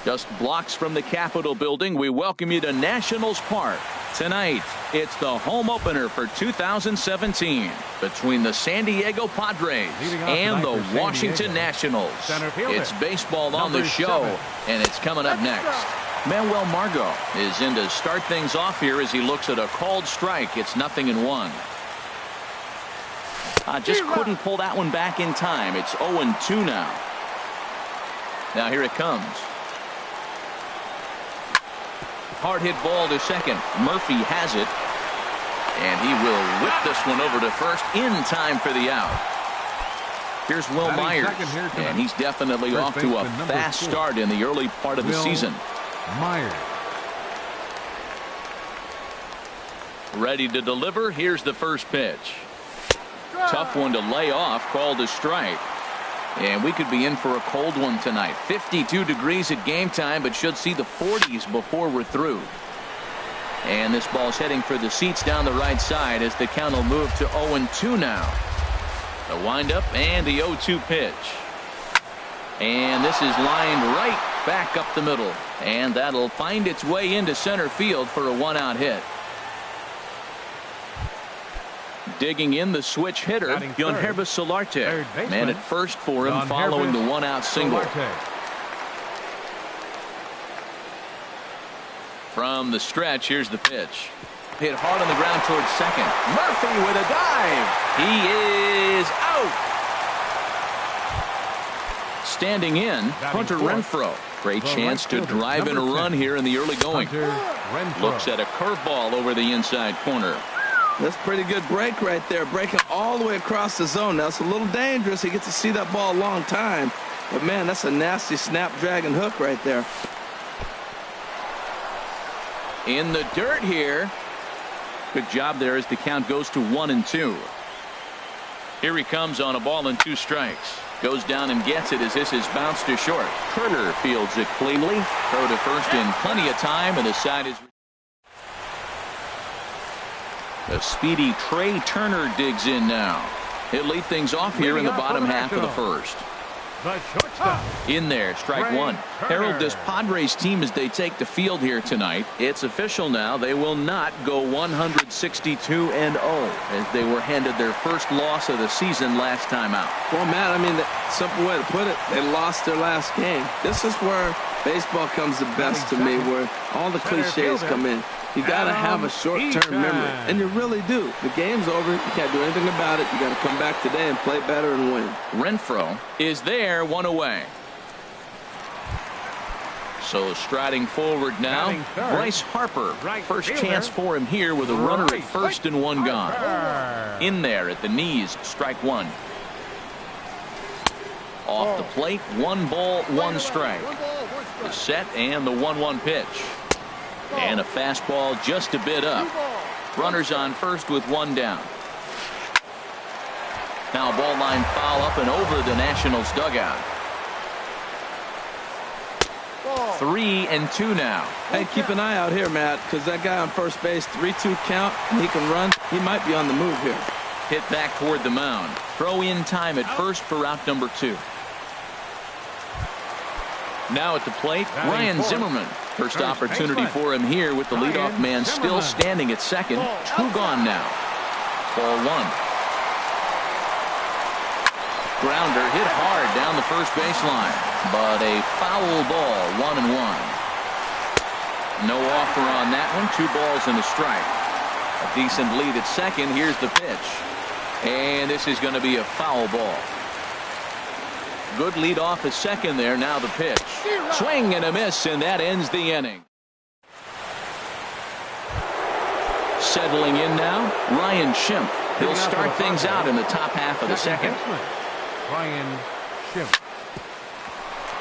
[SPEAKER 1] Just blocks from the Capitol building, we welcome you to Nationals Park. Tonight, it's the home opener for 2017 between the San Diego Padres and the Washington Nationals. It's baseball on the show, and it's coming up next. Manuel Margot is in to start things off here as he looks at a called strike. It's 0-1. Just couldn't pull that one back in time. It's 0-2 now. Now here it comes. Hard hit ball to second. Murphy has it. And he will whip this one over to first in time for the out. Here's Will Myers. And he's definitely off to a fast start in the early part of the season.
[SPEAKER 2] Myers.
[SPEAKER 1] Ready to deliver. Here's the first pitch. Tough one to lay off. Called a strike. And we could be in for a cold one tonight. 52 degrees at game time, but should see the 40s before we're through. And this ball's heading for the seats down the right side as the count will move to 0-2 now. The windup and the 0-2 pitch. And this is lined right back up the middle. And that'll find its way into center field for a one-out hit. Digging in the switch hitter, Yonhervis Solarte. Man at first for him following the one-out single. From the stretch, here's the pitch. Hit hard on the ground towards second. Murphy with a dive. He is out. Standing in, Hunter Renfroe. Great chance to drive in a run here in the early going. Looks at a curveball over the inside corner.
[SPEAKER 4] That's a pretty good break right there. Breaking all the way across the zone. Now, it's a little dangerous. He gets to see that ball a long time. But, man, that's a nasty snapdragon hook right there.
[SPEAKER 1] In the dirt here. Good job there as the count goes to 1-2. Here he comes on a ball and 2 strikes. Goes down and gets it as this is bounced to short. Turner fields it cleanly. Throw to first in plenty of time, and the side is... The speedy Trey Turner digs in now. He'll lead things off here in the bottom half of the first. In there, strike one. Harold, this Padres team as they take the field here tonight, it's official now. They will not go 162-0 as they were handed their first loss of the season last time out.
[SPEAKER 4] Well, Matt, I mean, the simple way to put it, they lost their last game. This is where baseball comes the best to me, where all the cliches come in. You got to have a short-term memory, and you really do. The game's over. You can't do anything about it. You got to come back today and play better and win.
[SPEAKER 1] Renfroe is there, one away. So striding forward now, Bryce Harper. First chance for him here with a runner at first and one gone. In there at the knees, strike one. Off the plate, 1 ball, 1 strike. The set and the 1-1 pitch. And a fastball just a bit up. Runners on first with 1 down. Now ball line foul up and over the Nationals dugout. 3-2 now.
[SPEAKER 4] Hey, keep an eye out here, Matt, because that guy on first base, 3-2 count, and he can run. He might be on the move here.
[SPEAKER 1] Hit back toward the mound. Throw in time at first for out number 2. Now at the plate, Ryan Zimmerman. First opportunity for him here with the leadoff man still standing at second. 2 gone now. Ball 1. Grounder hit hard down the first baseline, but a foul ball, 1-1. No offer on that one. 2 balls and a strike. A decent lead at second. Here's the pitch. And this is going to be a foul ball. Good lead off at second there. Now the pitch. Swing and a miss, and that ends the inning. Settling in now, Ryan Schimpf. He'll start things out in the top half of the second.
[SPEAKER 2] Ryan Schimpf.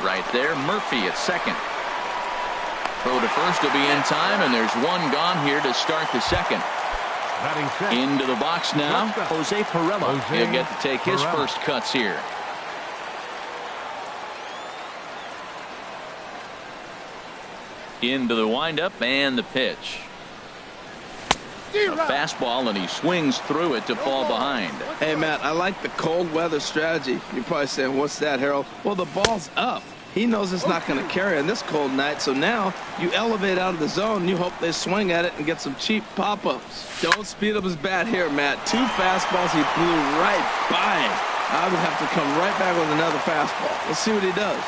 [SPEAKER 1] Right there, Murphy at second. Throw to first will be in time, and there's 1 gone here to start the second. Into the box now, Jose Pirela. He'll get to take his first cuts here. Into the windup and the pitch. A fastball, and he swings through it to fall behind.
[SPEAKER 4] Hey, Matt, I like the cold weather strategy. You're probably saying, what's that, Harold? Well, the ball's up. He knows it's not going to carry on this cold night, so now you elevate out of the zone, and you hope they swing at it and get some cheap pop-ups. Don't speed up his bat here, Matt. 2 fastballs, he blew right by him. I would have to come right back with another fastball. Let's see what he does.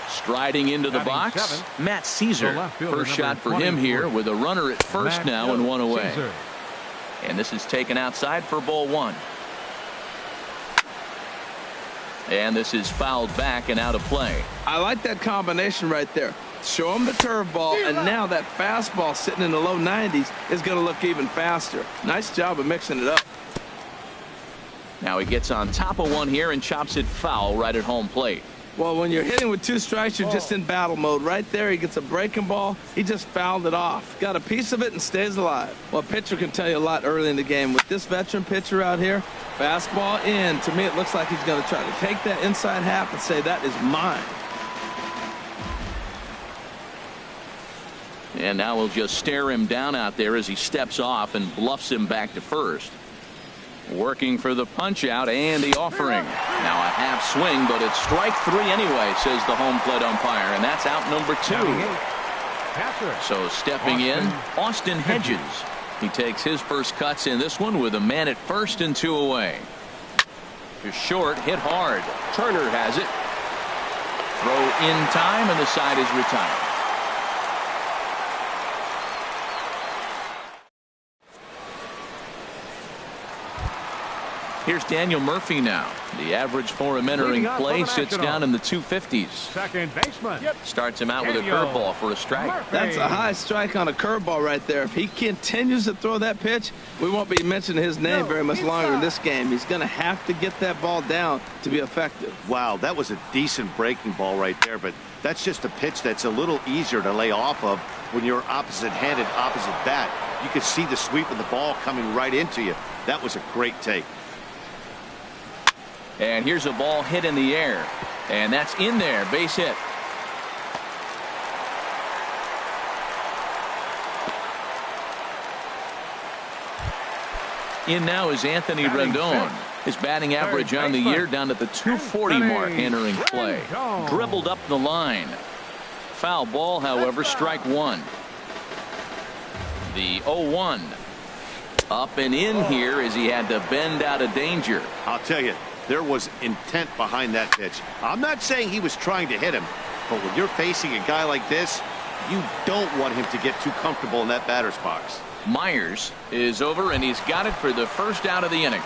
[SPEAKER 1] Striding into the box, Matt Caesar. First shot for him here with a runner at first now and 1 away. And this is taken outside for ball 1. And this is fouled back and out of play.
[SPEAKER 4] I like that combination right there. Show him the curveball, and now that fastball sitting in the low 90s is going to look even faster. Nice job of mixing it up.
[SPEAKER 1] Now he gets on top of one here and chops it foul right at home plate.
[SPEAKER 4] Well, when you're hitting with 2 strikes, you're just in battle mode. Right there, he gets a breaking ball. He just fouled it off. Got a piece of it and stays alive. Well, a pitcher can tell you a lot early in the game. With this veteran pitcher out here, fastball in. To me, it looks like he's going to try to take that inside half and say, that is mine.
[SPEAKER 1] And now we'll just stare him down out there as he steps off and bluffs him back to first. Working for the punch out and the offering. Now a half swing, but it's strike 3 anyway, says the home plate umpire, and that's out number 2. So stepping in, Austin Hedges. He takes his first cuts in this one with a man at first and 2 away. To short, hit hard. Turner has it. Throw in time, and the side is retired. Here's Daniel Murphy now. The average for him entering play sits down in the 250s.
[SPEAKER 2] Second baseman.
[SPEAKER 1] Starts him out with a curveball for a strike.
[SPEAKER 4] That's a high strike on a curveball right there. If he continues to throw that pitch, we won't be mentioning his name very much longer in this game. He's going to have to get that ball down to be effective.
[SPEAKER 3] Wow, that was a decent breaking ball right there, but that's just a pitch that's a little easier to lay off of when you're opposite-handed, opposite bat. You could see the sweep of the ball coming right into you. That was a great take.
[SPEAKER 1] And here's a ball hit in the air. And that's in there. Base hit. In now is Anthony Rendon. His batting average on the year down at the 240 mark entering play. Dribbled up the line. Foul ball, however, strike 1. The 0-1. Up and in here as he had to bend out of danger.
[SPEAKER 3] I'll tell you, there was intent behind that pitch. I'm not saying he was trying to hit him, but when you're facing a guy like this, you don't want him to get too comfortable in that batter's box.
[SPEAKER 1] Myers is over, and he's got it for the first out of the inning.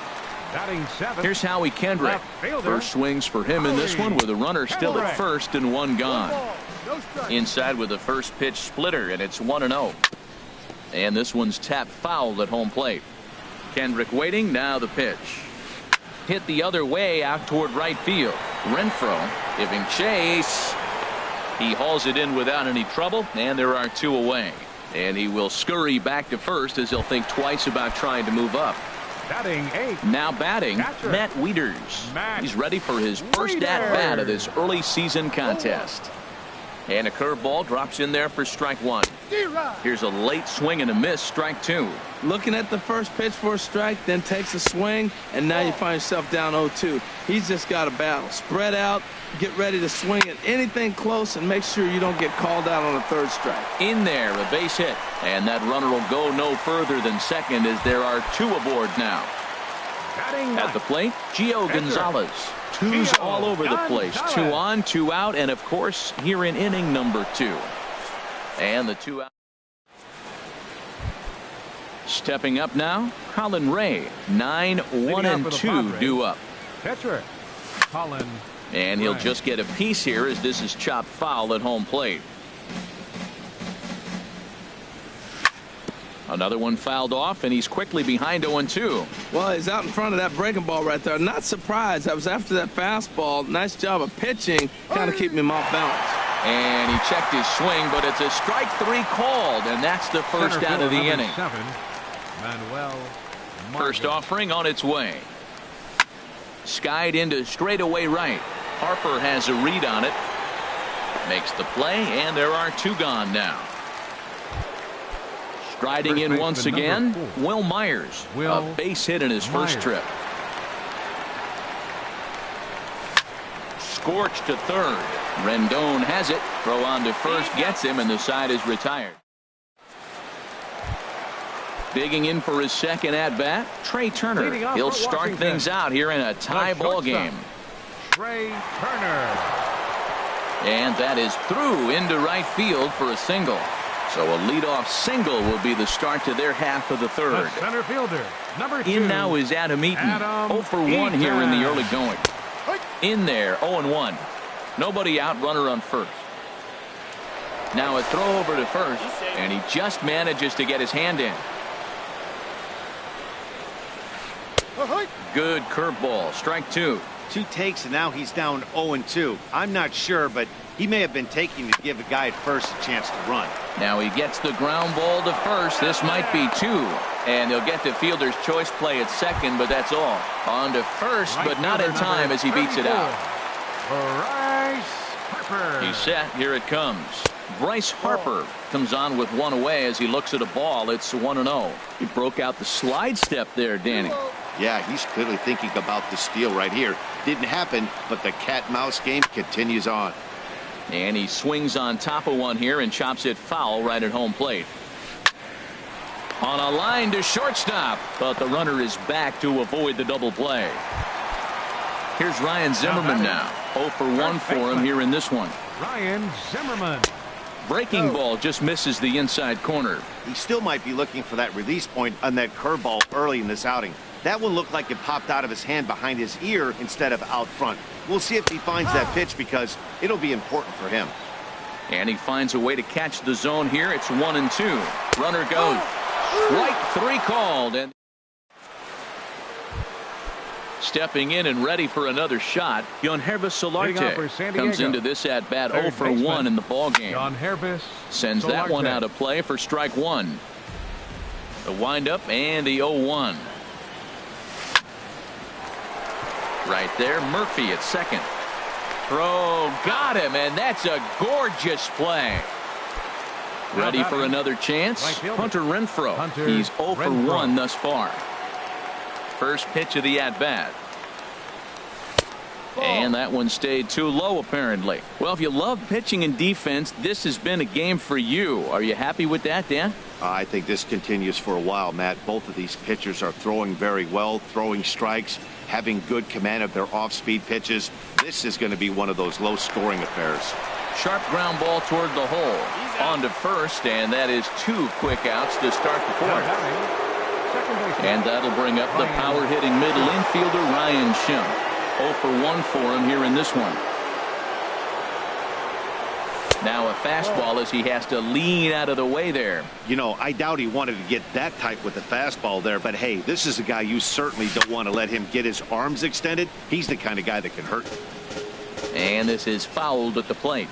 [SPEAKER 1] Here's Howie Kendrick. First swings for him in this one with a runner still at first and 1 gone. Inside with the first pitch splitter, and it's 1-0. And this one's tapped foul at home plate. Kendrick waiting. Now the pitch. Hit the other way out toward right field. Renfroe giving chase. He hauls it in without any trouble, and there are 2 away. And he will scurry back to first as he'll think twice about trying to move up. Now batting, Matt Wieters. He's ready for his first at-bat of this early season contest. And a curveball drops in there for strike 1. Here's a late swing and a miss, strike 2.
[SPEAKER 4] Looking at the first pitch for a strike, then takes a swing, and now you find yourself down 0-2. He's just got a battle. Spread out, get ready to swing at anything close, and make sure you don't get called out on a 3rd strike.
[SPEAKER 1] In there, a base hit. And that runner will go no further than second as there are 2 aboard now. At the plate, Gio Gonzalez. 2's all over the place. 2 on, 2 out, and of course, here in inning number 2. And the 2 out. Stepping up now, Colin Ray. 9-1-2 due up.
[SPEAKER 2] Pitcher, Colin.
[SPEAKER 1] And he'll just get a piece here as this is chopped foul at home plate. Another one fouled off, and he's quickly behind 0-2.
[SPEAKER 4] Well, he's out in front of that breaking ball right there. Not surprised. I was after that fastball. Nice job of pitching, kind of keeping him off balance.
[SPEAKER 1] And he checked his swing, but it's a strike 3 called, and that's the first out of the inning. First offering on its way. Skied into straightaway right. Harper has a read on it. Makes the play, and there are 2 gone now. Striding in once again, Will Myers. A base hit in his first trip. scorched to third. Rendon has it. Throw on to first gets him, and the side is retired. Digging in for his second at-bat, Trey Turner. He'll start things out here in a tie ball game.
[SPEAKER 2] Trey Turner.
[SPEAKER 1] And that is through into right field for a single. So a leadoff single will be the start to their half of the third.
[SPEAKER 2] The center fielder, number 2.
[SPEAKER 1] In now is Adam Eaton. 0 for 1 here in the early going. In there, 0-1. Nobody out, runner on first. Now a throw over to first, and he just manages to get his hand in. Good curveball, strike 2.
[SPEAKER 5] 2 takes, and now he's down 0-2. I'm not sure, but he may have been taking to give the guy at first a chance to run.
[SPEAKER 1] Now he gets the ground ball to first. This might be 2. And he'll get the fielder's choice play at second, but that's all. On to first, but not in time as he beats it out.
[SPEAKER 2] Bryce Harper.
[SPEAKER 1] He's set. Here it comes. Bryce Harper comes on with 1 away as he looks at a ball. It's 1-0. He broke out the slide step there, Danny.
[SPEAKER 3] Yeah, he's clearly thinking about the steal right here. Didn't happen, but the cat-mouse game continues on.
[SPEAKER 1] And he swings on top of one here and chops it foul right at home plate. On a line to shortstop, but the runner is back to avoid the double play. Here's Ryan Zimmerman now. 0 for 1 for him here in this one.
[SPEAKER 2] Ryan Zimmerman.
[SPEAKER 1] Breaking ball just misses the inside corner.
[SPEAKER 3] He still might be looking for that release point on that curveball early in this outing. That one looked like it popped out of his hand behind his ear instead of out front. We'll see if he finds that pitch because it'll be important for him.
[SPEAKER 1] And he finds a way to catch the zone here. It's 1-2. Runner goes. Strike 3 called. And stepping in and ready for another shot, Yangervis Solarte comes into this at-bat 0 for 1 in the ballgame. Sends that one out of play for strike 1. The windup and the 0-1. Right there, Murphy at second. Throw, got him, and that's a gorgeous play. Ready for another chance? Hunter Renfroe. He's 0 for 1 thus far. First pitch of the at-bat. And that one stayed too low, apparently. Well, if you love pitching and defense, this has been a game for you. Are you happy with that, Dan?
[SPEAKER 3] I think this continues for a while, Matt. Both of these pitchers are throwing very well, throwing strikes, having good command of their off-speed pitches. This is going to be one of those low-scoring affairs.
[SPEAKER 1] Sharp ground ball toward the hole. On to first, and that is 2 quick outs to start the fourth. And that'll bring up the power-hitting middle infielder Ryan Schimpf. 0 for 1 for him here in this one. Now a fastball as he has to lean out of the way there.
[SPEAKER 3] You know, I doubt he wanted to get that tight with the fastball there, but hey, this is a guy you certainly don't want to let him get his arms extended. He's the kind of guy that can hurt.
[SPEAKER 1] And this is fouled at the plate.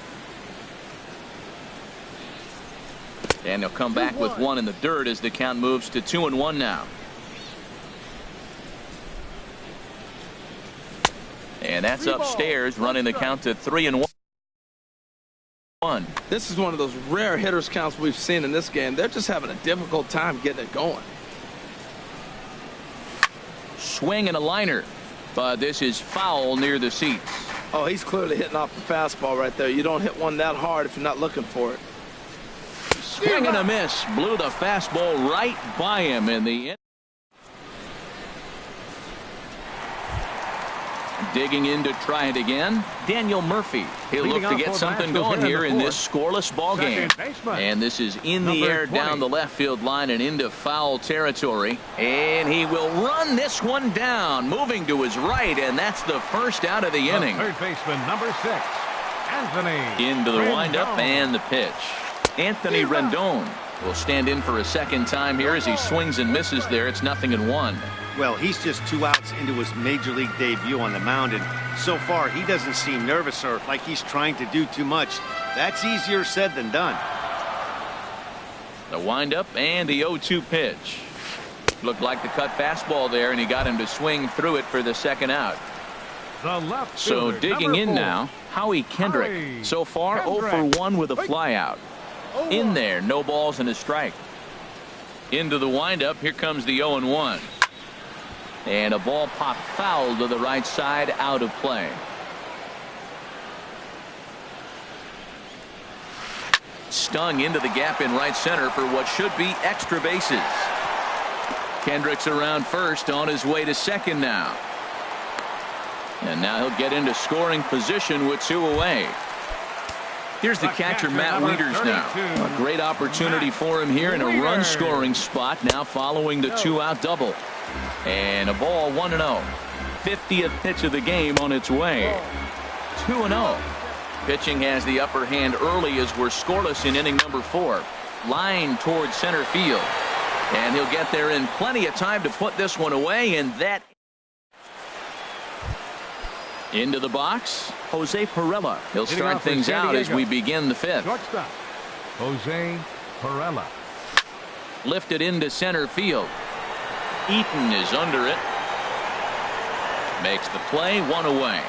[SPEAKER 1] And he'll come back with 1 in the dirt as the count moves to 2-1 now. And that's upstairs, running the count to 3-1.
[SPEAKER 4] This is one of those rare hitters counts we've seen in this game. They're just having a difficult time getting it going.
[SPEAKER 1] Swing and a liner, but this is foul near the seats.
[SPEAKER 4] Oh, he's clearly hitting off the fastball right there. You don't hit one that hard if you're not looking for it.
[SPEAKER 1] Swing and a miss. Blew the fastball right by him in the end. Digging in to try it again, Daniel Murphy. He'll look to get something going here in this scoreless ball game. And this is in the air down the left field line and into foul territory. And he will run this one down, moving to his right, and that's the first out of the inning.
[SPEAKER 2] Third baseman, number 6, Anthony
[SPEAKER 1] into the
[SPEAKER 2] Rendon.
[SPEAKER 1] windup and the pitch. Anthony Rendon will stand in for a second time here as he swings and misses there. It's 0-1.
[SPEAKER 5] Well, he's just 2 outs into his major league debut on the mound, and so far he doesn't seem nervous or like he's trying to do too much. That's easier said than done.
[SPEAKER 1] The windup and the 0-2 pitch. Looked like the cut fastball there, and he got him to swing through it for the second out.
[SPEAKER 2] The left
[SPEAKER 1] So
[SPEAKER 2] fielder,
[SPEAKER 1] digging in
[SPEAKER 2] 4,
[SPEAKER 1] now, Howie Kendrick.
[SPEAKER 2] Howie
[SPEAKER 1] So far,
[SPEAKER 2] Kendrick.
[SPEAKER 1] 0 for 1 with a flyout. In there, no balls and a strike. Into the windup, here comes the 0-1. And a ball popped foul to the right side, out of play. stung into the gap in right center for what should be extra bases. Kendrick's around first, on his way to second now. And now he'll get into scoring position with 2 away. Here's the catcher, Matt Wieters now. A great opportunity for him here in a run-scoring spot now following the 2-out double. And a ball 1-0. 50th pitch of the game on its way. 2-0. Pitching has the upper hand early as we're scoreless in inning number 4. Line towards center field. And he'll get there in plenty of time to put this one away, and that into the box, Jose Perella. He'll start things out as we begin the 5th.
[SPEAKER 2] Shortstop, Jose Perella.
[SPEAKER 1] Lifted into center field. Eaton is under it. Makes the play, 1 away.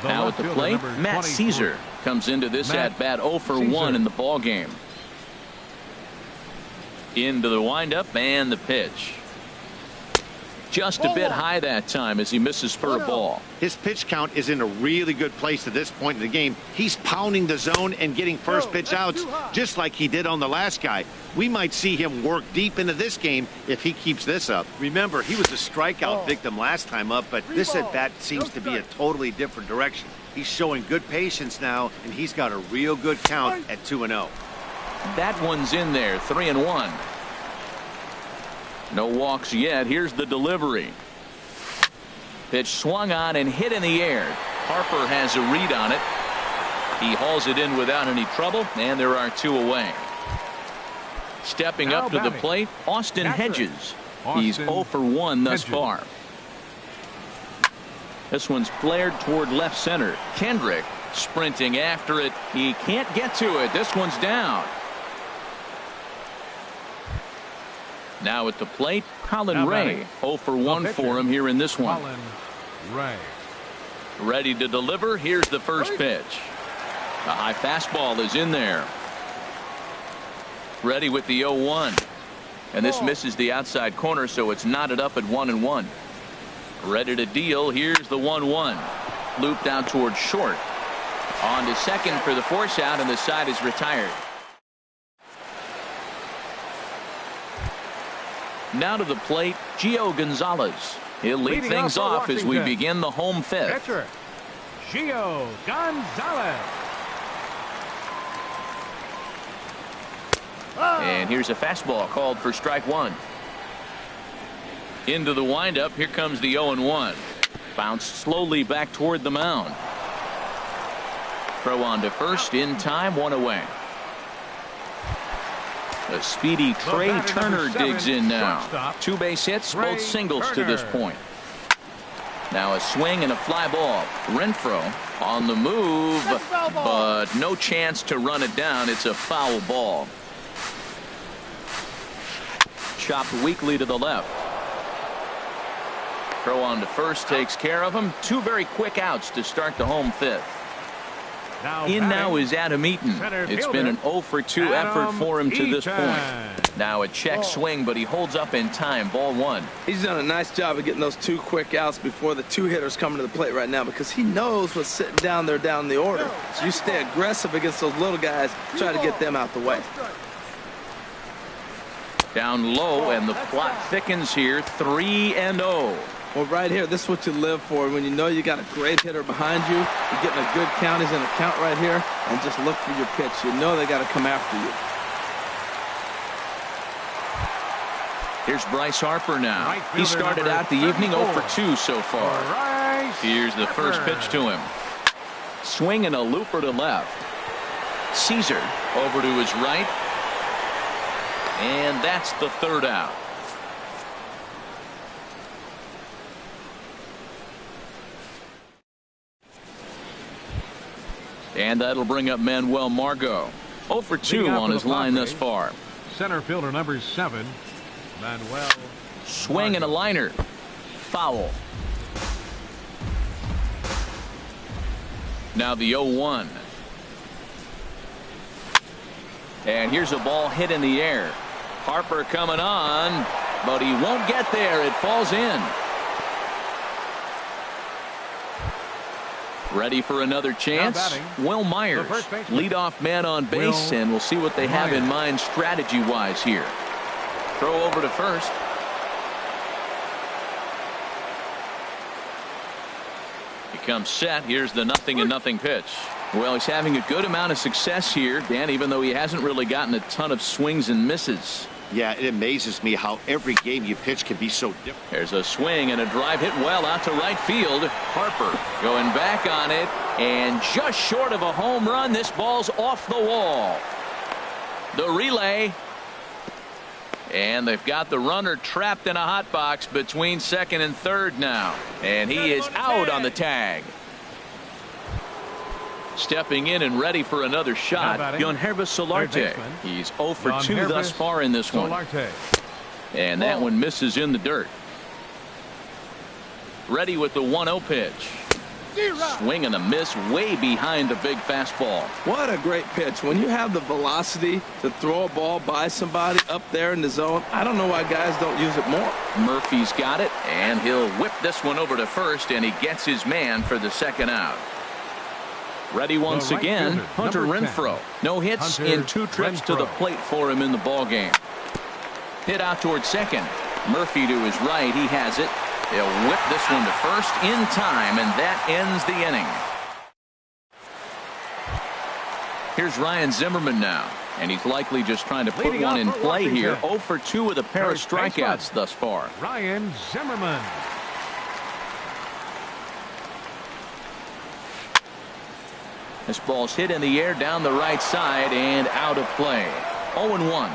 [SPEAKER 1] Now at the plate, Matt Caesar comes into this at-bat 0 for 1 in the ball game. Into the windup and the pitch. Just a bit high that time as he misses for a ball.
[SPEAKER 3] His pitch count is in a really good place at this point in the game. He's pounding the zone and getting first pitch outs just like he did on the last guy. We might see him work deep into this game if he keeps this up.
[SPEAKER 5] Remember, he was a strikeout victim last time up, but this at-bat seems to be a totally different direction. He's showing good patience now, and he's got a real good count at 2-0.
[SPEAKER 1] That one's in there, 3-1. No walks yet. Here's the delivery. Pitch swung on and hit in the air. Harper has a read on it. He hauls it in without any trouble, and there are 2 away. Stepping up to the plate, Austin Hedges. He's 0 for 1 thus far. This one's flared toward left center. Kendrick sprinting after it. He can't get to it. This one's down. Now at the plate, Colin Ray. 0 for 1 for him here in this one.
[SPEAKER 2] Colin Ray.
[SPEAKER 1] Ready to deliver. Here's the first pitch. A high fastball is in there. Ready with the 0-1. And this misses the outside corner, so it's knotted up at 1-1. Ready to deal. Here's the 1-1. Looped out towards short. On to second for the force out, and the side is retired. Now to the plate, Gio Gonzalez. He'll lead things off as we begin the home 5th.
[SPEAKER 2] Pitcher, Gio Gonzalez.
[SPEAKER 1] And here's a fastball called for strike 1. Into the windup. Here comes the 0-1. Bounced slowly back toward the mound. Throw on to first in time, 1 away. A speedy Trey Turner digs in now. 2 base hits, both singles to this point. Now a swing and a fly ball. Renfroe on the move, but no chance to run it down. It's a foul ball. Chopped weakly to the left. Throw on to first takes care of him. 2 very quick outs to start the home 5th. In now is Adam Eaton. It's been an 0 for 2 effort for him to this point. Now a check swing, but he holds up in time. Ball 1.
[SPEAKER 4] He's done a nice job of getting those 2 quick outs before the 2 hitters coming to the plate right now, because he knows what's sitting down there down the order. So you stay aggressive against those little guys, try to get them out the way.
[SPEAKER 1] Down low, and the plot thickens here. 3-0.
[SPEAKER 4] Well, right here, this is what you live for. When you know you got a great hitter behind you, you're getting a good count. He's in a count right here, and just look for your pitch. You know they got to come after you.
[SPEAKER 1] Here's Bryce Harper now. He started out the evening 0 for 2 so far. Here's the first pitch to him. Swing and a looper to left. Caesar over to his right. And that's the 3rd out. And that'll bring up Manuel Margot. 0 for 2 on his line thus far.
[SPEAKER 2] Center fielder number 7, Manuel.
[SPEAKER 1] Swing and a liner. Foul. Now the 0-1. And here's a ball hit in the air. Harper coming on, but he won't get there. It falls in. Ready for another chance? Will Myers, leadoff man on base, and we'll see what they have in mind strategy-wise here. Throw over to first. He comes set. Here's the 0-0 pitch. Well, he's having a good amount of success here, Dan, even though he hasn't really gotten a ton of swings and misses.
[SPEAKER 3] Yeah, it amazes me how every game you pitch can be so different.
[SPEAKER 1] There's a swing and a drive hit well out to right field. Harper going back on it, and just short of a home run. This ball's off the wall. The relay. And they've got the runner trapped in a hot box between second and third now. And he is out on the tag. Stepping in and ready for another shot, Yohannes Solarte. He's 0 for 2 thus far in this one. And that one misses in the dirt. Ready with the 1-0 pitch. Swing and a miss way behind the big fastball.
[SPEAKER 4] What a great pitch. When you have the velocity to throw a ball by somebody up there in the zone, I don't know why guys don't use it more.
[SPEAKER 1] Murphy's got it, and he'll whip this one over to first, and he gets his man for the second out. Ready once again, Hunter Renfroe. No hits in 2 trips to the plate for him in the ballgame. Hit out towards second. Murphy to his right. He has it. He'll whip this one to first in time, and that ends the inning. Here's Ryan Zimmerman now, and he's likely just trying to put one in play here. 0 for 2 with a pair of strikeouts thus far.
[SPEAKER 2] Ryan Zimmerman.
[SPEAKER 1] This ball's hit in the air down the right side and out of play. 0-1.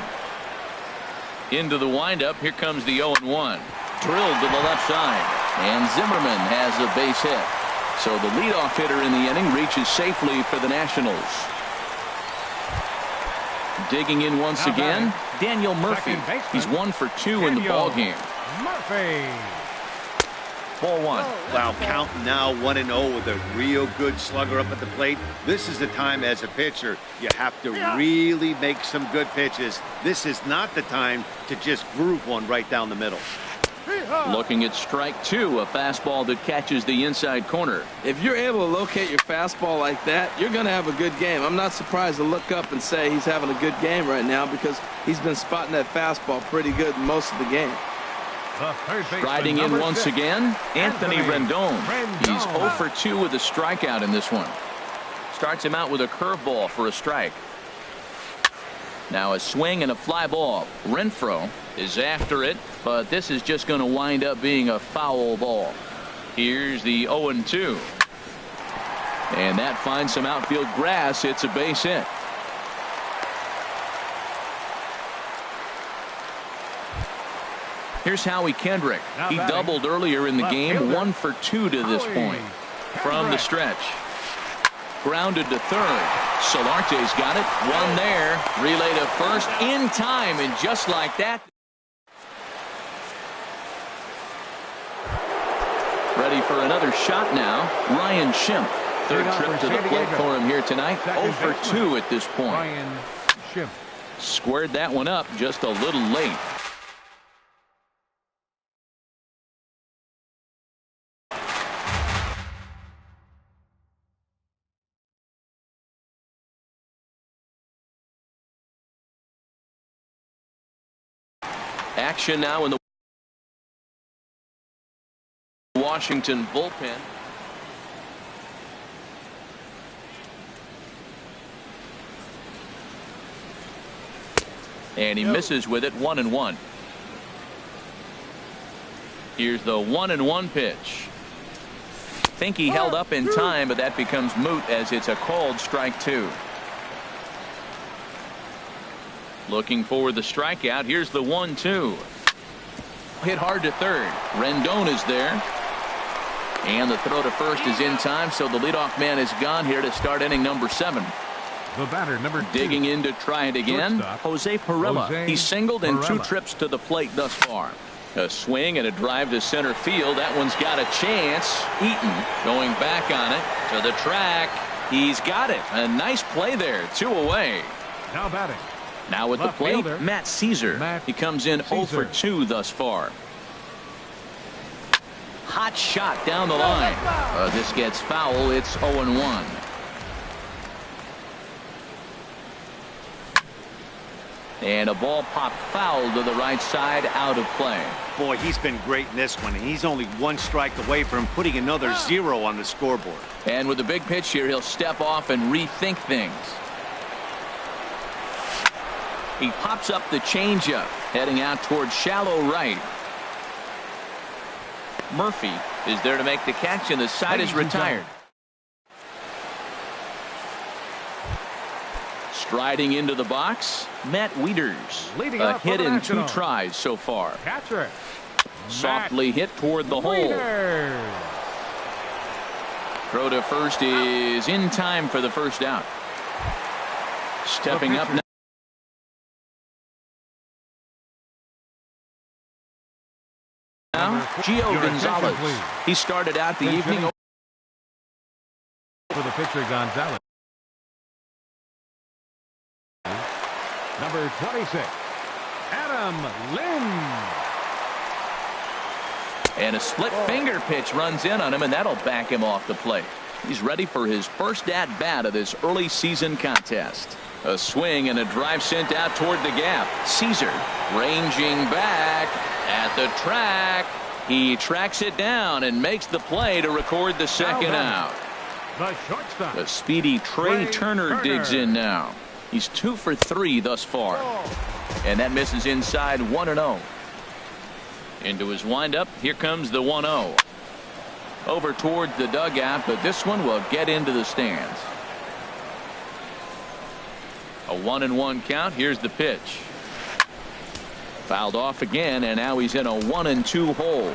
[SPEAKER 1] Into the windup. Here comes the 0-1. Drilled to the left side. And Zimmerman has a base hit. So the leadoff hitter in the inning reaches safely for the Nationals. Digging in once again, Daniel Murphy. He's 1 for 2 in the ballgame.
[SPEAKER 2] Murphy.
[SPEAKER 1] Ball 1.
[SPEAKER 5] Wow, counting now 1-0 with a real good slugger up at the plate. This is the time as a pitcher you have to really make some good pitches. This is not the time to just groove one right down the middle.
[SPEAKER 1] Looking at strike 2, a fastball that catches the inside corner.
[SPEAKER 4] If you're able to locate your fastball like that, you're going to have a good game. I'm not surprised to look up and say he's having a good game right now because he's been spotting that fastball pretty good most of the game.
[SPEAKER 1] Striding in once again, Anthony Rendon. He's 0 for 2 with a strikeout in this one. Starts him out with a curveball for a strike. Now a swing and a fly ball. Renfroe is after it, but this is just going to wind up being a foul ball. Here's the 0-2. And that finds some outfield grass. It's a base hit. Here's Howie Kendrick. He doubled earlier in the game. 1 for 2 to this point. From the stretch. Grounded to third. Solarte's got it. 1 there. Relay to first in time, and just like that. Ready for another shot now. Ryan Schimpf. Third trip to the plate for him here tonight. 0 for 2 at this point.
[SPEAKER 2] Ryan Schimpf.
[SPEAKER 1] Squared that one up just a little late. Action now in the Washington bullpen. And he misses with it. 1-1. Here's the 1-1 pitch. Think he held up in time, but that becomes moot as it's a called strike 2. Looking for the strikeout. Here's the 1-2. Hit hard to third. Rendon is there. And the throw to first is in time, so the leadoff man is gone here to start inning number 7.
[SPEAKER 2] The batter, number 2.
[SPEAKER 1] Digging in to try it again. Jose Pirela. He singled in 2 trips to the plate thus far. A swing and a drive to center field. That one's got a chance. Eaton going back on it to the track. He's got it. A nice play there. 2 away.
[SPEAKER 2] Now batting.
[SPEAKER 1] Now with the plate, Matt Caesar. He comes in 0 for 2 thus far. hot shot down the line. This gets foul. It's 0-1. And a ball popped foul to the right side, out of play.
[SPEAKER 5] Boy, he's been great in this one, and he's only one strike away from putting another 0 on the scoreboard.
[SPEAKER 1] And with a big pitch here, he'll step off and rethink things. He pops up the changeup, heading out towards shallow right. Murphy is there to make the catch, and the side is retired. Striding into the box, Matt Wieters. A hit in 2 tries so far.
[SPEAKER 2] Catcher.
[SPEAKER 1] Softly hit toward the hole. Throw to first is in time for the first out. Stepping up now. Gio Gonzalez. He started out the evening
[SPEAKER 2] for the pitcher Gonzalez. Number 26, Adam Lynn.
[SPEAKER 1] And a split finger pitch runs in on him, and that'll back him off the plate. He's ready for his first at-bat of this early season contest. A swing and a drive sent out toward the gap. Caesar ranging back at the track. He tracks it down and makes the play to record the second out.
[SPEAKER 2] The shortstop.
[SPEAKER 1] The speedy Trey Turner digs in now. He's 2 for 3 thus far. And that misses inside 1-0. Into his windup. Here comes the 1-0. Over towards the dugout, but this one will get into the stands. A 1-1 count. Here's the pitch. Fouled off again, and now he's in a 1-2 hole.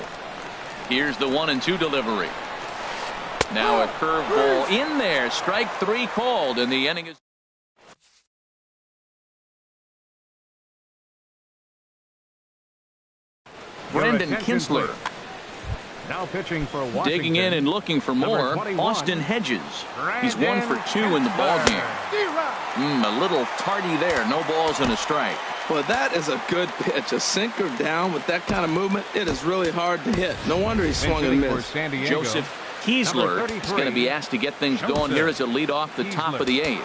[SPEAKER 1] Here's the 1-2 delivery. Now a curveball in there. Strike 3 called, and the inning is. Brendan Kinsler.
[SPEAKER 2] Now pitching for Washington.
[SPEAKER 1] Digging in and looking for more. Austin Hedges. He's 1 for 2 in the ballgame. A little tardy there. No balls and a strike.
[SPEAKER 4] Well, that is a good pitch. A sinker down with that kind of movement. It is really hard to hit. No wonder he swung and missed.
[SPEAKER 1] Joseph Kiesler is going to be asked to get things going here as a lead off the top of the 8th.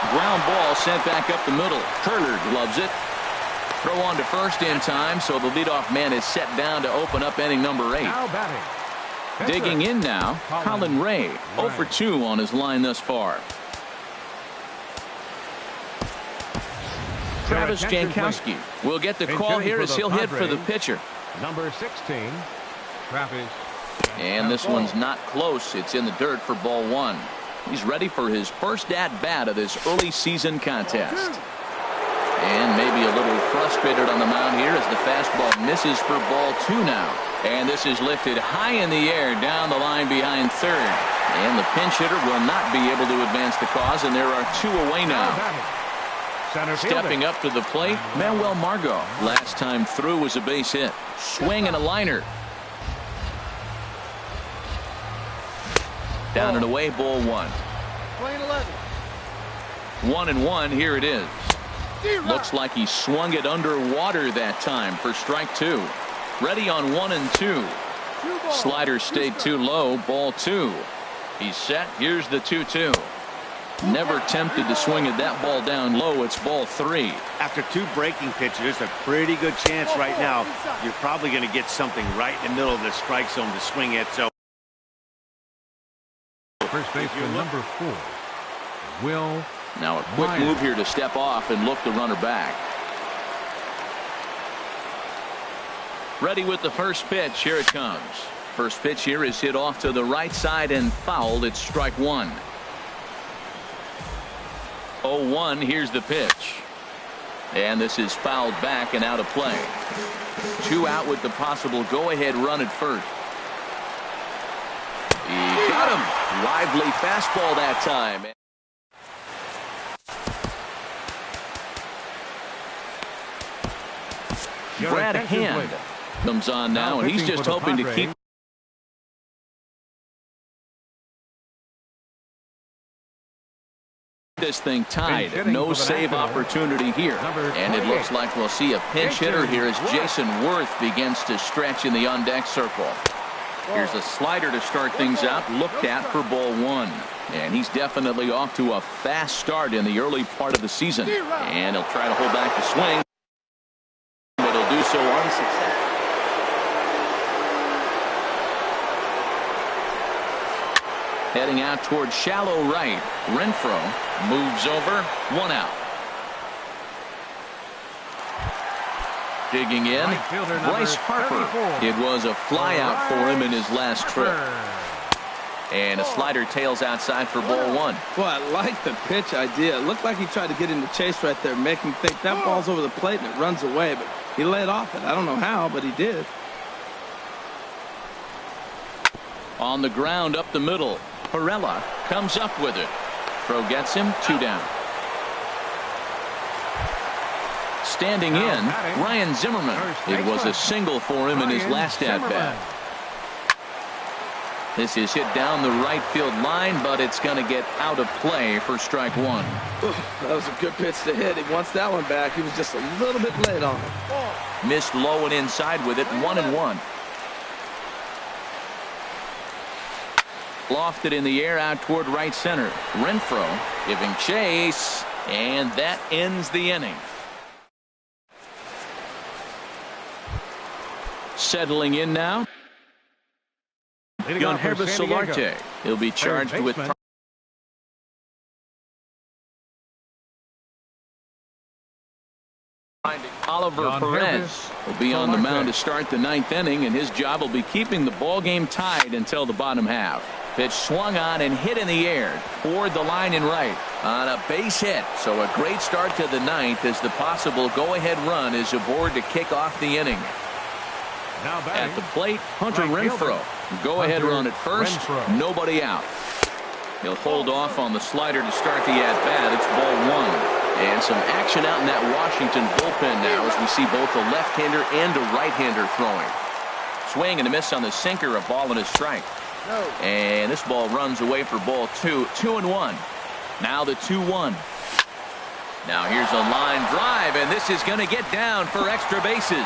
[SPEAKER 1] Ground ball sent back up the middle. Turner gloves it. Throw on to first in time, so the leadoff man is set down to open up inning number 8.
[SPEAKER 2] Now batting.
[SPEAKER 1] Digging in now, Colin Ray. 0 for 2 on his line thus far. Travis Jankowski will get the call here as he'll hit for the pitcher.
[SPEAKER 2] Number 16, Travis.
[SPEAKER 1] And this one's not close. It's in the dirt for ball 1. He's ready for his first at-bat of this early season contest. And maybe a little frustrated on the mound here as the fastball misses for ball 2 now. And this is lifted high in the air down the line behind third. And the pinch hitter will not be able to advance the cause, and there are 2 away now. Stepping up to the plate, Manuel Margot. Last time through was a base hit. Swing and a liner. Down and away, ball 1. 1-1, here it is. Looks like he swung it underwater that time for strike 2. Ready on 1-2. Slider stayed too low, ball 2. He's set. Here's the 2-2. Never tempted to swing at that ball down low. It's ball 3.
[SPEAKER 5] After 2 breaking pitches, there's a pretty good chance right now you're probably going to get something right in the middle of the strike zone to swing at. So
[SPEAKER 2] first baseman number 4, Will.
[SPEAKER 1] Now a quick move here to step off and look the runner back. Ready with the first pitch. Here it comes. First pitch here is hit off to the right side and fouled. It's strike 1. 0-1. Here's the pitch. And this is fouled back and out of play. 2 out with the possible go-ahead run at first. He got him. Lively fastball that time. Brad Hand comes on now, and he's just hoping to keep This thing tied. No save opportunity here. And it looks like we'll see a pinch hitter here as Jason Worth begins to stretch in the on-deck circle. Here's a slider to start things out, looked at for ball one. And he's definitely off to a fast start in the early part of the season. And he'll try to hold back the swing, but he'll do so unsuccessfully. Heading out toward shallow right. Renfroe moves over. One out. Digging in. Bryce Harper. It was a fly out for him in his last trip. And a slider tails outside for ball one.
[SPEAKER 4] Well, I like the pitch idea. It looked like he tried to get in the chase right there, make him think that ball's over the plate and it runs away. But he laid off it. I don't know how, but he did.
[SPEAKER 1] On the ground up the middle. Perella comes up with it. Throw gets him. 2 down. Standing in, Ryan Zimmerman. It was a single for him in his last at-bat. This is hit down the right field line, but it's going to get out of play for strike one.
[SPEAKER 4] That was a good pitch to hit. He wants that one back. He was just a little bit late on it.
[SPEAKER 1] Missed low and inside with it. 1-1. Lofted in the air out toward right center. Renfroe giving chase, and that ends the inning. Settling in now. Yangervis Solarte. He'll be charged with Oliver Perez will be on the mound to start the 9th inning, and his job will be keeping the ball game tied until the bottom half. Pitch swung on and hit in the air toward the line and right on a base hit. So a great start to the 9th as the possible go-ahead run is aboard to kick off the inning. At the plate, Hunter Renfroe. Go-ahead run at first. Nobody out. He'll hold off on the slider to start the at-bat. It's ball one. And some action out in that Washington bullpen now as we see both a left-hander and a right-hander throwing. Swing and a miss on the sinker, a ball and a strike. And this ball runs away for ball two. 2-1. Now the 2-1. Now here's a line drive, and this is going to get down for extra bases.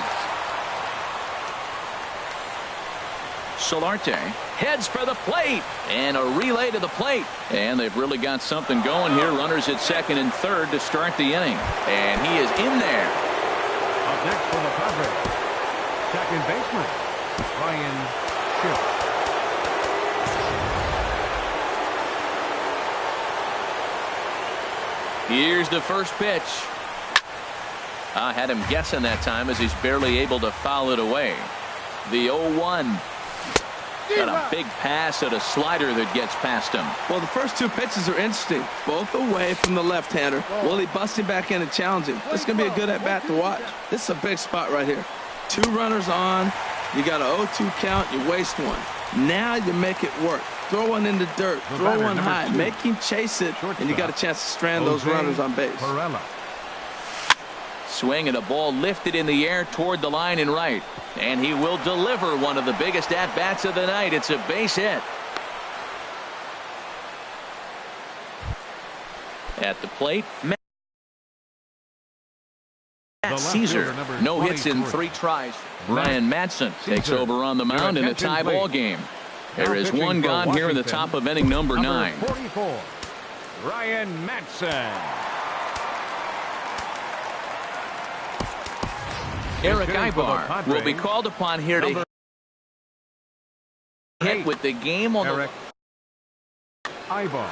[SPEAKER 1] Solarte heads for the plate, and a relay to the plate, and they've really got something going here. Runners at second and third to start the inning, and he is in there.
[SPEAKER 2] Up next for the Padres, second baseman Ryan Schiff.
[SPEAKER 1] Here's the first pitch. I had him guessing that time as he's barely able to foul it away. The 0-1. Got a big pass at a slider that gets past him.
[SPEAKER 4] Well, the first two pitches are interesting. Both away from the left-hander. Will he bust him back in and challenge him? This is going to be a good at-bat to watch. This is a big spot right here. 2 runners on. You got an 0-2 count. You waste one. Now you make it work. Throw one in the dirt. Throw one high. Make him chase it, and you got a chance to strand those runners on base.
[SPEAKER 1] Swing and a ball lifted in the air toward the line and right. And he will deliver one of the biggest at-bats of the night. It's a base hit. At the plate, Matt Caesar. No hits in 3 tries. Brian Madsen takes over on the mound in a tie ball game. There is one gone here in the top of inning number 9.
[SPEAKER 2] 44, Ryan Madsen.
[SPEAKER 1] Eric Ibar will be called upon here to hit with the game on
[SPEAKER 2] Eric Ibar.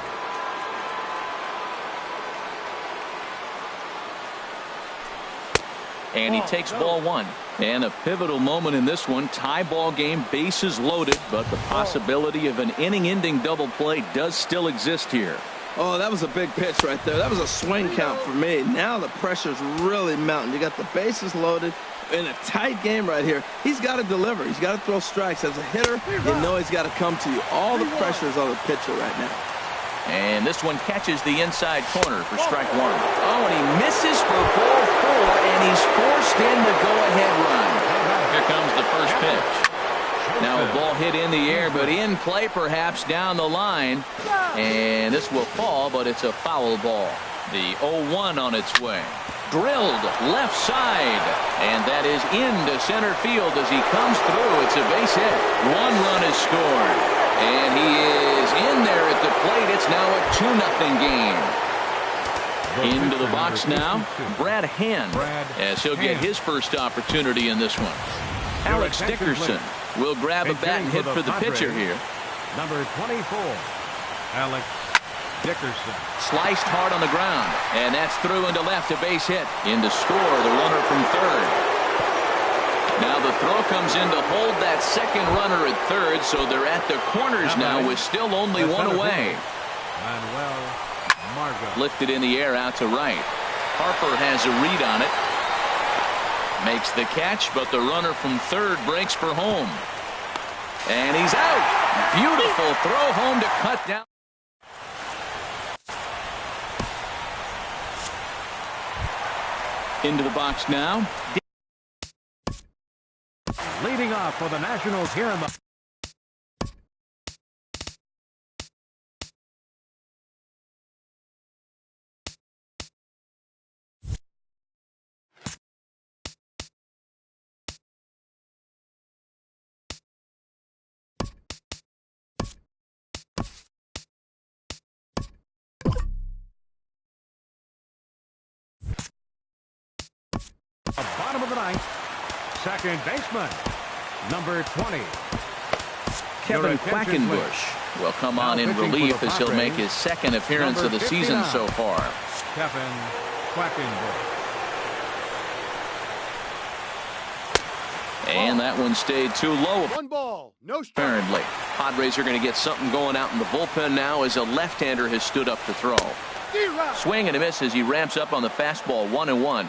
[SPEAKER 1] And he takes ball one. And a pivotal moment in this one. Tie ball game, bases loaded, but the possibility of an inning-ending double play does still exist here.
[SPEAKER 4] Oh, that was a big pitch right there. That was a swing count for me. Now the pressure's really mounting. You got the bases loaded in a tight game right here. He's got to deliver. He's got to throw strikes. As a hitter, you know he's got to come to you. All the pressure is on the pitcher right now.
[SPEAKER 1] And this one catches the inside corner for strike one. Oh, and he misses for ball 4, and he's forced in the go-ahead run. Here comes the first pitch. Now a ball hit in the air, but in play perhaps down the line. And this will fall, but it's a foul ball. The 0-1 on its way. Drilled left side. And that is into center field as he comes through. It's a base hit. 1 run is scored. And he is in there at the plate. It's now a 2-0 game. Into the box now, Brad Hand, as he'll get his first opportunity in this one. Alex Dickerson will grab a bat and hit for the pitcher here.
[SPEAKER 2] Number 24, Alex Dickerson.
[SPEAKER 1] Sliced hard on the ground, and that's through into left, a base hit. In to score, the runner from third. Now the throw comes in to hold that second runner at third, so they're at the corners now with still only 1 away. Lifted in the air out to right. Harper has a read on it. Makes the catch, but the runner from third breaks for home. And he's out. Beautiful throw home to cut down. Into the box now.
[SPEAKER 2] Leading off for the Nationals here in the bottom of the ninth. Second baseman, number 20.
[SPEAKER 1] Kevin Quackenbush will come on in relief as he'll make his second appearance of the season so far.
[SPEAKER 2] Kevin Quackenbush.
[SPEAKER 1] And that one stayed too low.
[SPEAKER 6] 1 ball, no strike.
[SPEAKER 1] Apparently, Padres are going to get something going out in the bullpen now as a left-hander has stood up to throw. Swing and a miss as he ramps up on the fastball. 1-1.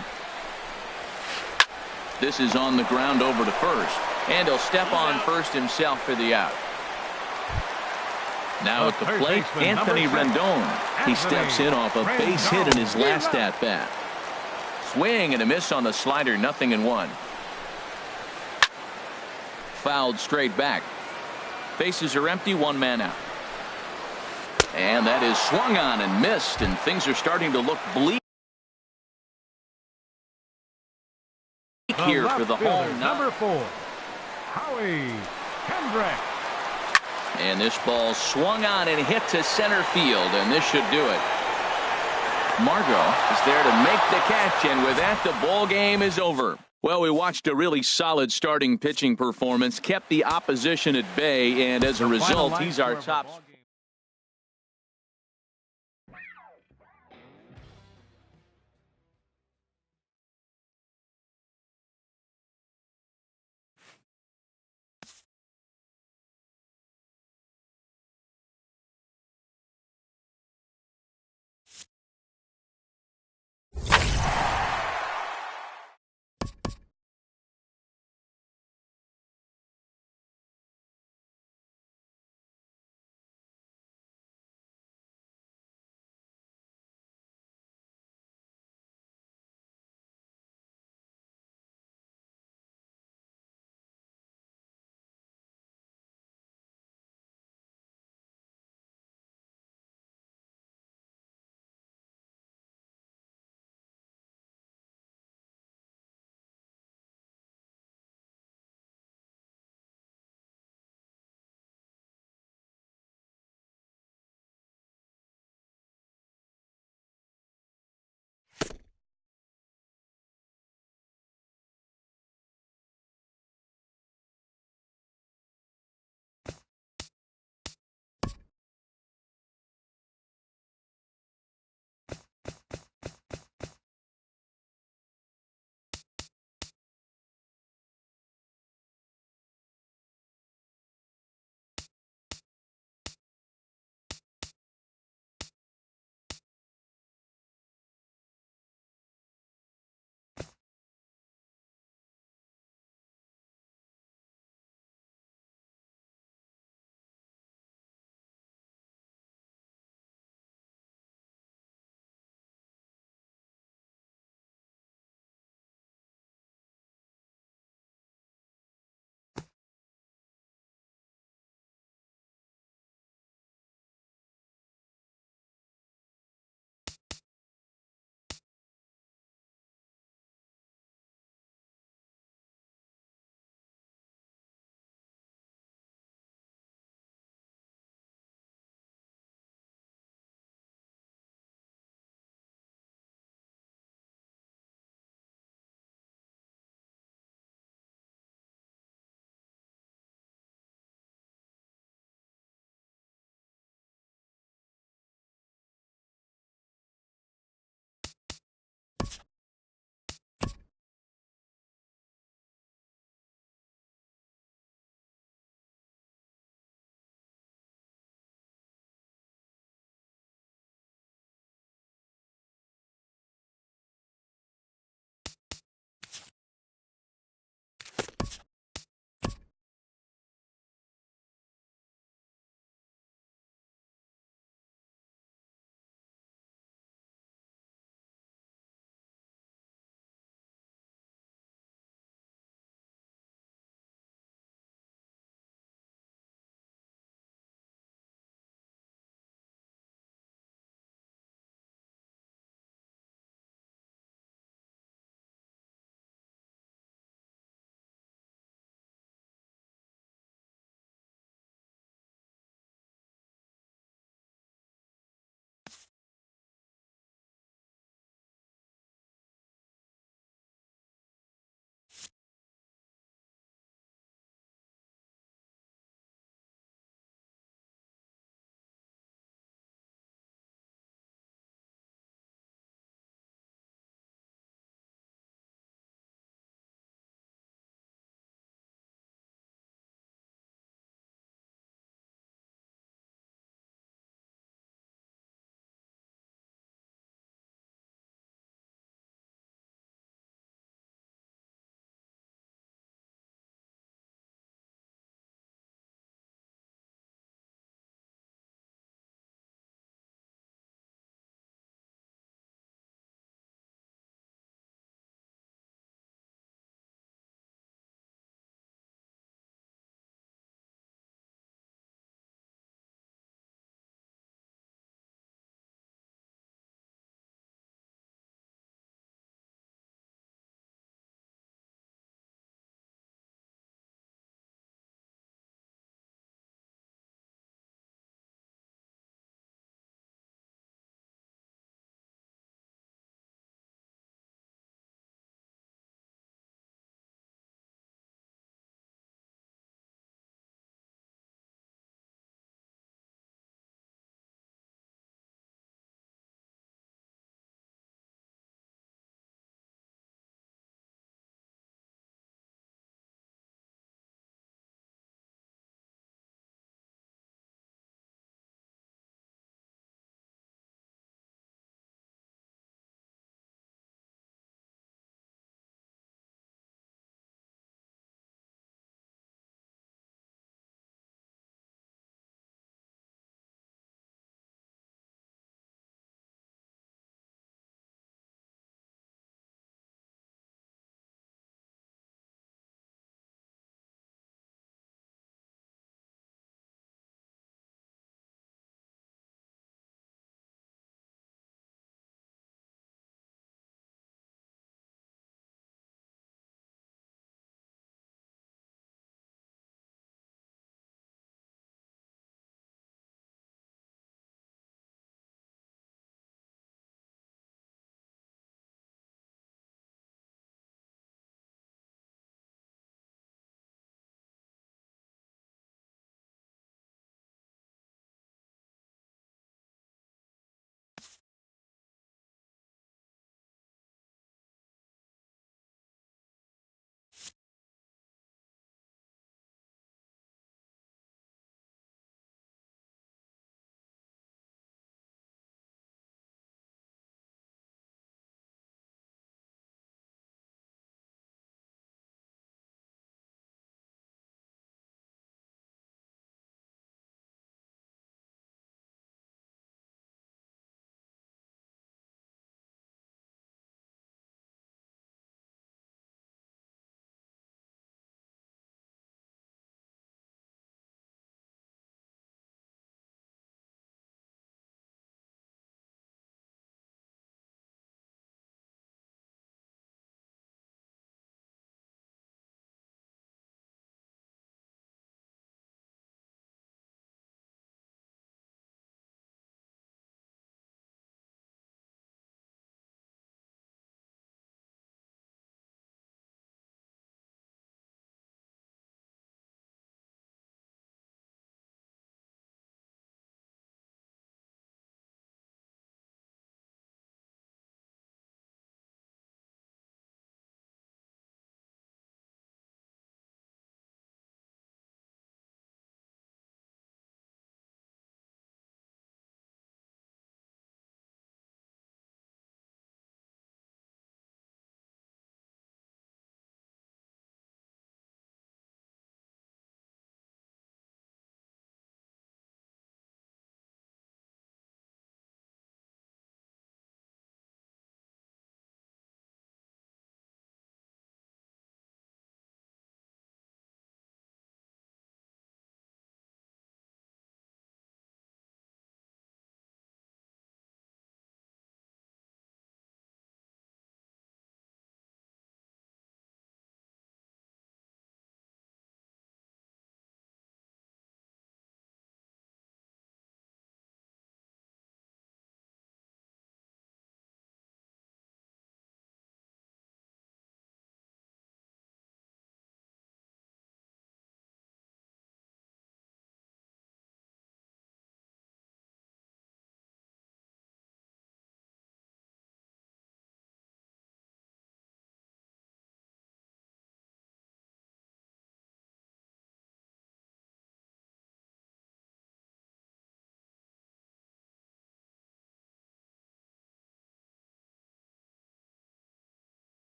[SPEAKER 1] This is on the ground over to first, and he'll step on first himself for the out. Now at the plate, Anthony Rendon. He steps in off a base hit in his last at bat. Swing and a miss on the slider. 0-1. Fouled straight back. Bases are empty. 1 man out. And that is swung on and missed, and things are starting to look bleak here for the home.
[SPEAKER 2] Number 4, Howie Kendrick.
[SPEAKER 1] And this ball swung on and hit to center field, and this should do it. Margot is there to make the catch, and with that, the ball game is over. Well, we watched a really solid starting pitching performance, kept the opposition at bay, and as a result, he's our top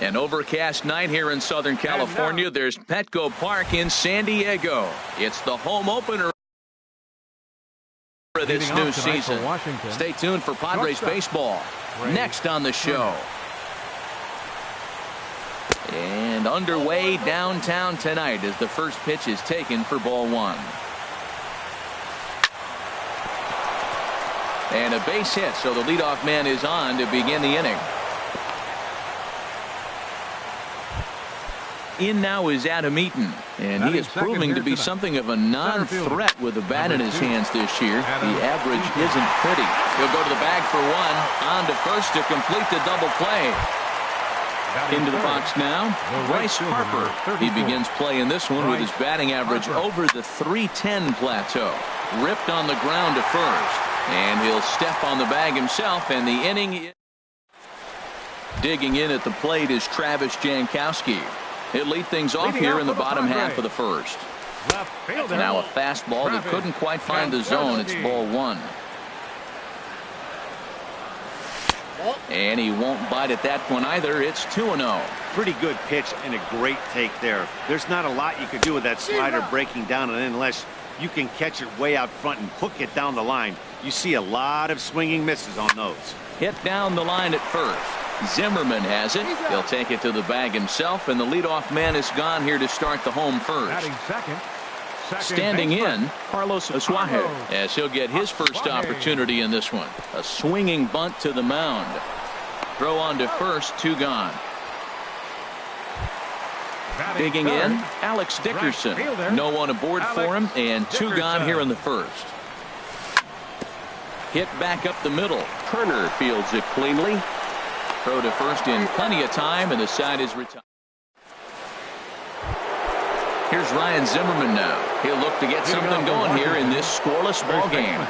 [SPEAKER 1] An overcast night here in Southern California. There's Petco Park in San Diego. It's the home opener of this new season. Stay tuned for Padres baseball next on the show. And underway downtown tonight as the first pitch is taken for ball one. And a base hit, so the leadoff man is on to begin the inning. In now is Adam Eaton, and he is proving to be something of a non-threat with the bat in his hands this year. The average isn't pretty. He'll go to the bag for one, on to first to complete the double play. Into the box now, Bryce Harper. He begins play in this one with his batting average over the .310 plateau. Ripped on the ground to first, and he'll step on the bag himself, and the inning. Digging in at the plate is Travis Jankowski. He'll lead things off here in the bottom half of the first. Now a fastball that couldn't quite find the zone. It's ball one. And he won't bite at that one either. It's 2-0.
[SPEAKER 3] Pretty good pitch and a great take there. There's not a lot you can do with that slider breaking down, and unless you can catch it way out front and hook it down the line, you see a lot of swinging misses on those.
[SPEAKER 1] Hit down the line at first. Zimmerman has it. He'll take it to the bag himself, and the leadoff man is gone here to start the home first. Standing in, Carlos Asuaje, as he'll get his first opportunity in this one. A swinging bunt to the mound. Throw on to first, two gone. Digging in, Alex Dickerson. No one aboard for him, and two gone here in the first. Hit back up the middle. Turner fields it cleanly. Throw to first in plenty of time, and the side is retired. Here's Ryan Zimmerman now. He'll look to get something going here in this scoreless ball game.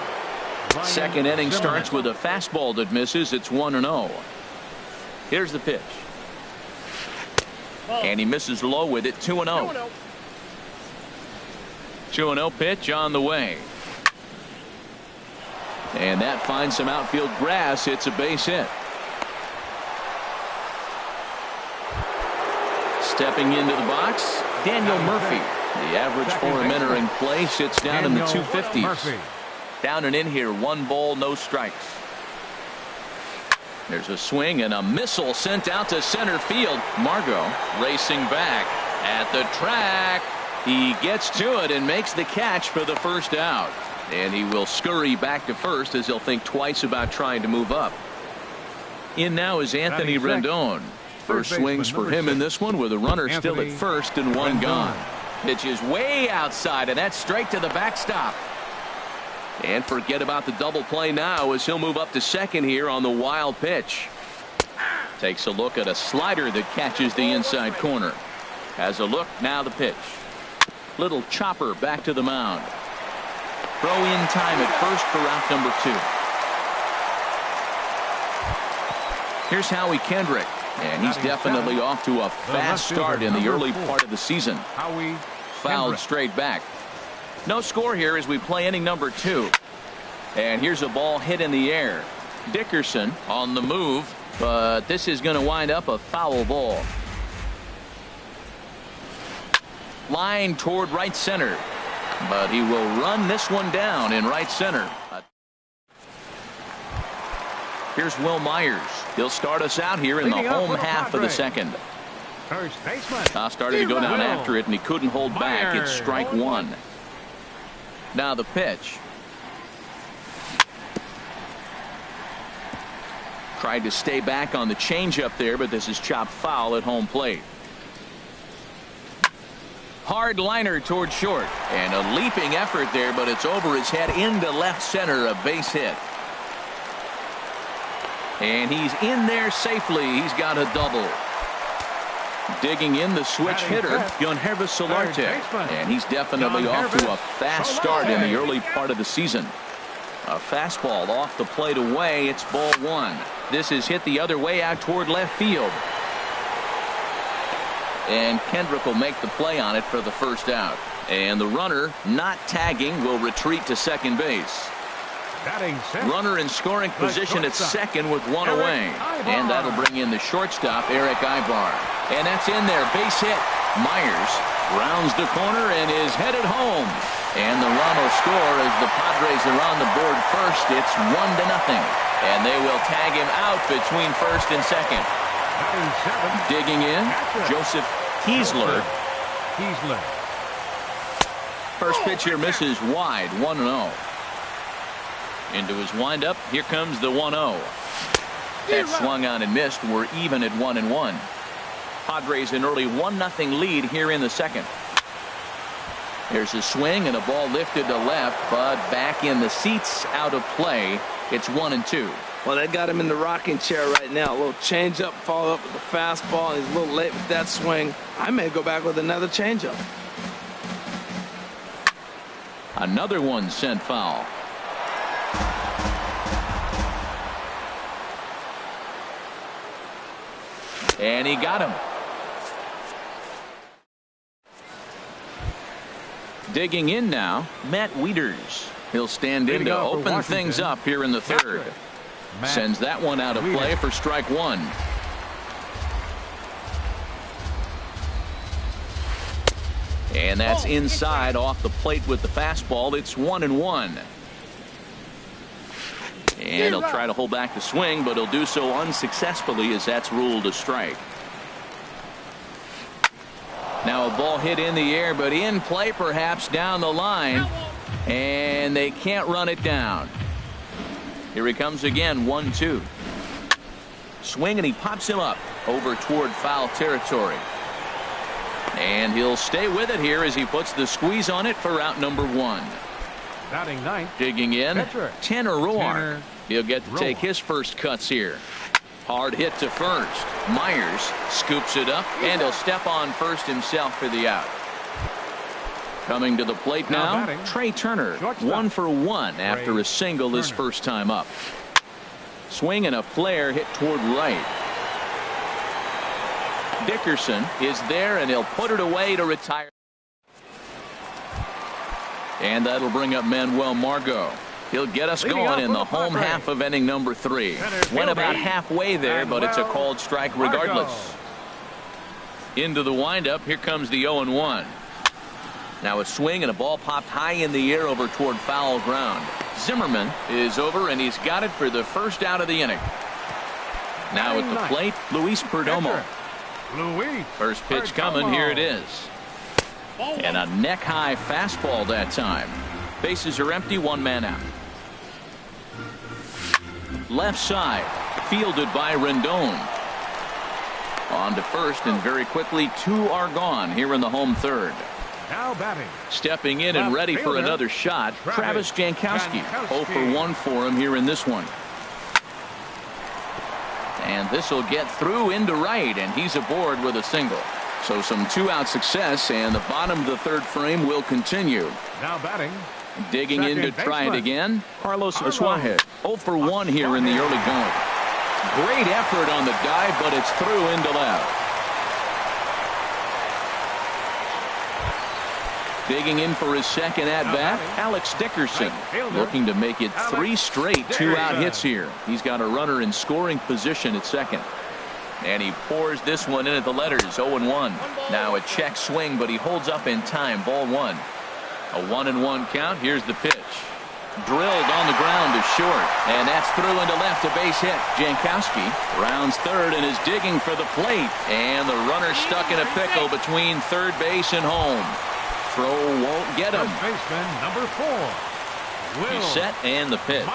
[SPEAKER 1] Second inning starts with a fastball that misses. It's 1-0. Here's the pitch. And he misses low with it. 2-0. 2-0 pitch on the way. And that finds some outfield grass. It's a base hit. Stepping into the box, Daniel Murphy. The average for him entering play sits down in the 250s. Down and in here, 1 ball, no strikes. There's a swing and a missile sent out to center field. Margot racing back at the track. He gets to it and makes the catch for the first out. And he will scurry back to first as he'll think twice about trying to move up. In now is Anthony Rendon. First swings for him in this one with a runner still at first and one gone. Pitch is way outside, and that's straight to the backstop. And forget about the double play now as he'll move up to second here on the wild pitch. Takes a look at a slider that catches the inside corner. Has a look, now the pitch. Little chopper back to the mound. Throw in time at first for out number 2. Here's Howie Kendrick. And he's definitely off to a fast start in the early part of the season. Fouled straight back. No score here as we play inning number 2. And here's a ball hit in the air. Dickerson on the move, but this is going to wind up a foul ball. Line toward right center, but he will run this one down in right center. Here's Will Myers. He'll start us out here in the home half of the second. Started to go down after it, and he couldn't hold back. It's strike 1. Now the pitch. Tried to stay back on the changeup there, but this is chopped foul at home plate. Hard liner toward short, and a leaping effort there, but it's over his head into left center, a base hit. And he's in there safely. He's got a double. Digging in the switch hitter, Yonhervis Solarte. And he's definitely off to a fast start in the early part of the season. A fastball off the plate away. It's ball 1. This is hit the other way out toward left field. And Kendrick will make the play on it for the first out. And the runner, not tagging, will retreat to second base.
[SPEAKER 2] Batting sixth.
[SPEAKER 1] Runner in scoring position at second with one away. And that'll bring in the shortstop, Eric Ivar. And that's in there. Base hit. Myers rounds the corner and is headed home. And the run will score as the Padres are on the board first. It's 1-0. And they will tag him out between first and second. Digging in, Joseph Kiesler. First pitch here misses wide, 1-0. Into his windup, here comes the 1-0. That swung on and missed. We're even at 1-1. Padres an early 1-0 lead here in the second. There's a swing and a ball lifted to left, but back in the seats, out of play. It's 1-2.
[SPEAKER 4] Well, they got him in the rocking chair right now. A little changeup, follow up with the fastball. He's a little late with that swing. I may go back with another changeup.
[SPEAKER 1] Another one sent foul. And he got him. Digging in now, Matt Wieters. He'll stand in to open things up here in the third. Sends that one out of play for strike one. And that's inside off the plate with the fastball. It's 1-1. And he'll try to hold back the swing, but he'll do so unsuccessfully as that's ruled a strike. Now a ball hit in the air, but in play perhaps down the line. And they can't run it down. Here he comes again, 1-2. Swing and he pops him up over toward foul territory. And he'll stay with it here as he puts the squeeze on it for out number one.
[SPEAKER 2] Batting ninth.
[SPEAKER 1] Digging in, Tanner Roark. He'll get to take his first cuts here. Hard hit to first. Myers scoops it up, and he'll step on first himself for the out. Coming to the plate now, Trey Turner. 1 for 1 after a single his first time up. Swing and a flare hit toward right. Dickerson is there, and he'll put it away to retire. And that'll bring up Manuel Margot. He'll get us going in the home half of inning number 3. Went about halfway there, but it's a called strike regardless. Into the windup, here comes the 0-1. Now a swing and a ball popped high in the air over toward foul ground. Zimmerman is over, and he's got it for the first out of the inning. Now at the plate, Luis Perdomo. First pitch coming, here it is. And a neck-high fastball that time. Bases are empty, one man out. Left side, fielded by Rendon. On to first, and very quickly 2 are gone here in the home third.
[SPEAKER 2] Now batting.
[SPEAKER 1] Stepping in and ready for another shot, Travis Jankowski. 0 for 1 for him here in this one. And this will get through into right, and he's aboard with a single. So some 2-out success, and the bottom of the third frame will continue.
[SPEAKER 2] Now batting.
[SPEAKER 1] Digging in to try it again, Carlos Asuaje. 0 for 1 here in the early going. Great effort on the dive, but it's through into left. Digging in for his second at-bat, Alex Dickerson, looking to make it 3 straight 2-out hits here. He's got a runner in scoring position at second. And he pours this one in at the letters, 0-1. Now a check swing, but he holds up in time, ball 1. A 1-1 count. Here's the pitch. Drilled on the ground to short, and that's through into left, a base hit. Jankowski rounds third and is digging for the plate, and the runner stuck in a pickle between third base and home. Throw won't get him.
[SPEAKER 2] Baseman number 4.
[SPEAKER 1] He's set, and the pitch.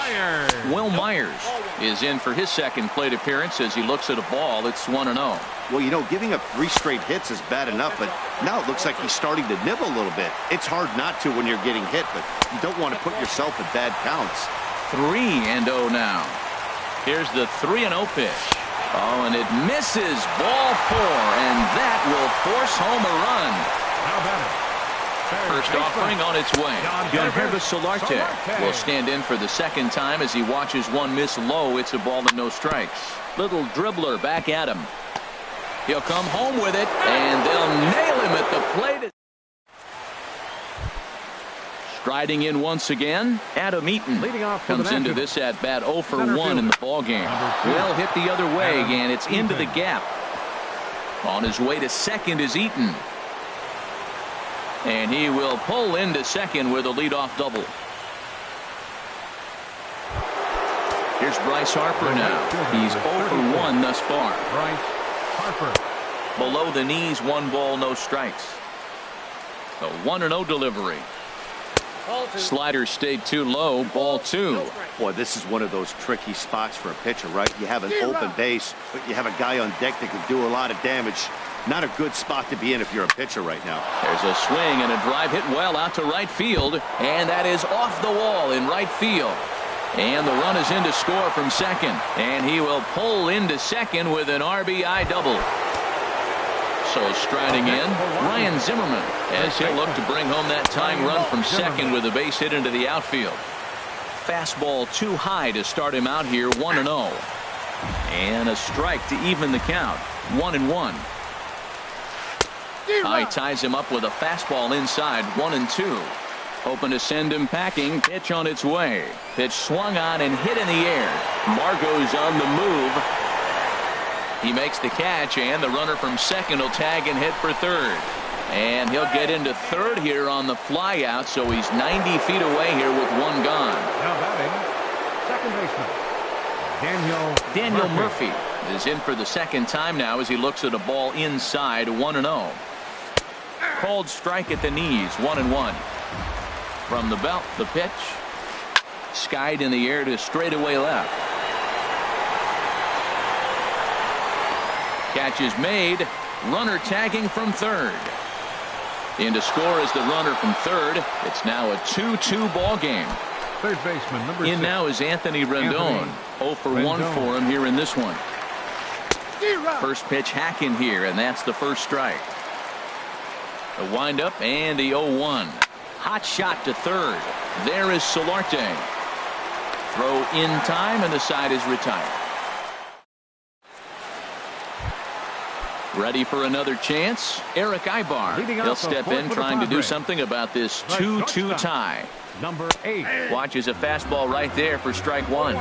[SPEAKER 1] Will Myers is in for his second plate appearance as he looks at a ball. It's 1-0.
[SPEAKER 3] Well, you know, giving up 3 straight hits is bad enough, but now it looks like he's starting to nibble a little bit. It's hard not to when you're getting hit, but you don't want to put yourself in bad counts.
[SPEAKER 1] 3-0 now. Here's the 3-0 pitch. Oh, and it misses, ball 4, and that will force home a run.
[SPEAKER 2] How about it?
[SPEAKER 1] First offering on its way. Yangervis Solarte will stand in for the second time as he watches one miss low. It's a ball and no strikes. Little dribbler back at him. He'll come home with it, and they'll nail him at the plate. Striding in once again, Adam Eaton comes into this at bat 0 for 1 in the ball game. Well hit the other way, and it's into the gap. On his way to second is Eaton. And he will pull into second with a leadoff double. Here's Bryce Harper now. He's 0 for 1 thus far.
[SPEAKER 2] Bryce Harper.
[SPEAKER 1] Below the knees, 1 ball, no strikes. A 1-0 delivery. Slider stayed too low, ball 2.
[SPEAKER 3] Boy, this is one of those tricky spots for a pitcher, right? You have an open base, but you have a guy on deck that can do a lot of damage. Not a good spot to be in if you're a pitcher right now.
[SPEAKER 1] There's a swing and a drive hit well out to right field, and that is off the wall in right field. And the run is in to score from second, and he will pull into second with an RBI double. So striding in, Ryan Zimmerman, as he'll look to bring home that tying run from second with a base hit into the outfield. Fastball too high to start him out here, 1-0. And a strike to even the count, 1-1. High ties him up with a fastball inside, 1-2. Hoping to send him packing. Pitch on its way. Pitch swung on and hit in the air. Margot's on the move. He makes the catch, and the runner from second will tag and hit for third. And he'll get into third here on the fly out, so he's 90 feet away here with 1 gone.
[SPEAKER 2] Now batting, second baseman
[SPEAKER 1] Daniel Murphy is in for the second time now as he looks at a ball inside, 1-0. Called strike at the knees, 1-1. From the belt, the pitch. Skied in the air to straightaway left. Catch is made. Runner tagging from third. In to score is the runner from third. It's now a 2-2 ball game.
[SPEAKER 2] Third baseman, number
[SPEAKER 1] In
[SPEAKER 2] 6.
[SPEAKER 1] now is Anthony Rendon. 0 for 1 for him here in this one. First pitch hacking here, and that's the first strike. The windup and the 0-1. Hot shot to third. There is Solarte. Throw in time, and the side is retired. Ready for another chance? Eric Ibar. He'll step in trying to do something about this 2-2 tie.
[SPEAKER 2] Number 8.
[SPEAKER 1] Watches a fastball right there for strike 1.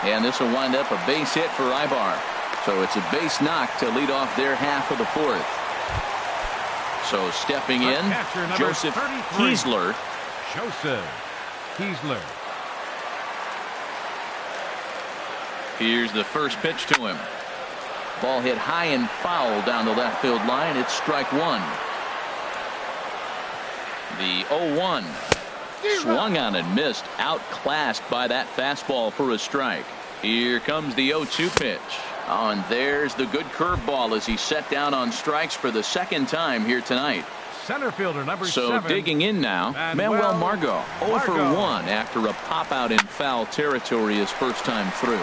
[SPEAKER 1] And this will wind up a base hit for Ibar. So it's a base knock to lead off their half of the 4th. So stepping in, Joseph Kiesler.
[SPEAKER 2] Joseph Kiesler.
[SPEAKER 1] Here's the first pitch to him. Ball hit high and foul down the left field line. It's strike 1. The 0-1. Swung on and missed. Outclassed by that fastball for a strike. Here comes the 0-2 pitch. Oh, and there's the good curveball as he set down on strikes for the second time here tonight.
[SPEAKER 2] Center fielder number 7.
[SPEAKER 1] So digging in now, Manuel Margot 0 for 1 after a pop out in foul territory his first time through.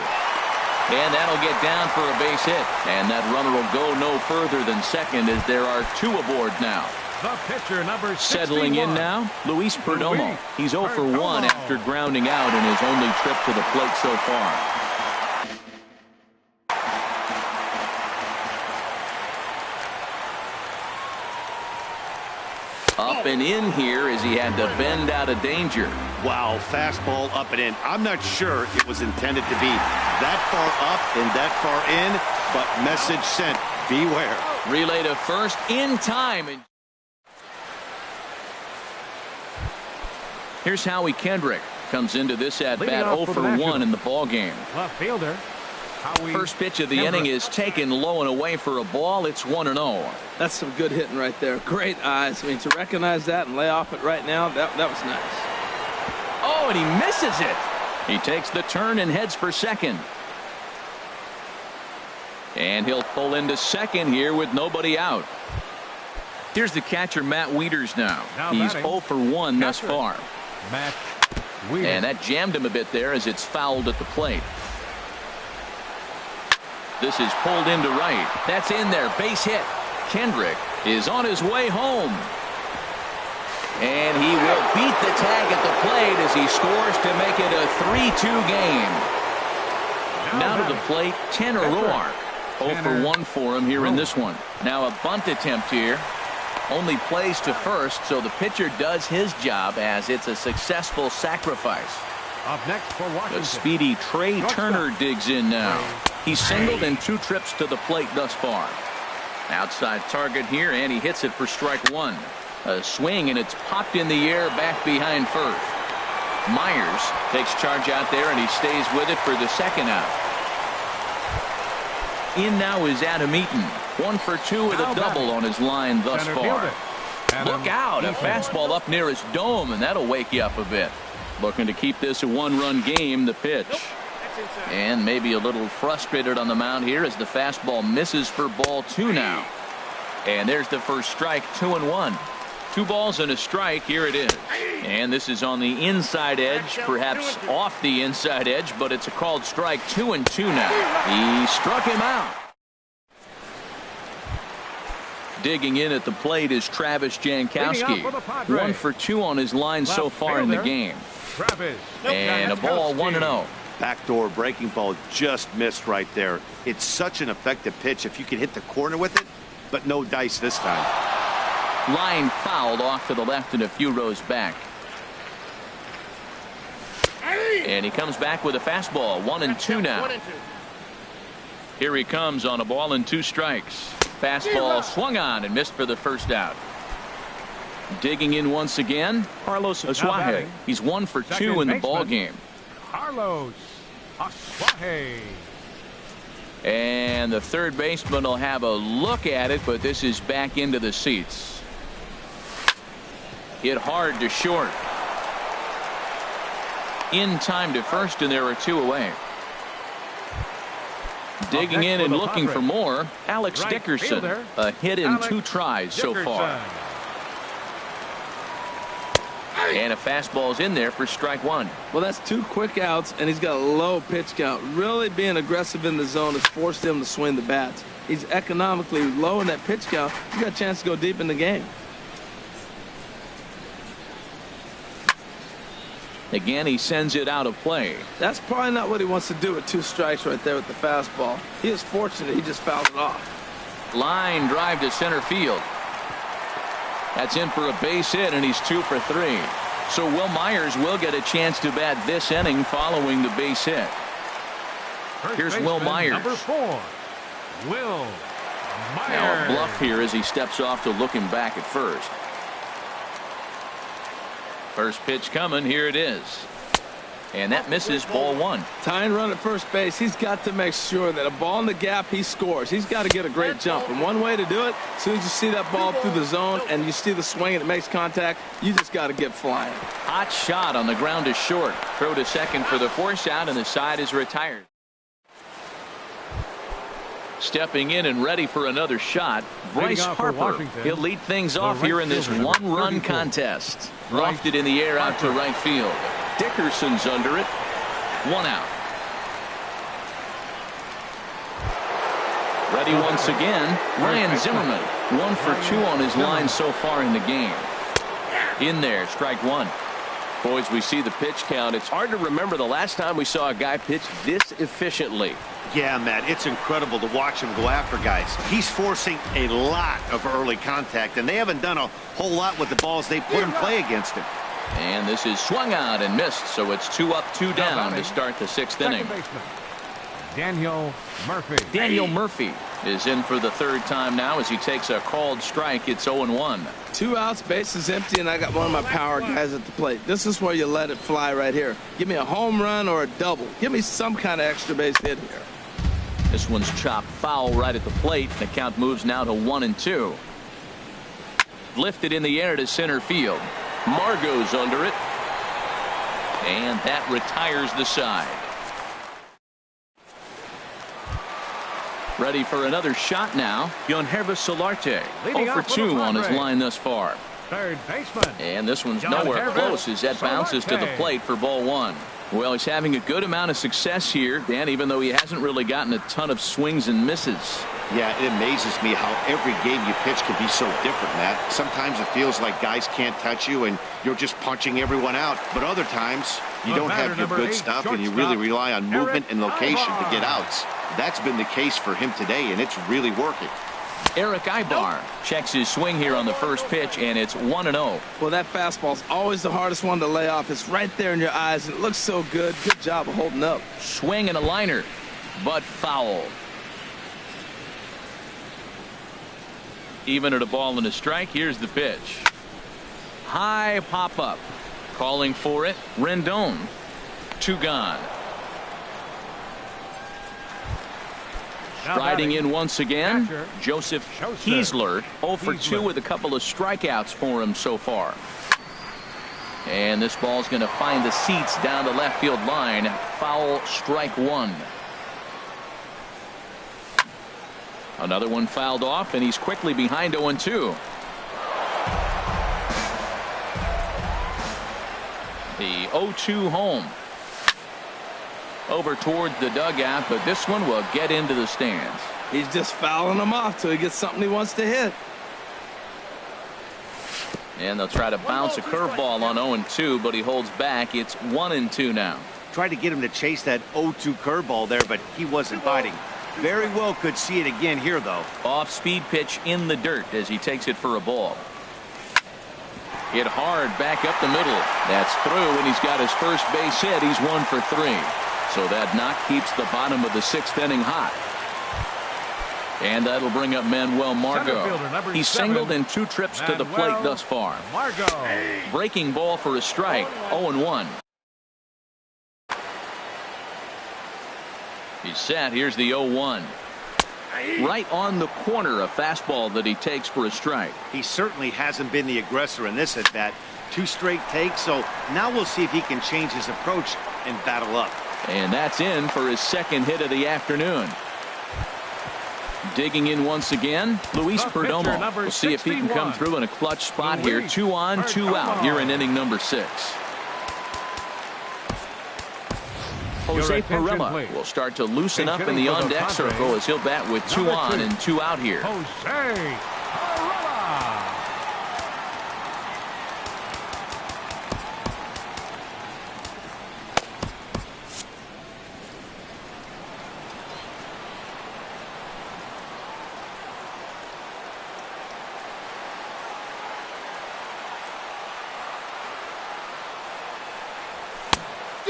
[SPEAKER 1] And that'll get down for a base hit. And that runner will go no further than second as there are 2 aboard now.
[SPEAKER 2] The pitcher number 61.
[SPEAKER 1] Settling in now, Luis Perdomo. He's 0 for 1 after grounding out in his only trip to the plate so far. Up and in here as he had to bend out of danger.
[SPEAKER 3] Wow, fastball up and in. I'm not sure it was intended to be that far up and that far in, but message sent. Beware.
[SPEAKER 1] Relay to first in time. And here's Howie Kendrick. Comes into this at bat 0 for 1 in the ball game.
[SPEAKER 2] Left fielder.
[SPEAKER 1] First pitch of the inning is taken low and away for a ball. It's 1-0.
[SPEAKER 4] That's some good hitting right there. Great eyes. I mean, to recognize that and lay off it right now, that was nice.
[SPEAKER 1] Oh, and he misses it. He takes the turn and heads for second. And he'll pull into second here with nobody out. Here's the catcher, Matt Wieters now. He's 0 for 1 thus far.
[SPEAKER 2] Matt Wieters.
[SPEAKER 1] And that jammed him a bit there as it's fouled at the plate. This is pulled into right. That's in there. Base hit. Kendrick is on his way home. And he will beat the tag at the plate as he scores to make it a 3-2 game. Now to the plate, Tanner Roark. 0 for 1 for him here in this one. Now a bunt attempt here. Only plays to first, so the pitcher does his job as it's a successful sacrifice.
[SPEAKER 2] Up next for Washington,
[SPEAKER 1] The speedy Trey Turner digs in now. He's singled in 2 trips to the plate thus far. Outside target here, and he hits it for strike 1. A swing, and it's popped in the air back behind first. Myers takes charge out there, and he stays with it for the second out. In now is Adam Eaton. 1 for 2 with a double on his line thus far. Look out, a fastball up near his dome, and that'll wake you up a bit. Looking to keep this a 1-run game, the pitch. And maybe a little frustrated on the mound here as the fastball misses for ball 2 now. And there's the first strike, 2-1. 2 balls and a strike. Here it is. And this is on the inside edge, perhaps off the inside edge, but it's a called strike. 2-2 now. He struck him out. Digging in at the plate is Travis Jankowski. 1 for 2 on his line so far in the game. And a ball, 1-0.
[SPEAKER 3] Backdoor breaking ball just missed right there. It's such an effective pitch if you can hit the corner with it, but no dice this time.
[SPEAKER 1] Line fouled off to the left and a few rows back. And he comes back with a fastball. 1-2 now. Here he comes on a ball and 2 strikes. Fastball swung on and missed for the first out. Digging in once again, Carlos Asuaje. He's 1 for 2 in the ball game.
[SPEAKER 2] Carlos Asuaje.
[SPEAKER 1] And the third baseman will have a look at it, but this is back into the seats. Hit hard to short. In time to first, and there are 2 away. Digging in and looking for more, Alex Dickerson. A hit in 2 tries so far. And a fastball's in there for strike 1.
[SPEAKER 4] Well, that's 2 quick outs, and he's got a low pitch count. Really being aggressive in the zone has forced him to swing the bats. He's economically low in that pitch count. You got a chance to go deep in the game.
[SPEAKER 1] Again, he sends it out of play.
[SPEAKER 4] That's probably not what he wants to do with 2 strikes right there with the fastball. He is fortunate he just fouled it off.
[SPEAKER 1] Line drive to center field. That's in for a base hit, and he's 2 for 3. So Will Myers will get a chance to bat this inning following the base hit. Here's Will Myers.
[SPEAKER 2] Number 4, Will Myers.
[SPEAKER 1] Now a bluff here as he steps off to look him back at first. First pitch coming. Here it is. And that misses, ball 1.
[SPEAKER 4] Tying run at first base. He's got to make sure that a ball in the gap, he scores. He's got to get a great jump. And one way to do it, as soon as you see that ball through the zone and you see the swing and it makes contact, you just got to get flying.
[SPEAKER 1] Hot shot on the ground to short. Throw to second for the force out, and the side is retired. Stepping in and ready for another shot, Bryce Harper. He'll lead things off here in this 1-run contest. Lofted in the air out to right field. Dickerson's under it. 1 out. Ready once again, Ryan Zimmerman. 1 for 2 on his line so far in the game. In there, strike 1. Boys, we see the pitch count. It's hard to remember the last time we saw a guy pitch this efficiently.
[SPEAKER 3] Yeah, Matt, it's incredible to watch him go after guys. He's forcing a lot of early contact, and they haven't done a whole lot with the balls they put in play against him.
[SPEAKER 1] And this is swung on and missed, so it's 2 up, 2 down to start the 6th inning.
[SPEAKER 2] Daniel Murphy.
[SPEAKER 1] Daniel Murphy is in for the 3rd time now as he takes a called strike. It's 0-1.
[SPEAKER 4] 2 outs, bases empty, and I got one of my power guys at the plate. This is where you let it fly right here. Give me a home run or a double. Give me some kind of extra base hit here.
[SPEAKER 1] This one's chopped foul right at the plate. The count moves now to 1-2. Lifted in the air to center field. Margot's under it. And that retires the side. Ready for another shot now. Yonhervis Solarte. 0 for 2 on his line thus far.
[SPEAKER 2] Third baseman.
[SPEAKER 1] And this one's nowhere close as that bounces to the plate for ball 1. Well, he's having a good amount of success here, Dan, even though he hasn't really gotten a ton of swings and misses.
[SPEAKER 3] Yeah, it amazes me how every game you pitch can be so different, Matt. Sometimes it feels like guys can't touch you and you're just punching everyone out. But other times, You don't have your good stuff, and you really rely on movement and location to get outs. That's been the case for him today, and it's really working.
[SPEAKER 1] Eric Ibar checks his swing here on the first pitch, and it's 1-0.
[SPEAKER 4] Well, that fastball's always the hardest one to lay off. It's right there in your eyes, and it looks so good. Good job of holding up.
[SPEAKER 1] Swing and a liner, but foul. Even at a ball and a strike, here's the pitch. High pop-up. Calling for it, Rendon. 2 gone. Striding in once again, Joseph Kiesler, 0 for 2 with a couple of strikeouts for him so far. And this ball's going to find the seats down the left field line. Foul, strike 1. Another one fouled off, and he's quickly behind 0-2. The 0-2 home. Over towards the dugout, but this one will get into the stands.
[SPEAKER 4] He's just fouling them off till he gets something he wants to hit.
[SPEAKER 1] And they'll try to bounce a curveball on 0-2, but he holds back. It's 1-2 now.
[SPEAKER 5] Tried to get him to chase that 0-2 curveball there, but he wasn't biting. Very well could see it again here, though.
[SPEAKER 1] Off-speed pitch in the dirt as he takes it for a ball. Hit hard back up the middle. That's through, and he's got his first base hit. He's 1 for 3. So that knock keeps the bottom of the 6th inning hot. And that'll bring up Manuel Margot. He's singled in 2 trips to the plate thus far. Breaking ball for a strike. 0-1. He's set. Here's the 0-1. Right on the corner, a fastball that he takes for a strike.
[SPEAKER 5] He certainly hasn't been the aggressor in this at bat. 2 straight takes, so now we'll see if he can change his approach and battle up.
[SPEAKER 1] And that's in for his 2nd hit of the afternoon. Digging in once again, Luis Perdomo. We'll see if he can come through in a clutch spot here. 2 on, 2 out here in inning number 6. Jose Pirela will start to loosen up in the on-deck circle as he'll bat with 2 on and 2 out here.
[SPEAKER 2] Jose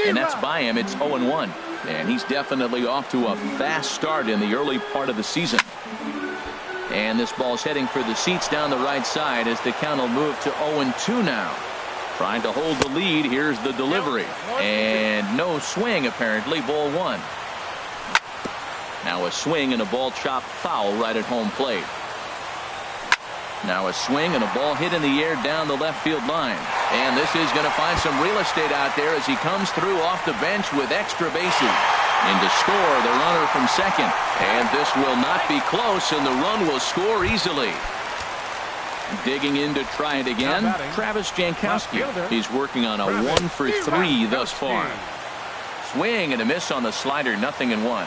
[SPEAKER 1] And that's by him. It's 0-1. And he's definitely off to a fast start in the early part of the season. And this ball's heading for the seats down the right side as the count will move to 0-2 now. Trying to hold the lead. Here's the delivery. And no swing, apparently. Ball 1. Now a swing and a ball chopped foul right at home plate. Now a swing and a ball hit in the air down the left field line. And this is going to find some real estate out there as he comes through off the bench with extra bases. In to score the runner from second. And this will not be close, and the run will score easily. Digging in to try it again, Travis Jankowski. He's working on a 1 for 3 thus far. Swing and a miss on the slider, 0-1.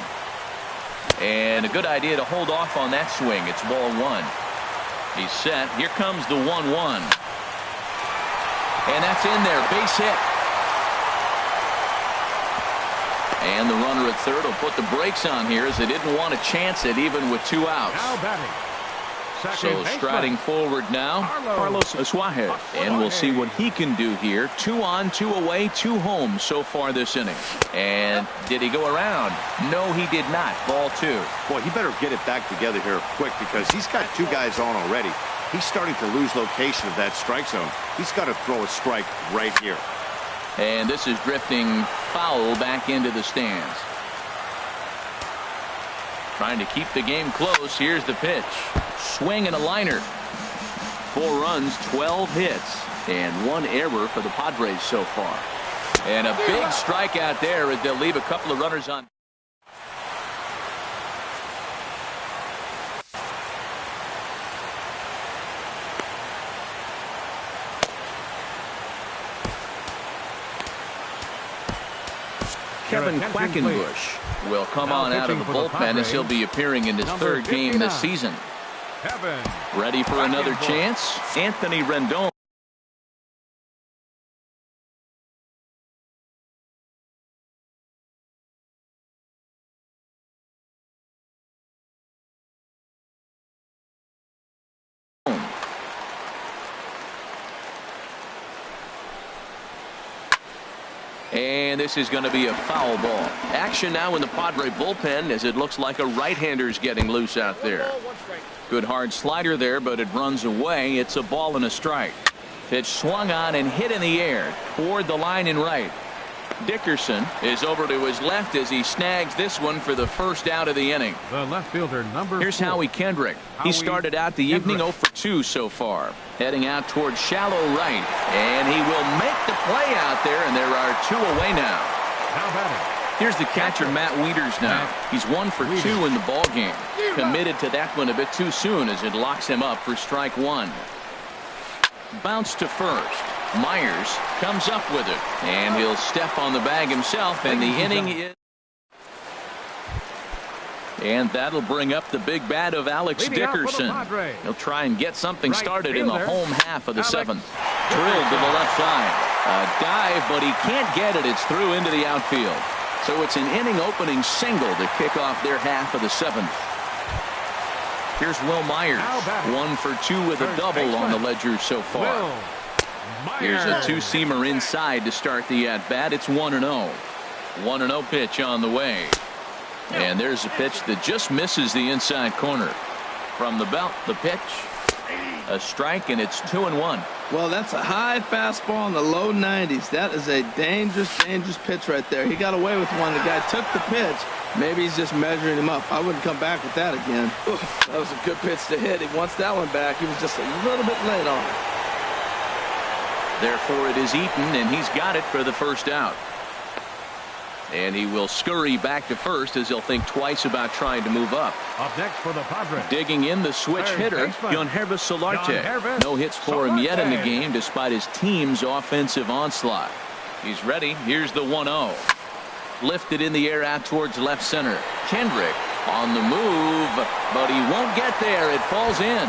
[SPEAKER 1] And a good idea to hold off on that swing. It's ball 1. He's set. Here comes the 1-1. And that's in there. Base hit. And the runner at third will put the brakes on here as they didn't want to chance it even with 2 outs.
[SPEAKER 2] now batting.
[SPEAKER 1] So striding forward now, Carlos Suarez. And we'll see what he can do here. 2 on, 2 away, 2 home so far this inning. And did he go around? No, he did not. Ball 2.
[SPEAKER 3] Boy, he better get it back together here quick because he's got 2 guys on already. He's starting to lose location of that strike zone. He's got to throw a strike right here.
[SPEAKER 1] And this is drifting foul back into the stands. Trying to keep the game close. Here's the pitch. Swing and a liner. 4 runs, 12 hits, and 1 error for the Padres so far. And a big strikeout there as they'll leave a couple of runners on. Kevin Quackenbush will come on out of the bullpen as he'll be appearing in his 3rd game this season. Ready for another chance? Anthony Rendon. And this is going to be a foul ball. Action now in the Padre bullpen as it looks like a right-hander's getting loose out there. Good hard slider there, but it runs away. It's a ball and a strike. Pitch swung on and hit in the air toward the line and right. Dickerson is over to his left as he snags this one for the first out of the inning.
[SPEAKER 2] The left fielder, number 4.
[SPEAKER 1] Here's Howie Kendrick. He started out the evening 0 for 2 so far. Heading out towards shallow right. And he will make the play out there, and there are 2 away now.
[SPEAKER 2] Now batting.
[SPEAKER 1] Here's the catcher, Matt Wieters now. He's 1 for 2 in the ball game. Committed to that one a bit too soon as it locks him up for strike 1. Bounce to first. Myers comes up with it, and he'll step on the bag himself, and the inning is. And that'll bring up the big bat of Alex Dickerson. He'll try and get something started in the home half of the 7th. Drilled to the left side. A dive, but he can't get it. It's through into the outfield. So it's an inning opening single to kick off their half of the 7th. Here's Will Myers. 1 for 2 with a double on the ledger so far. Here's a 2-seamer inside to start the at-bat. It's 1-0. 1-0 pitch on the way. And there's a pitch that just misses the inside corner. From the belt, the pitch. A strike, and it's 2-1.
[SPEAKER 4] Well, that's a high fastball in the low 90s. That is a dangerous pitch right there. He got away with one. The guy took the pitch. Maybe he's just measuring him up. I wouldn't come back with that again. Ooh, that was a good pitch to hit. He wants that one back. He was just a little bit late on it.
[SPEAKER 1] Therefore, it is Eaton, and he's got it for the first out. And he will scurry back to first as he'll think twice about trying to move up.
[SPEAKER 2] Up next for the Padres.
[SPEAKER 1] Digging in the switch hitter, Yonhervis Solarte. No hits for him yet in the game despite his team's offensive onslaught. He's ready. Here's the 1-0. Lifted in the air out towards left center. Kendrick on the move, but he won't get there. It falls in.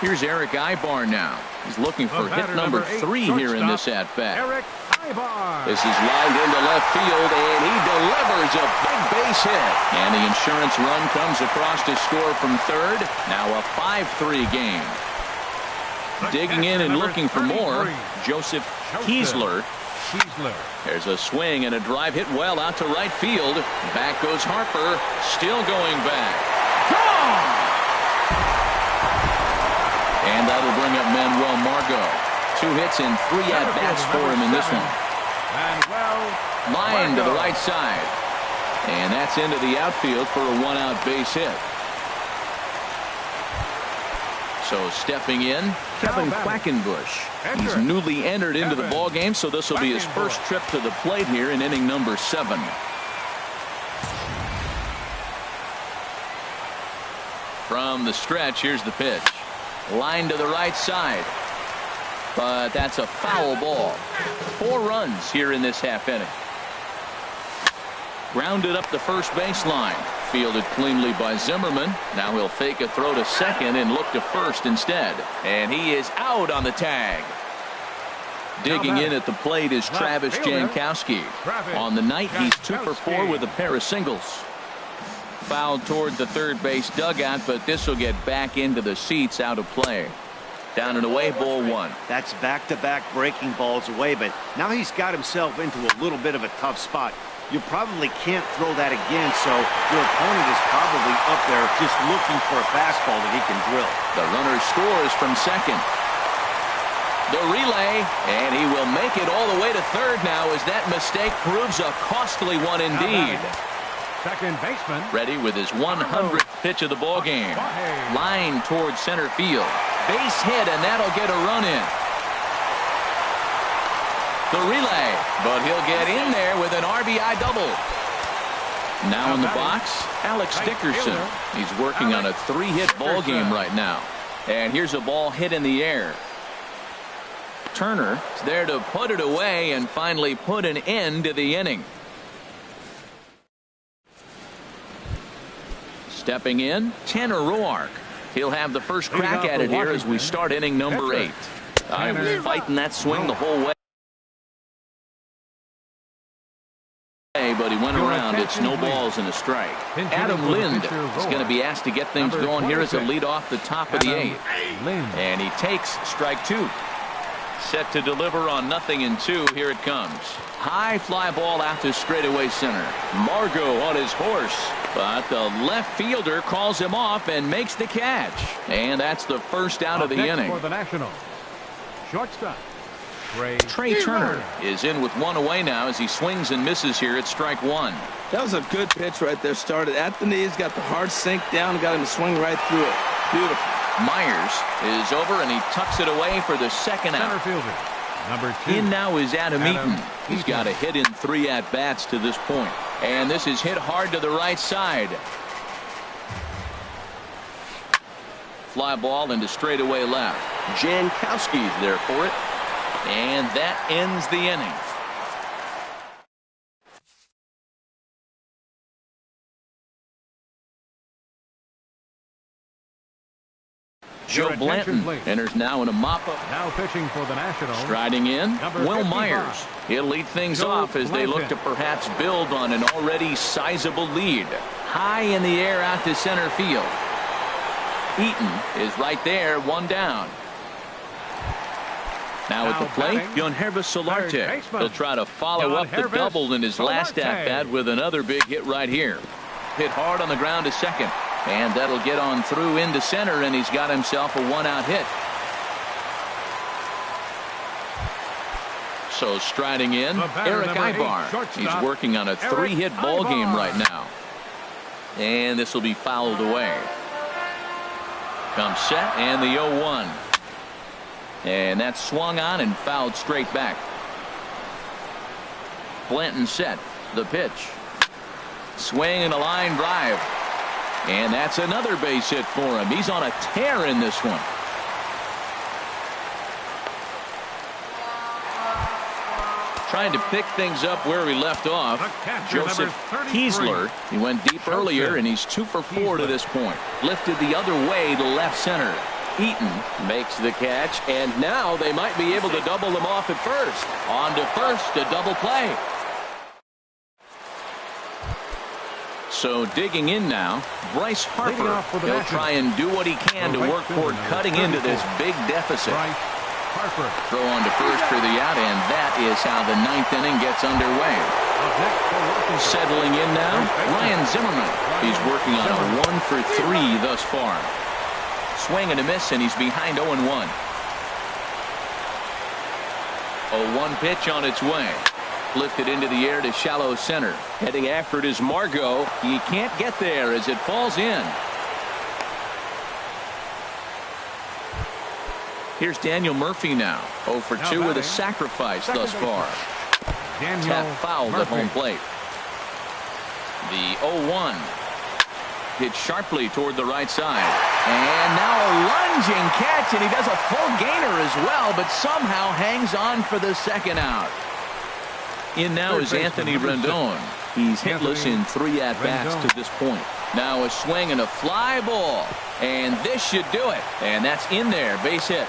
[SPEAKER 1] Here's Eric Ibar now. He's looking for hit number 3 here in this at-bat.
[SPEAKER 2] Eric Ibar.
[SPEAKER 1] This is lined into left field, and he delivers a big base hit. And the insurance run comes across to score from third. Now a 5-3 game. Digging in and looking for more, Joseph Kiesler. There's a swing and a drive hit well out to right field. Back goes Harper, still going back. Gone! And that'll bring up Manuel Margot. 2 hits and 3 at-bats for him in this one. Line to the right side. And that's into the outfield for a 1-out base hit. So stepping in, Kevin Quackenbush. He's newly entered into the ballgame, so this will be his first trip to the plate here in inning number 7. From the stretch, here's the pitch. Line to the right side. But that's a foul ball. 4 runs here in this half inning. Grounded up the first baseline. Fielded cleanly by Zimmerman. Now he'll fake a throw to second and look to first instead. And he is out on the tag. Digging in at the plate is Travis Jankowski. On the night, he's 2 for 4 with a pair of singles. Fouled toward the third base dugout, but this will get back into the seats, out of play. Down and away, ball 1.
[SPEAKER 3] That's back-to-back breaking balls away, but now he's got himself into a little bit of a tough spot. You probably can't throw that again, so your opponent is probably up there just looking for a fastball that he can drill.
[SPEAKER 1] The runner scores from second. The relay, and he will make it all the way to third now as that mistake proves a costly one indeed.
[SPEAKER 2] Second baseman.
[SPEAKER 1] Ready with his 100th pitch of the ball game. Line towards center field. Base hit, and that'll get a run in. The relay, but he'll get in there with an RBI double. Now in the box, Alex Dickerson. He's working on a 3-hit ball game right now. And here's a ball hit in the air. Turner is there to put it away and finally put an end to the inning. Stepping in, Tanner Roark. He'll have the first crack at it here as we start inning number 8. I was fighting that swing the whole way. play, but he went around. It's no balls and a strike. Adam Lind is going to be asked to get things going here as a lead off the top of the 8th. And he takes strike 2. Set to deliver on 0-2. Here it comes. High fly ball out to straightaway center. Margot on his horse, but the left fielder calls him off and makes the catch. And that's the first out of the inning.
[SPEAKER 2] For the Nationals, shortstop
[SPEAKER 1] Trey Turner is in with 1 away now as he swings and misses here at strike 1.
[SPEAKER 4] That was a good pitch right there. Started at the knees, got the hard sink down, got him to swing right through it. Beautiful.
[SPEAKER 1] Myers is over and he tucks it away for the second out.
[SPEAKER 2] Center fielder, number 2.
[SPEAKER 1] In now is Adam Eaton. He's got a hit in 3 at-bats to this point. And this is hit hard to the right side. Fly ball into straightaway left. Jankowski's there for it. And that ends the inning. Joe Blanton enters now in a mop-up.
[SPEAKER 2] Now pitching for the Nationals.
[SPEAKER 1] Striding in, Will
[SPEAKER 2] 55.
[SPEAKER 1] Myers. He'll lead things off as they look to perhaps build on an already sizable lead. High in the air out to center field. Eaton is right there, 1 down. Now at the plate, Yonhervis Solarte. He'll try to follow up the double in his last at-bat with another big hit right here. Hit hard on the ground to second. And that'll get on through into center, and he's got himself a 1-out hit. So striding in, Eric Ibar. He's working on a 3-hit ball game right now. And this will be fouled away. Comes set, and the 0-1. And that's swung on and fouled straight back. Blanton set. The pitch. Swing and a line drive. And that's another base hit for him. He's on a tear in this one. Trying to pick things up where he left off. Joseph Kiesler. He went deep earlier, and he's 2 for 4 to this point. Lifted the other way to left center. Eaton makes the catch, and now they might be able to double them off at first. On to first, a double play. So digging in now, Bryce Harper. He'll try and do what he can to work toward cutting into this big deficit. Throw on to first for the out, and that is how the 9th inning gets underway. Settling in now, Ryan Zimmerman. He's working on a 1 for 3 thus far. Swing and a miss, and he's behind 0-1. 0-1 pitch on its way. Lifted into the air to shallow center. Heading after it is Margot. He can't get there as it falls in. Here's Daniel Murphy now. 0 for 2 with a sacrifice thus far. Tap fouled at home plate. The 0-1. Hit sharply toward the right side. And now a lunging catch, and he does a full gainer as well, but somehow hangs on for the second out. In now is Anthony Rendon. He's hitless in 3 at-bats to this point. Now a swing and a fly ball. And this should do it. And that's in there. Base hit.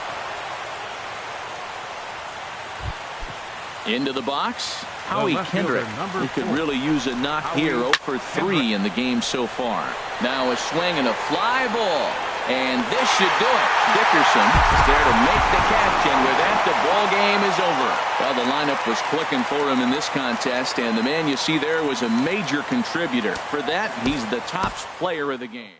[SPEAKER 1] Into the box. Howie Kendrick. He could really use a knock here. 0 for 3 in the game so far. Now a swing and a fly ball. And this should do it. Dickerson is there to make the catch, and with that, the ball game is over. Well, the lineup was clicking for him in this contest, and the man you see there was a major contributor. For that, he's the top player of the game.